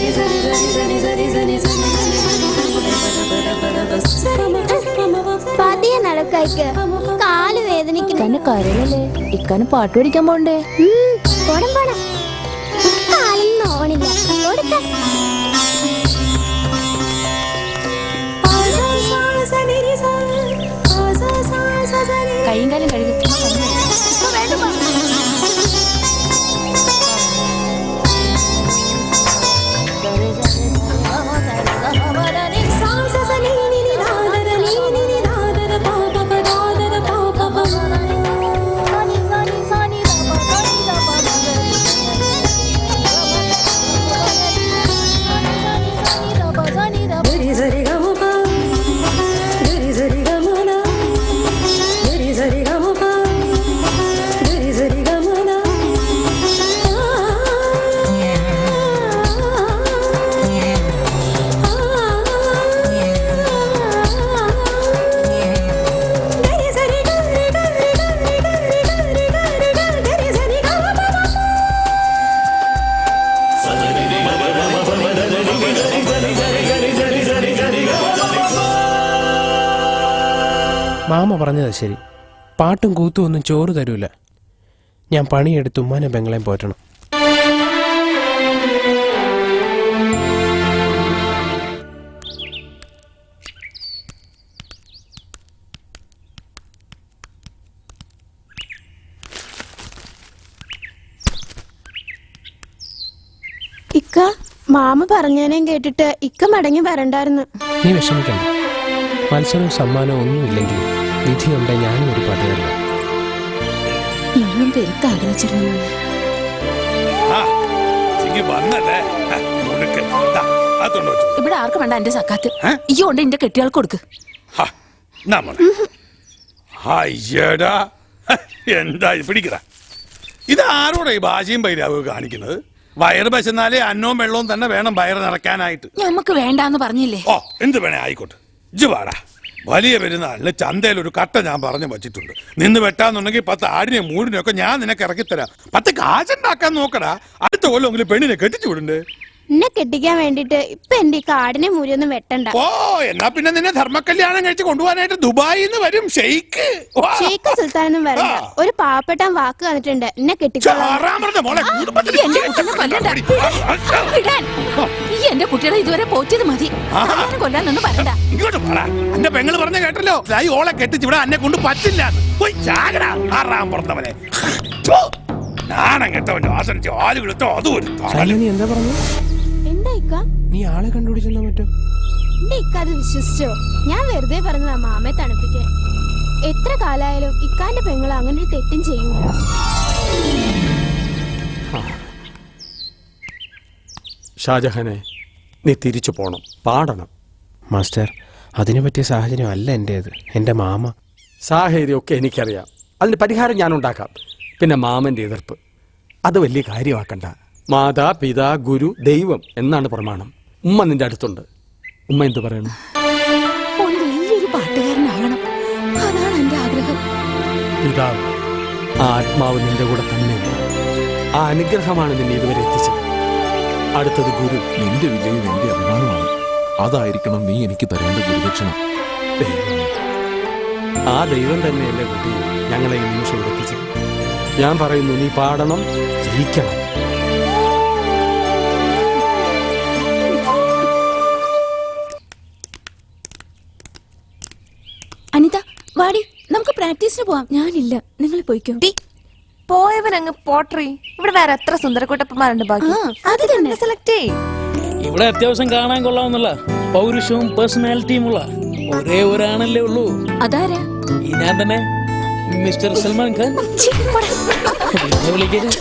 സ രി സ രി സ രി സ രി പതിയെ നടക്കായിക്ക് കാല് വേദനിക്കുന്നു. ഇക്കാന് കരളല്ലേ? ഇക്കാന് പാട്ട് പഠിക്കാൻ പോണ്ടേ? പോണം പോണം. കാലൊന്നും ഓണില്ല. കൊടുക്കാം. ആ സ സ സ നി രി സ ആ സ സ സ സ മാമ പറഞ്ഞതാ ശരി. പാട്ടും കൂത്തും ഒന്നും ചോറ് തരൂല. ഞാൻ പണിയെടുത്ത് ഉമ്മാനെ പെങ്ങളെയും പോറ്റണം. ഇക്ക മാമ പറഞ്ഞേനേം കേട്ടിട്ട് ഇക്ക മടങ്ങി വരണ്ടായിരുന്നു. നീ വിഷമിക്കണ്ട. മത്സരവും സമ്മാനവും ഒന്നുമില്ലെങ്കിൽ വിധിയുണ്ടെ ഞാനും ഒരു പാട്ടുകാരനാണ്. ഇന്നും പെരുത്ത് ആലോചിച്ചിരുന്നു. ഇവിടെ ആർക്കും വേണ്ട എന്റെ സക്കാത്ത്. ഈ കൊണ്ട് എന്റെ കെട്ടിയാൾക്ക് കൊടുക്ക്. എന്താ പിടിക്കറ ഇത് ആരോടെ ഈ ഭാഷയും പൈരാവും കാണിക്കുന്നത്? വയറ് പശന്നാലേ അന്നവും വെള്ളവും തന്നെ വേണം വയറ് നിറയ്ക്കാനായിട്ട്. ഞമ്മക്ക് വേണ്ടാന്ന് പറഞ്ഞില്ലേ? ഓ എന്ത് വേണേ ആയിക്കോട്ടെ. ഇജ്ജ് വാടാ. വലിയ പെരുന്നാളിന് ചന്തയിൽ ഒരു കട്ട ഞാൻ പറഞ്ഞു വച്ചിട്ടുണ്ട്. നിന്ന് വെട്ടാന്നുണ്ടെങ്കിൽ 10 ആടിനെയും മൂടിനെയും ഒക്കെ ഞാൻ നിനക്ക് ഇറക്കിത്തരാം. 10 കാശുണ്ടാക്കാൻ നോക്കടാ. അടുത്ത കൊല്ലമെങ്കിലും പെണ്ണിനെ കെട്ടിച്ചു വിടണ്ടേ? എന്നെ കെട്ടിക്കാൻ വേണ്ടിട്ട് ഇപ്പൊ എന്റെ ഈ കാടിനെ മൂരിയൊന്നും വെട്ടണ്ട. ഓ എന്നാ പിന്നെ നിന്നെ ധർമ്മകല്യാണം കഴിച്ച് കൊണ്ടുപോകാനായിട്ട് ദുബായിന്ന് വരും ഷെയ്ക്ക്. ഷെയ്ഖ് സുൽത്താനൊന്നും വരണ്ട. ഒരു പാവപ്പെട്ടാൻ വാക്ക് തന്നിട്ടുണ്ട് എന്നെ കെട്ടിക്കോളാം. ഈ എന്റെ കുട്ടികളെ ഇതുവരെ പോറ്റിയത് മതി. കൊല്ലാനൊന്നും പറയണ്ട. ഇങ്ങോട്ട് പോടാ. എന്റെ പെങ്ങള് പറഞ്ഞ കേട്ടല്ലോ. ഓളെ കെട്ടിച്ച് ഇവിടെ എന്നെ കൊണ്ട് പറ്റില്ല. പോയി ചാകടാ ആറാം പുറത്തവനെ. നാണം കെട്ടവന്റെ ആസനിച്ച് ആലുകളെത്തോ അതും ഒരു എന്താ പറഞ്ഞു? എന്താ ഇക്ക? നീ ആളെ കണ്ടുപിടിച്ചെന്നോ മറ്റോ? എന്റെ ഇക്ക അത് വിശ്വസിച്ചോ? ഞാൻ വെറുതെ പറഞ്ഞതാ മാമയെ തണുപ്പിക്കാൻ. എത്ര കാലായാലും ഇക്കാന്റെ പെങ്ങള് അങ്ങനെ ഒരു തെറ്റും ചെയ്യൂല. ഷാജഹാനെ നീ തിരിച്ചു പോണം, പാടണം. മാസ്റ്റർ, അതിനു പറ്റിയ സാഹചര്യം അല്ല എന്റേത്. എന്റെ മാമ. സാഹചര്യമൊക്കെ എനിക്കറിയാം. അതിന് പരിഹാരം ഞാൻ ഉണ്ടാക്കാം. പിന്നെ മാമന്റെ എതിർപ്പ് അത് വലിയ കാര്യമാക്കണ്ട. മാതാ പിതാ ഗുരു ദൈവം എന്നാണ് പ്രമാണം. ഉമ്മ നിന്റെ അടുത്തുണ്ട്. ഉമ്മ എന്ത് പറയണം? വലിയൊരു പാട്ടുകാരനാകണം, അതാണ് എന്റെ ആഗ്രഹം. പിതാവ്, ആ ആത്മാവ് നിന്റെ കൂടെ തന്നെയുണ്ട്. ആ അനുഗ്രഹമാണ് നിന്നെ ഇതുവരെ എത്തിച്ചത്. അടുത്തത് ഗുരു. നിന്റെ വിജയം എന്റെ അഭിമാനമാണ്. അതായിരിക്കണം നീ എനിക്ക് തരേണ്ട ഗുരുദക്ഷിണ. ആ ദൈവം തന്നെയല്ലേ കുട്ടി ഞങ്ങളെ ഈ നിമിഷം എത്തിച്ചത്. ഞാൻ പറയുന്നു, നീ പാടണം, ജയിക്കണം. അനിത വാടി, നമുക്ക് പ്രാക്ടീസിന് പോവാം. ഞാനില്ല, നിങ്ങൾ പോയിക്കോ. പോയവൻ അങ്ങ് പോട്ടറി. ഇവിടെ വേറെ എത്ര സുന്ദരക്കുട്ടപ്പന്മാരുണ്ട് ബാക്കി. അത് തന്നെ സെലക്ട് ചെയ്. ഇവിടെ അത്യാവശ്യം കാണാൻ കൊള്ളാവുന്നുള്ള പൗരുഷവും പേഴ്സണാലിറ്റിയും ഉള്ള ഒരേ ഒരാണല്ലേ ഉള്ളൂ. അതാരാ? ഈ ഞാൻ തന്നെ, മിസ്റ്റർ സൽമാൻ ഖാൻ. വിളിക്കരുത്.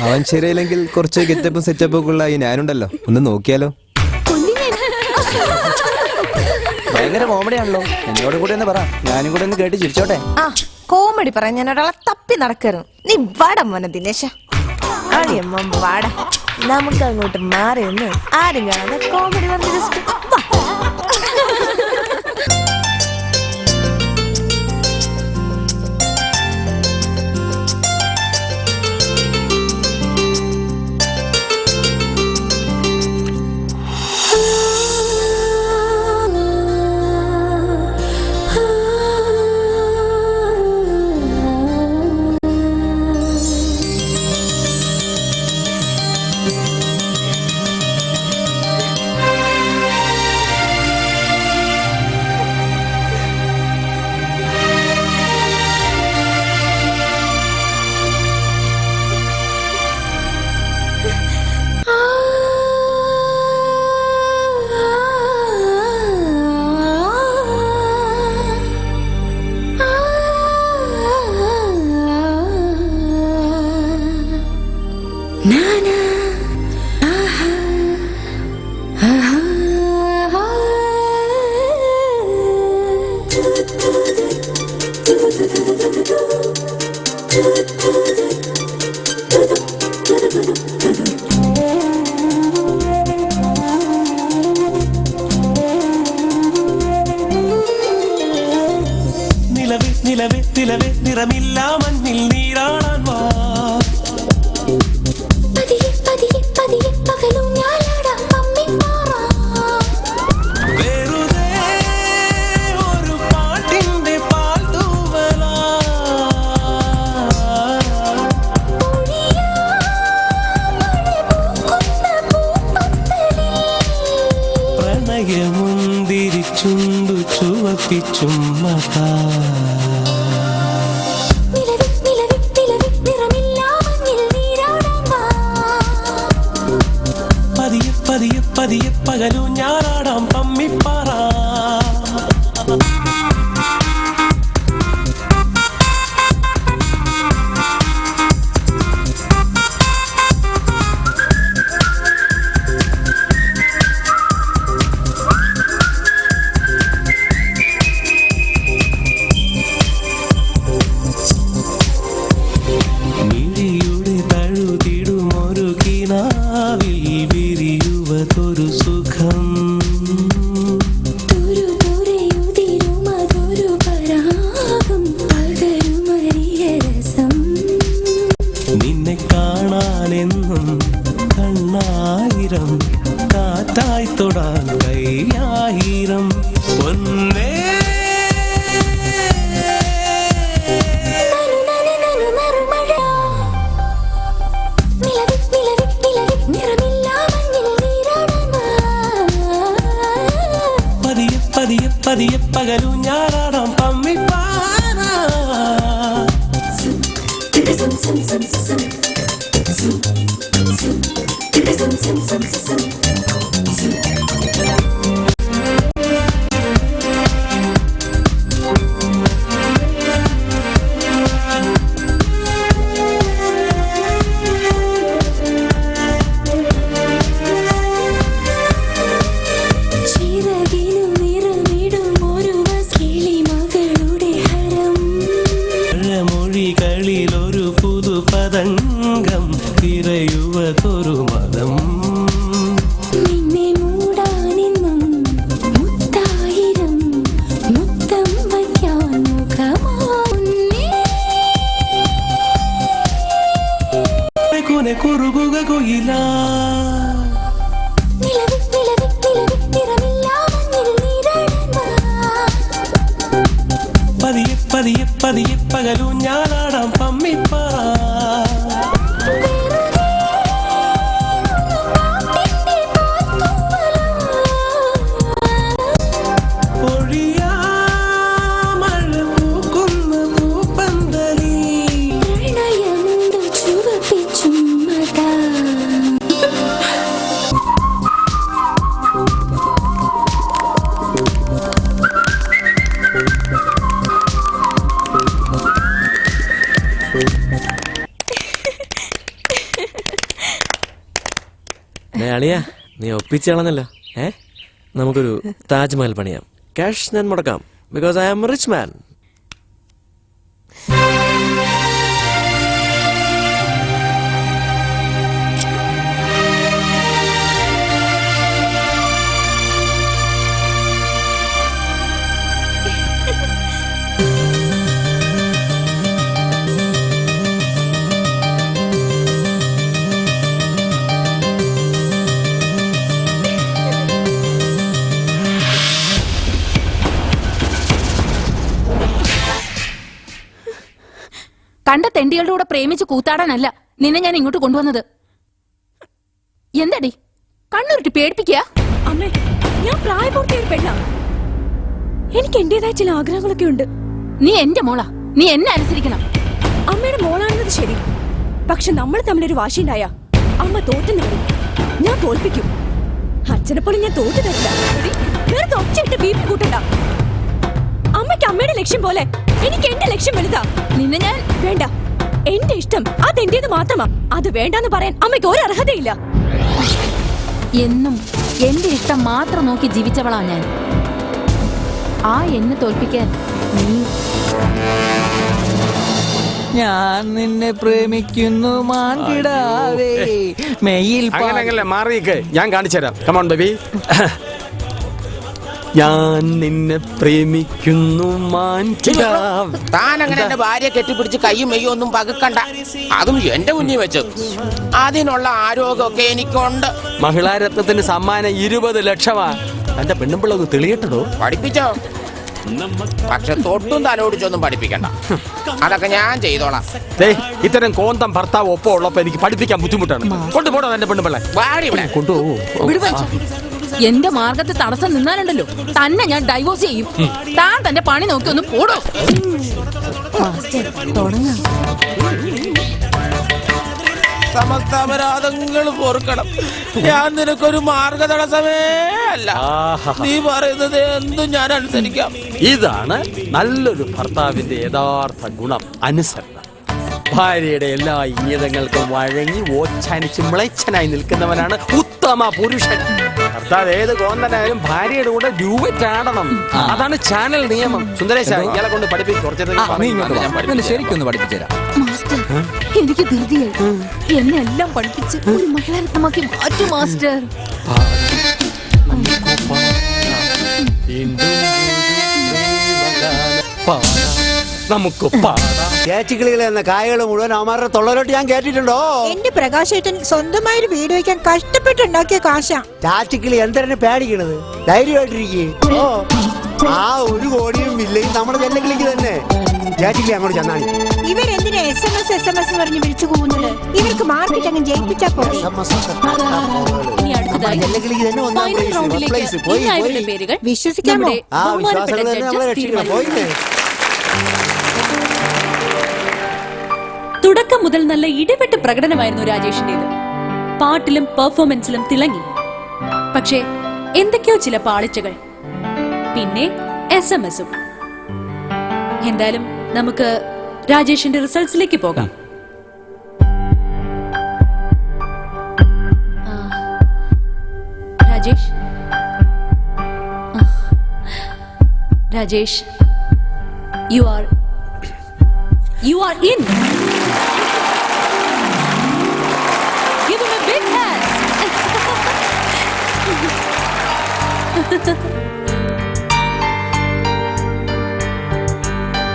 അവൻ ശരിയല്ലെങ്കിൽ കുറച്ച് ഗെറ്റപ്പും സെറ്റപ്പും ഒക്കെ ഉള്ള ഈ ഞാനുണ്ടല്ലോ, ഒന്ന് നോക്കിയാലോ? ഭയങ്കര കോമഡി ആണല്ലോ. എന്നോട് കൂടെ ഒന്ന് പറ, ഞാനും കൂടെ ഒന്ന് കേട്ട് ചിരിച്ചോട്ടെ. ആ കോമഡി പറയാൻ ഞാൻ ഒരാളെ തപ്പി നടക്കരുന്നു. നീ വാട മോനെ ദിനേശ. അടിയമ്മ വാട. നമുക്ക് അങ്ങോട്ട് മാറി ഒന്ന് ആരും കാണാതെ കോമഡി വന്നിട്ട് നിറമില്ല മണ്ണിൽ നീരാടാൻ വാ. പതിയെ പതിയെ പതിയെ പകലും ഞാലാടാം പമ്മിപ്പാറ. ചെറിയ മുന്തിരി ചുണ്ടു ചുവപ്പിച്ചുമ്മത പതിയെ പതിയെ പതിയെ പകലു ഞാനാടാം പമ്മിപ്പാറ പതിയെ പകലു ഞാനാടാം പമ്മിപ്പാറ മൊഴികളിലൊരു പുതു പതംഗം തിരയുവതൊരു മതം കുറുകുക കൊയില പതിയെ പതിയെ പതിയെ പകലു ഞാനാടാം പമ്മിപ്പാറ അളിയാ നീ ഒപ്പിച്ചളന്നല്ലോ. നമുക്കൊരു താജ്മഹൽ പണിയാം. ക്യാഷ് ഞാൻ മുടക്കാം. Because I am rich man. കണ്ട തെണ്ടികളുടെ കൂടെ പ്രേമിച്ച് കൂത്താടാനല്ല നിന്നെ ഞാൻ ഇങ്ങോട്ട് കൊണ്ടുവന്നത്. എന്തടി കണ്ണുരുട്ടി പേടിപ്പിക്കുക? അമ്മേ, ഞാൻ പ്രായപൂർത്തിയായ പെണ്ണാ. എനിക്ക് എന്റേതായ ചില ആഗ്രഹങ്ങളൊക്കെ ഉണ്ട്. നീ എന്റെ മോളാ, നീ എന്നെ അനുസരിക്കണം. അമ്മയുടെ മോളാണെന്നത് ശരി, പക്ഷെ നമ്മൾ തമ്മിലൊരു വാശിയുണ്ടായ അമ്മ തോറ്റെന്ന് വരും. ഞാൻ തോൽപ്പിക്കും. അച്ഛനെപ്പോലും ഞാൻ തോറ്റു തരില്ല. വെറുതെ ഒച്ചയിട്ട് ബീപി കൂട്ടണ്ട. അമ്മയ്ക്ക് അമ്മയുടെ ലക്ഷ്യം പോലെ എനിക്ക് എന്റെ ലക്ഷ്യം വലുതാ. നിന്നെ ഞാൻ വേണ്ട. എന്റെ ഇഷ്ടം അതെന്റേത് മാത്രമാ. അത് വേണ്ടെന്ന് പറയാൻ അമ്മയ്ക്ക് ഒരു അർഹതയില്ല. എന്നും എന്റെ ഇഷ്ടം മാത്രം നോക്കി ജീവിച്ചവളാ ഞാൻ. ആ എന്നെ തോൽപ്പിക്കാൻ നീ. ഞാൻ നിന്നെ പ്രേമിക്കുന്നു മാൻകിടാവേ മെയിൽ. അങ്ങനെ മാറിയേക്ക്, ഞാൻ കാണിച്ചുതരാം. Come on baby. ഞാൻ നിന്നെ പ്രേമിക്കുന്നു മാൻകിടാവ്. താൻ അങ്ങനെ എന്റെ ഭാര്യയെ കെട്ടിപ്പിടിച്ച് കയ്യും മെയ്യും ഒന്നും പകുക്കണ്ട. അതും എന്റെ കുഞ്ഞി വെച്ച്. അതിനുള്ള ആരോഗ്യമൊക്കെ എനിക്കുണ്ട്. മഹിളാരത്നത്തിന് സമ്മാനം 20 ലക്ഷമാ. എന്റെ പെണ്ണുമ്പിള്ള ഒന്ന് തെളിയട്ടോ. പഠിപ്പിച്ചോ? പക്ഷെ തൊട്ടും തലോടിച്ചൊന്നും പഠിപ്പിക്കണ്ട. അതൊക്കെ ഞാൻ ചെയ്തോളാം. ഇത്തരം കോന്തം ഭർത്താവ് ഒപ്പം ഉള്ളപ്പോ എനിക്ക് പഠിപ്പിക്കാൻ ബുദ്ധിമുട്ടാണ്. കൊണ്ടുപോടോ എന്റെ പെണ്ണുമ്പിള്ള. കൊണ്ടുപോകും. എന്റെ മാർഗത്തെ തടസ്സം നിന്നാലുണ്ടല്ലോ തന്നെ ഞാൻ ഡൈവോഴ്സ് ചെയ്യും. താൻ തന്റെ പണി നോക്കി ഒന്ന് പോടോ. സമസ്ത അപരാധങ്ങൾ ഓർക്കണം. ഞാൻ നിനക്കൊരു മാർഗതടസ്സമേ അല്ല. നീ പറയുന്നത് എന്തും ഞാൻ അനുസരിക്കാം. ഇതാണ് നല്ലൊരു ഭർത്താവിന്റെ യഥാർത്ഥ ഗുണം, അനുസരണം. ഭാര്യയുടെ എല്ലാ ഇംഗിതങ്ങൾക്കും വഴങ്ങി ഓച്ചാനിച്ച് മ്ലേച്ഛനായി നിൽക്കുന്നവനാണ് ഉത്തമ പുരുഷൻ. ഭർത്താവ് ഏത് കോന്തനായാലും ഭാര്യയുടെ കൂടെ ഡ്യൂവറ്റ് ആടണം. അതാണ് ചാനൽ നിയമം. സുന്ദരേശ, ഇയാളെ കൊണ്ട് പഠിപ്പിക്കും. ശരിക്കൊന്ന് പഠിപ്പിച്ചുതരാം. മാസ്റ്റർ, എനിക്ക് ധൃതിയായി. എന്നെ എല്ലാം പഠിപ്പിച്ച് ഒരു മഹിളാരത്നമാക്കി മാറ്റു മാസ്റ്റർ. നമുക്ക് ചേച്ചിക്കിളികൾ എന്ന കായകൾ മുഴുവൻ അവന്മാരുടെ തൊള്ളലോട്ട് ഞാൻ കേട്ടിട്ടുണ്ടോ? എന്റെ പ്രകാശേട്ടൻ സ്വന്തമായൊരു വീട് വയ്ക്കാൻ കഷ്ടപ്പെട്ടുണ്ടാക്കിയ കാശ. ചാച്ചിക്കിളി എന്തിനാണ് പേടിക്കണത്? ധൈര്യമായിട്ടിരിക്കേ. ഓ, ആ 1 കോടിയും വില്ലയും നമ്മുടെ ചെല്ലക്കിളിക്ക് തന്നെ. ചേച്ചിക്കിളി അങ്ങോട്ട് ചെന്നാണി. ഇവരെന്തിനാ SMS പറഞ്ഞ് വിളിച്ചു പോകുന്നത്? ഇവർക്ക് മാർക്കറ്റ് അങ്ങ് ജയിപ്പിച്ചാ പോലെ. വിശ്വസിക്കാമോ? ആ വിശ്വാസങ്ങൾ തന്നെ നമ്മളെ രക്ഷിക്കണം. പോയില്ലേ? തുടക്കം മുതൽ നല്ല ഇടപെട്ട പ്രകടനമായിരുന്നു രാജേഷിന്റേത്. പാട്ടിലും പെർഫോമൻസിലും തിളങ്ങി. പക്ഷേ എന്തൊക്കെയോ ചില പാളിച്ചകൾ, പിന്നെ SMS-ഉം. എന്തായാലും നമുക്ക് രാജേഷിന്റെ റിസൾട്ട്സിലേക്ക് പോകാം. Rajesh, you are in. Give him a big hand.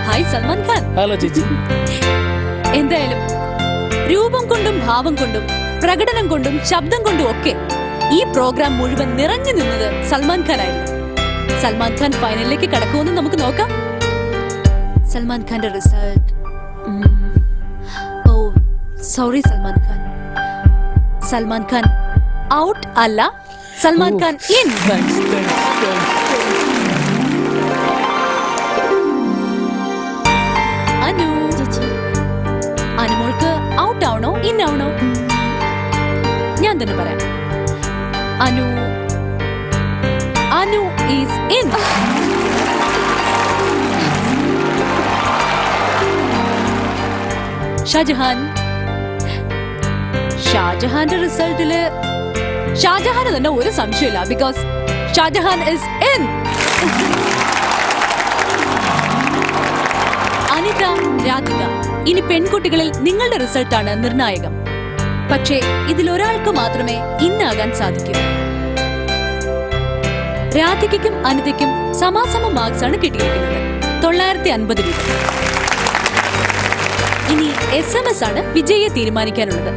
Hi Salman Khan. Hello ചേച്ചി. എന്തായാലും രൂപം കൊണ്ടും ഭാവം കൊണ്ടും പ്രകടനം കൊണ്ടും ശബ്ദം കൊണ്ടും ഒക്കെ ഈ പ്രോഗ്രാം മുഴുവൻ നിറഞ്ഞു നിന്നത് സൽമാൻ ഖാൻ ആയിരുന്നു. സൽമാൻ ഖാൻ ഫൈനലിലേക്ക് കടക്കുമെന്ന് നമുക്ക് നോക്കാം. സൽമാൻ ഖാന്റെ result. Oh sorry Salman Khan. Salman Khan out അല്ല, സൽമാൻ ഖാൻ ഇൻ. അനു, അനുമോൾക്ക് ഔട്ട് ആവണോ ഇൻ ആവണോ? ഞാൻ തന്നെ പറയാം. Anu is in. ഷാജഹാന്റെ റിസൾട്ടില് ഷാജഹാന് തന്നെ ഒരു സംശയമില്ല. Because Shajahan is in. Anita, Radhika, ഇനി പെൺകുട്ടികളിൽ നിങ്ങളുടെ റിസൾട്ടാണ് നിർണായകം. പക്ഷേ ഇതിലൊരാൾക്ക് മാത്രമേ ഇന്നാകാൻ സാധിക്കൂ. രാധികയ്ക്കും അനിതയ്ക്കും സമാസമ മാർക്സ് ആണ് കിട്ടിയിരിക്കുന്നത്, 950 രൂപ. ഇനി SMS ആണ് വിജയെ തീരുമാനിക്കാനുള്ളത്.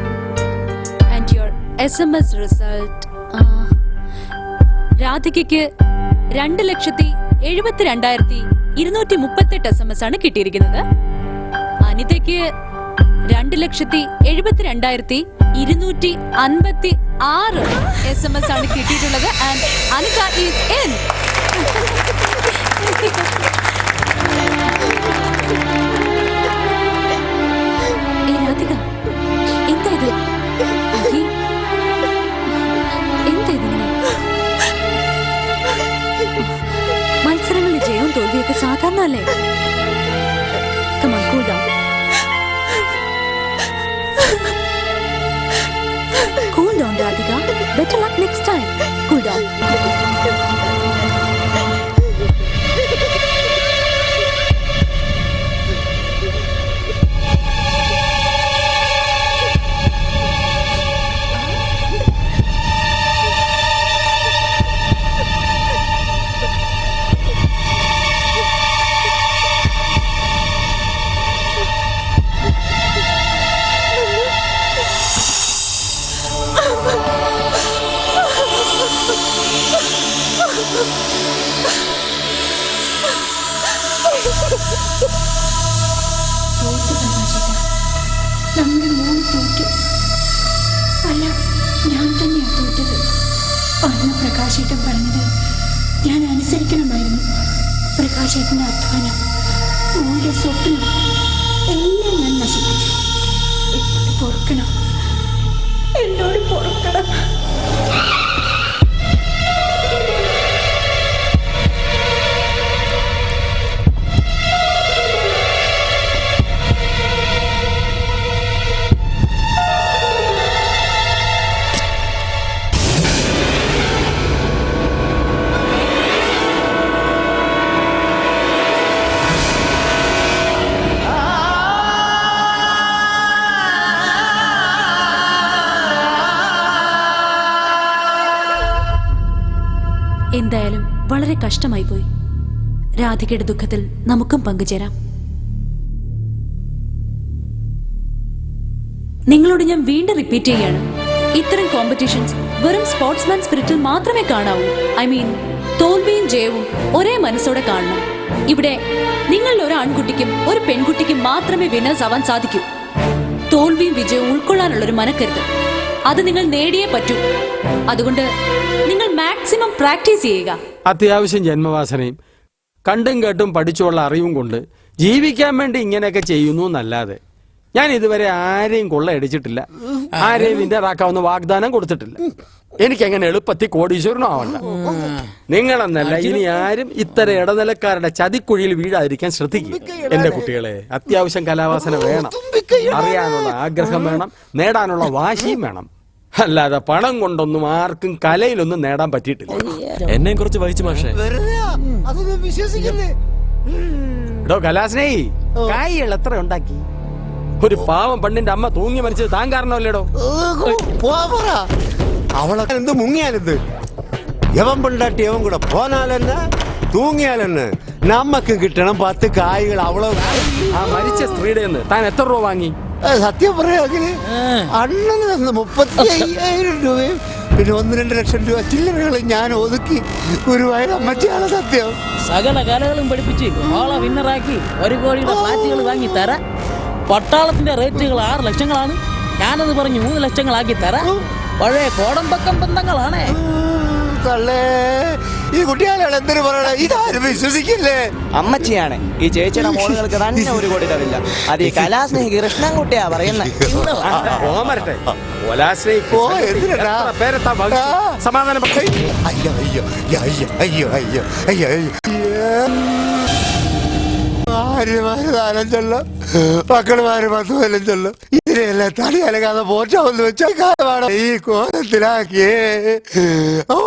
And your SMS result. രാധികയ്ക്ക് 2,72,238 SMS ആണ് കിട്ടിയിരിക്കുന്നത്. അനിതയ്ക്ക് 2,72,256 SMS ആണ് കിട്ടിയിട്ടുള്ളത്. And Anita is in. Radhika, എന്താ ഇത്? മത്സരങ്ങളിൽ ജയവും തോൽവിയൊക്കെ സാധാരണ അല്ലേ? Come on, cool down. Cool down, Radhika. Better luck next time. Cool down. നമ്മുടെ മോൻ തോറ്റു. അല്ല, ഞാൻ തന്നെയാ തോറ്റത്. അന്ന് പ്രകാശേട്ടൻ പറഞ്ഞത് ഞാൻ അനുസരിക്കണമായിരുന്നു. പ്രകാശേട്ടൻ്റെ അധ്വാനം, മോളുടെ സ്വപ്നം എല്ലാം ഞാൻ നശിപ്പിച്ചു. എന്നോട് പൊറുക്കണം, എന്നോട് പൊറുക്കണം. എന്തായാലും വളരെ കഷ്ടമായി പോയി. രാധികയുടെ ദുഃഖത്തിൽ നമുക്കും പങ്കുചേരാം. നിങ്ങളോട് ഞാൻ വീണ്ടും റിപ്പീറ്റ് ചെയ്യാണ്, ഇത്തരം കോമ്പറ്റീഷൻസ് വെറും സ്പോർട്സ്മാൻ സ്പിരിറ്റിൽ മാത്രമേ കാണാവൂ. ഐ മീൻ, തോൽവിയും ജയവും ഒരേ മനസ്സോടെ കാണണം. ഇവിടെ നിങ്ങളിൽ ഒരു ആൺകുട്ടിക്കും ഒരു പെൺകുട്ടിക്കും മാത്രമേ വിന്നേഴ്സ് ആവാൻ സാധിക്കൂ. തോൽവിയും വിജയവും ഉൾക്കൊള്ളാനുള്ളൊരു മനക്കരുത്, അത് നിങ്ങൾ നേടിയേ പറ്റൂ. അതുകൊണ്ട് നിങ്ങൾ മാക്സിമം പ്രാക്ടീസ് ചെയ്യുക. അത്യാവശ്യം ജന്മവാസനയും കണ്ടും കേട്ടും പഠിച്ചുള്ള അറിവും കൊണ്ട് ജീവിക്കാൻ വേണ്ടി ഇങ്ങനെയൊക്കെ ചെയ്യുന്നു എന്നല്ലാതെ ഞാൻ ഇതുവരെ ആരെയും കൊള്ളയടിച്ചിട്ടില്ല, ആരെയും വിന്നറാക്കാവുന്ന വാഗ്ദാനം കൊടുത്തിട്ടില്ല. എനിക്കങ്ങനെ എളുപ്പത്തിൽ കോടീശ്വരനോ ആവണ്ട. നിങ്ങളെന്നല്ല ഇനി ആരും ഇത്തരം ഇടനിലക്കാരുടെ ചതിക്കുഴിയിൽ വീഴാതിരിക്കാൻ ശ്രദ്ധിക്കുക. എന്റെ കുട്ടികളെ, അത്യാവശ്യം കലാവാസന വേണം, അറിയാനുള്ള ആഗ്രഹം വേണം, നേടാനുള്ള വാശിയും വേണം. അല്ലാതെ പണം കൊണ്ടൊന്നും ആർക്കും കലയിലൊന്നും നേടാൻ പറ്റിയിട്ടില്ല. എന്നെ കുറച്ച് വഹിച്ചു മാഷേ. എടോ കലാസ്നേഹി, കായ്കൾ എത്ര ഉണ്ടാക്കി? ഒരു പാവം പെണ്ണിന്റെ അമ്മ തൂങ്ങി മരിച്ചത് താൻ കാരണമല്ലേടോ? അവളെ എന്ത് മുങ്ങിയാലെന്ത്, യവൻ പെണ്ടാട്ടി യവൻ കൂടെ പോനാലെന്ന് തൂങ്ങിയാലെന്ന് നമ്മക്ക് കിട്ടണം 10 കായ്കൾ. അവളെ ആ മരിച്ച സ്ത്രീയുടെ താൻ എത്ര രൂപ വാങ്ങി? സത്യം പറയാമെങ്കില് അണ്ണന് തന്ന 35,000 രൂപയും പിന്നെ 1-2 ലക്ഷം രൂപ ചില്ലറകളും ഞാൻ ഒതുക്കി ഗുരുവായൂർ അമ്മച്ചിയാണ് സത്യം. സകല കലകളും പഠിപ്പിച്ച് ഓളെ വിന്നറാക്കി 1 കോടിയുടെ ഫ്ലാറ്റുകൾ വാങ്ങി തരാം. പട്ടാളത്തിന്റെ റേറ്റുകൾ 6 ലക്ഷങ്ങളാണ്. ഞാനത് പറഞ്ഞ് 3 ലക്ഷങ്ങളാക്കി തരാം. പഴയ കോടമ്പക്കം ബന്ധങ്ങളാണ്. ഈ കുട്ടിയാളുകൾ എന്തിനു പറയണ, ഇതാരും വിശ്വസിക്കില്ലേ? അമ്മച്ചിയാണ് ഈ ചേച്ചിയുടെ മോളുകൾക്ക് തന്നെ 1 കോടി തരില്ല. അത് ഈ കലാസ്നേഹി കൃഷ്ണൻകുട്ടിയാ പറയുന്നത്. സമാധാനം. അയ്യോ അയ്യോ അയ്യോ അയ്യോ അയ്യോ അയ്യോ ഭാര്യമാര് 4 ചൊല്ലും, മക്കളുമാര് 10 ചൊല്ലും. ഇതിനെല്ലാം തടി അലകാതെ പോറ്റാമെന്ന് വെച്ചാൽ ഈ കോലത്തിലാക്കിയേ. ഓ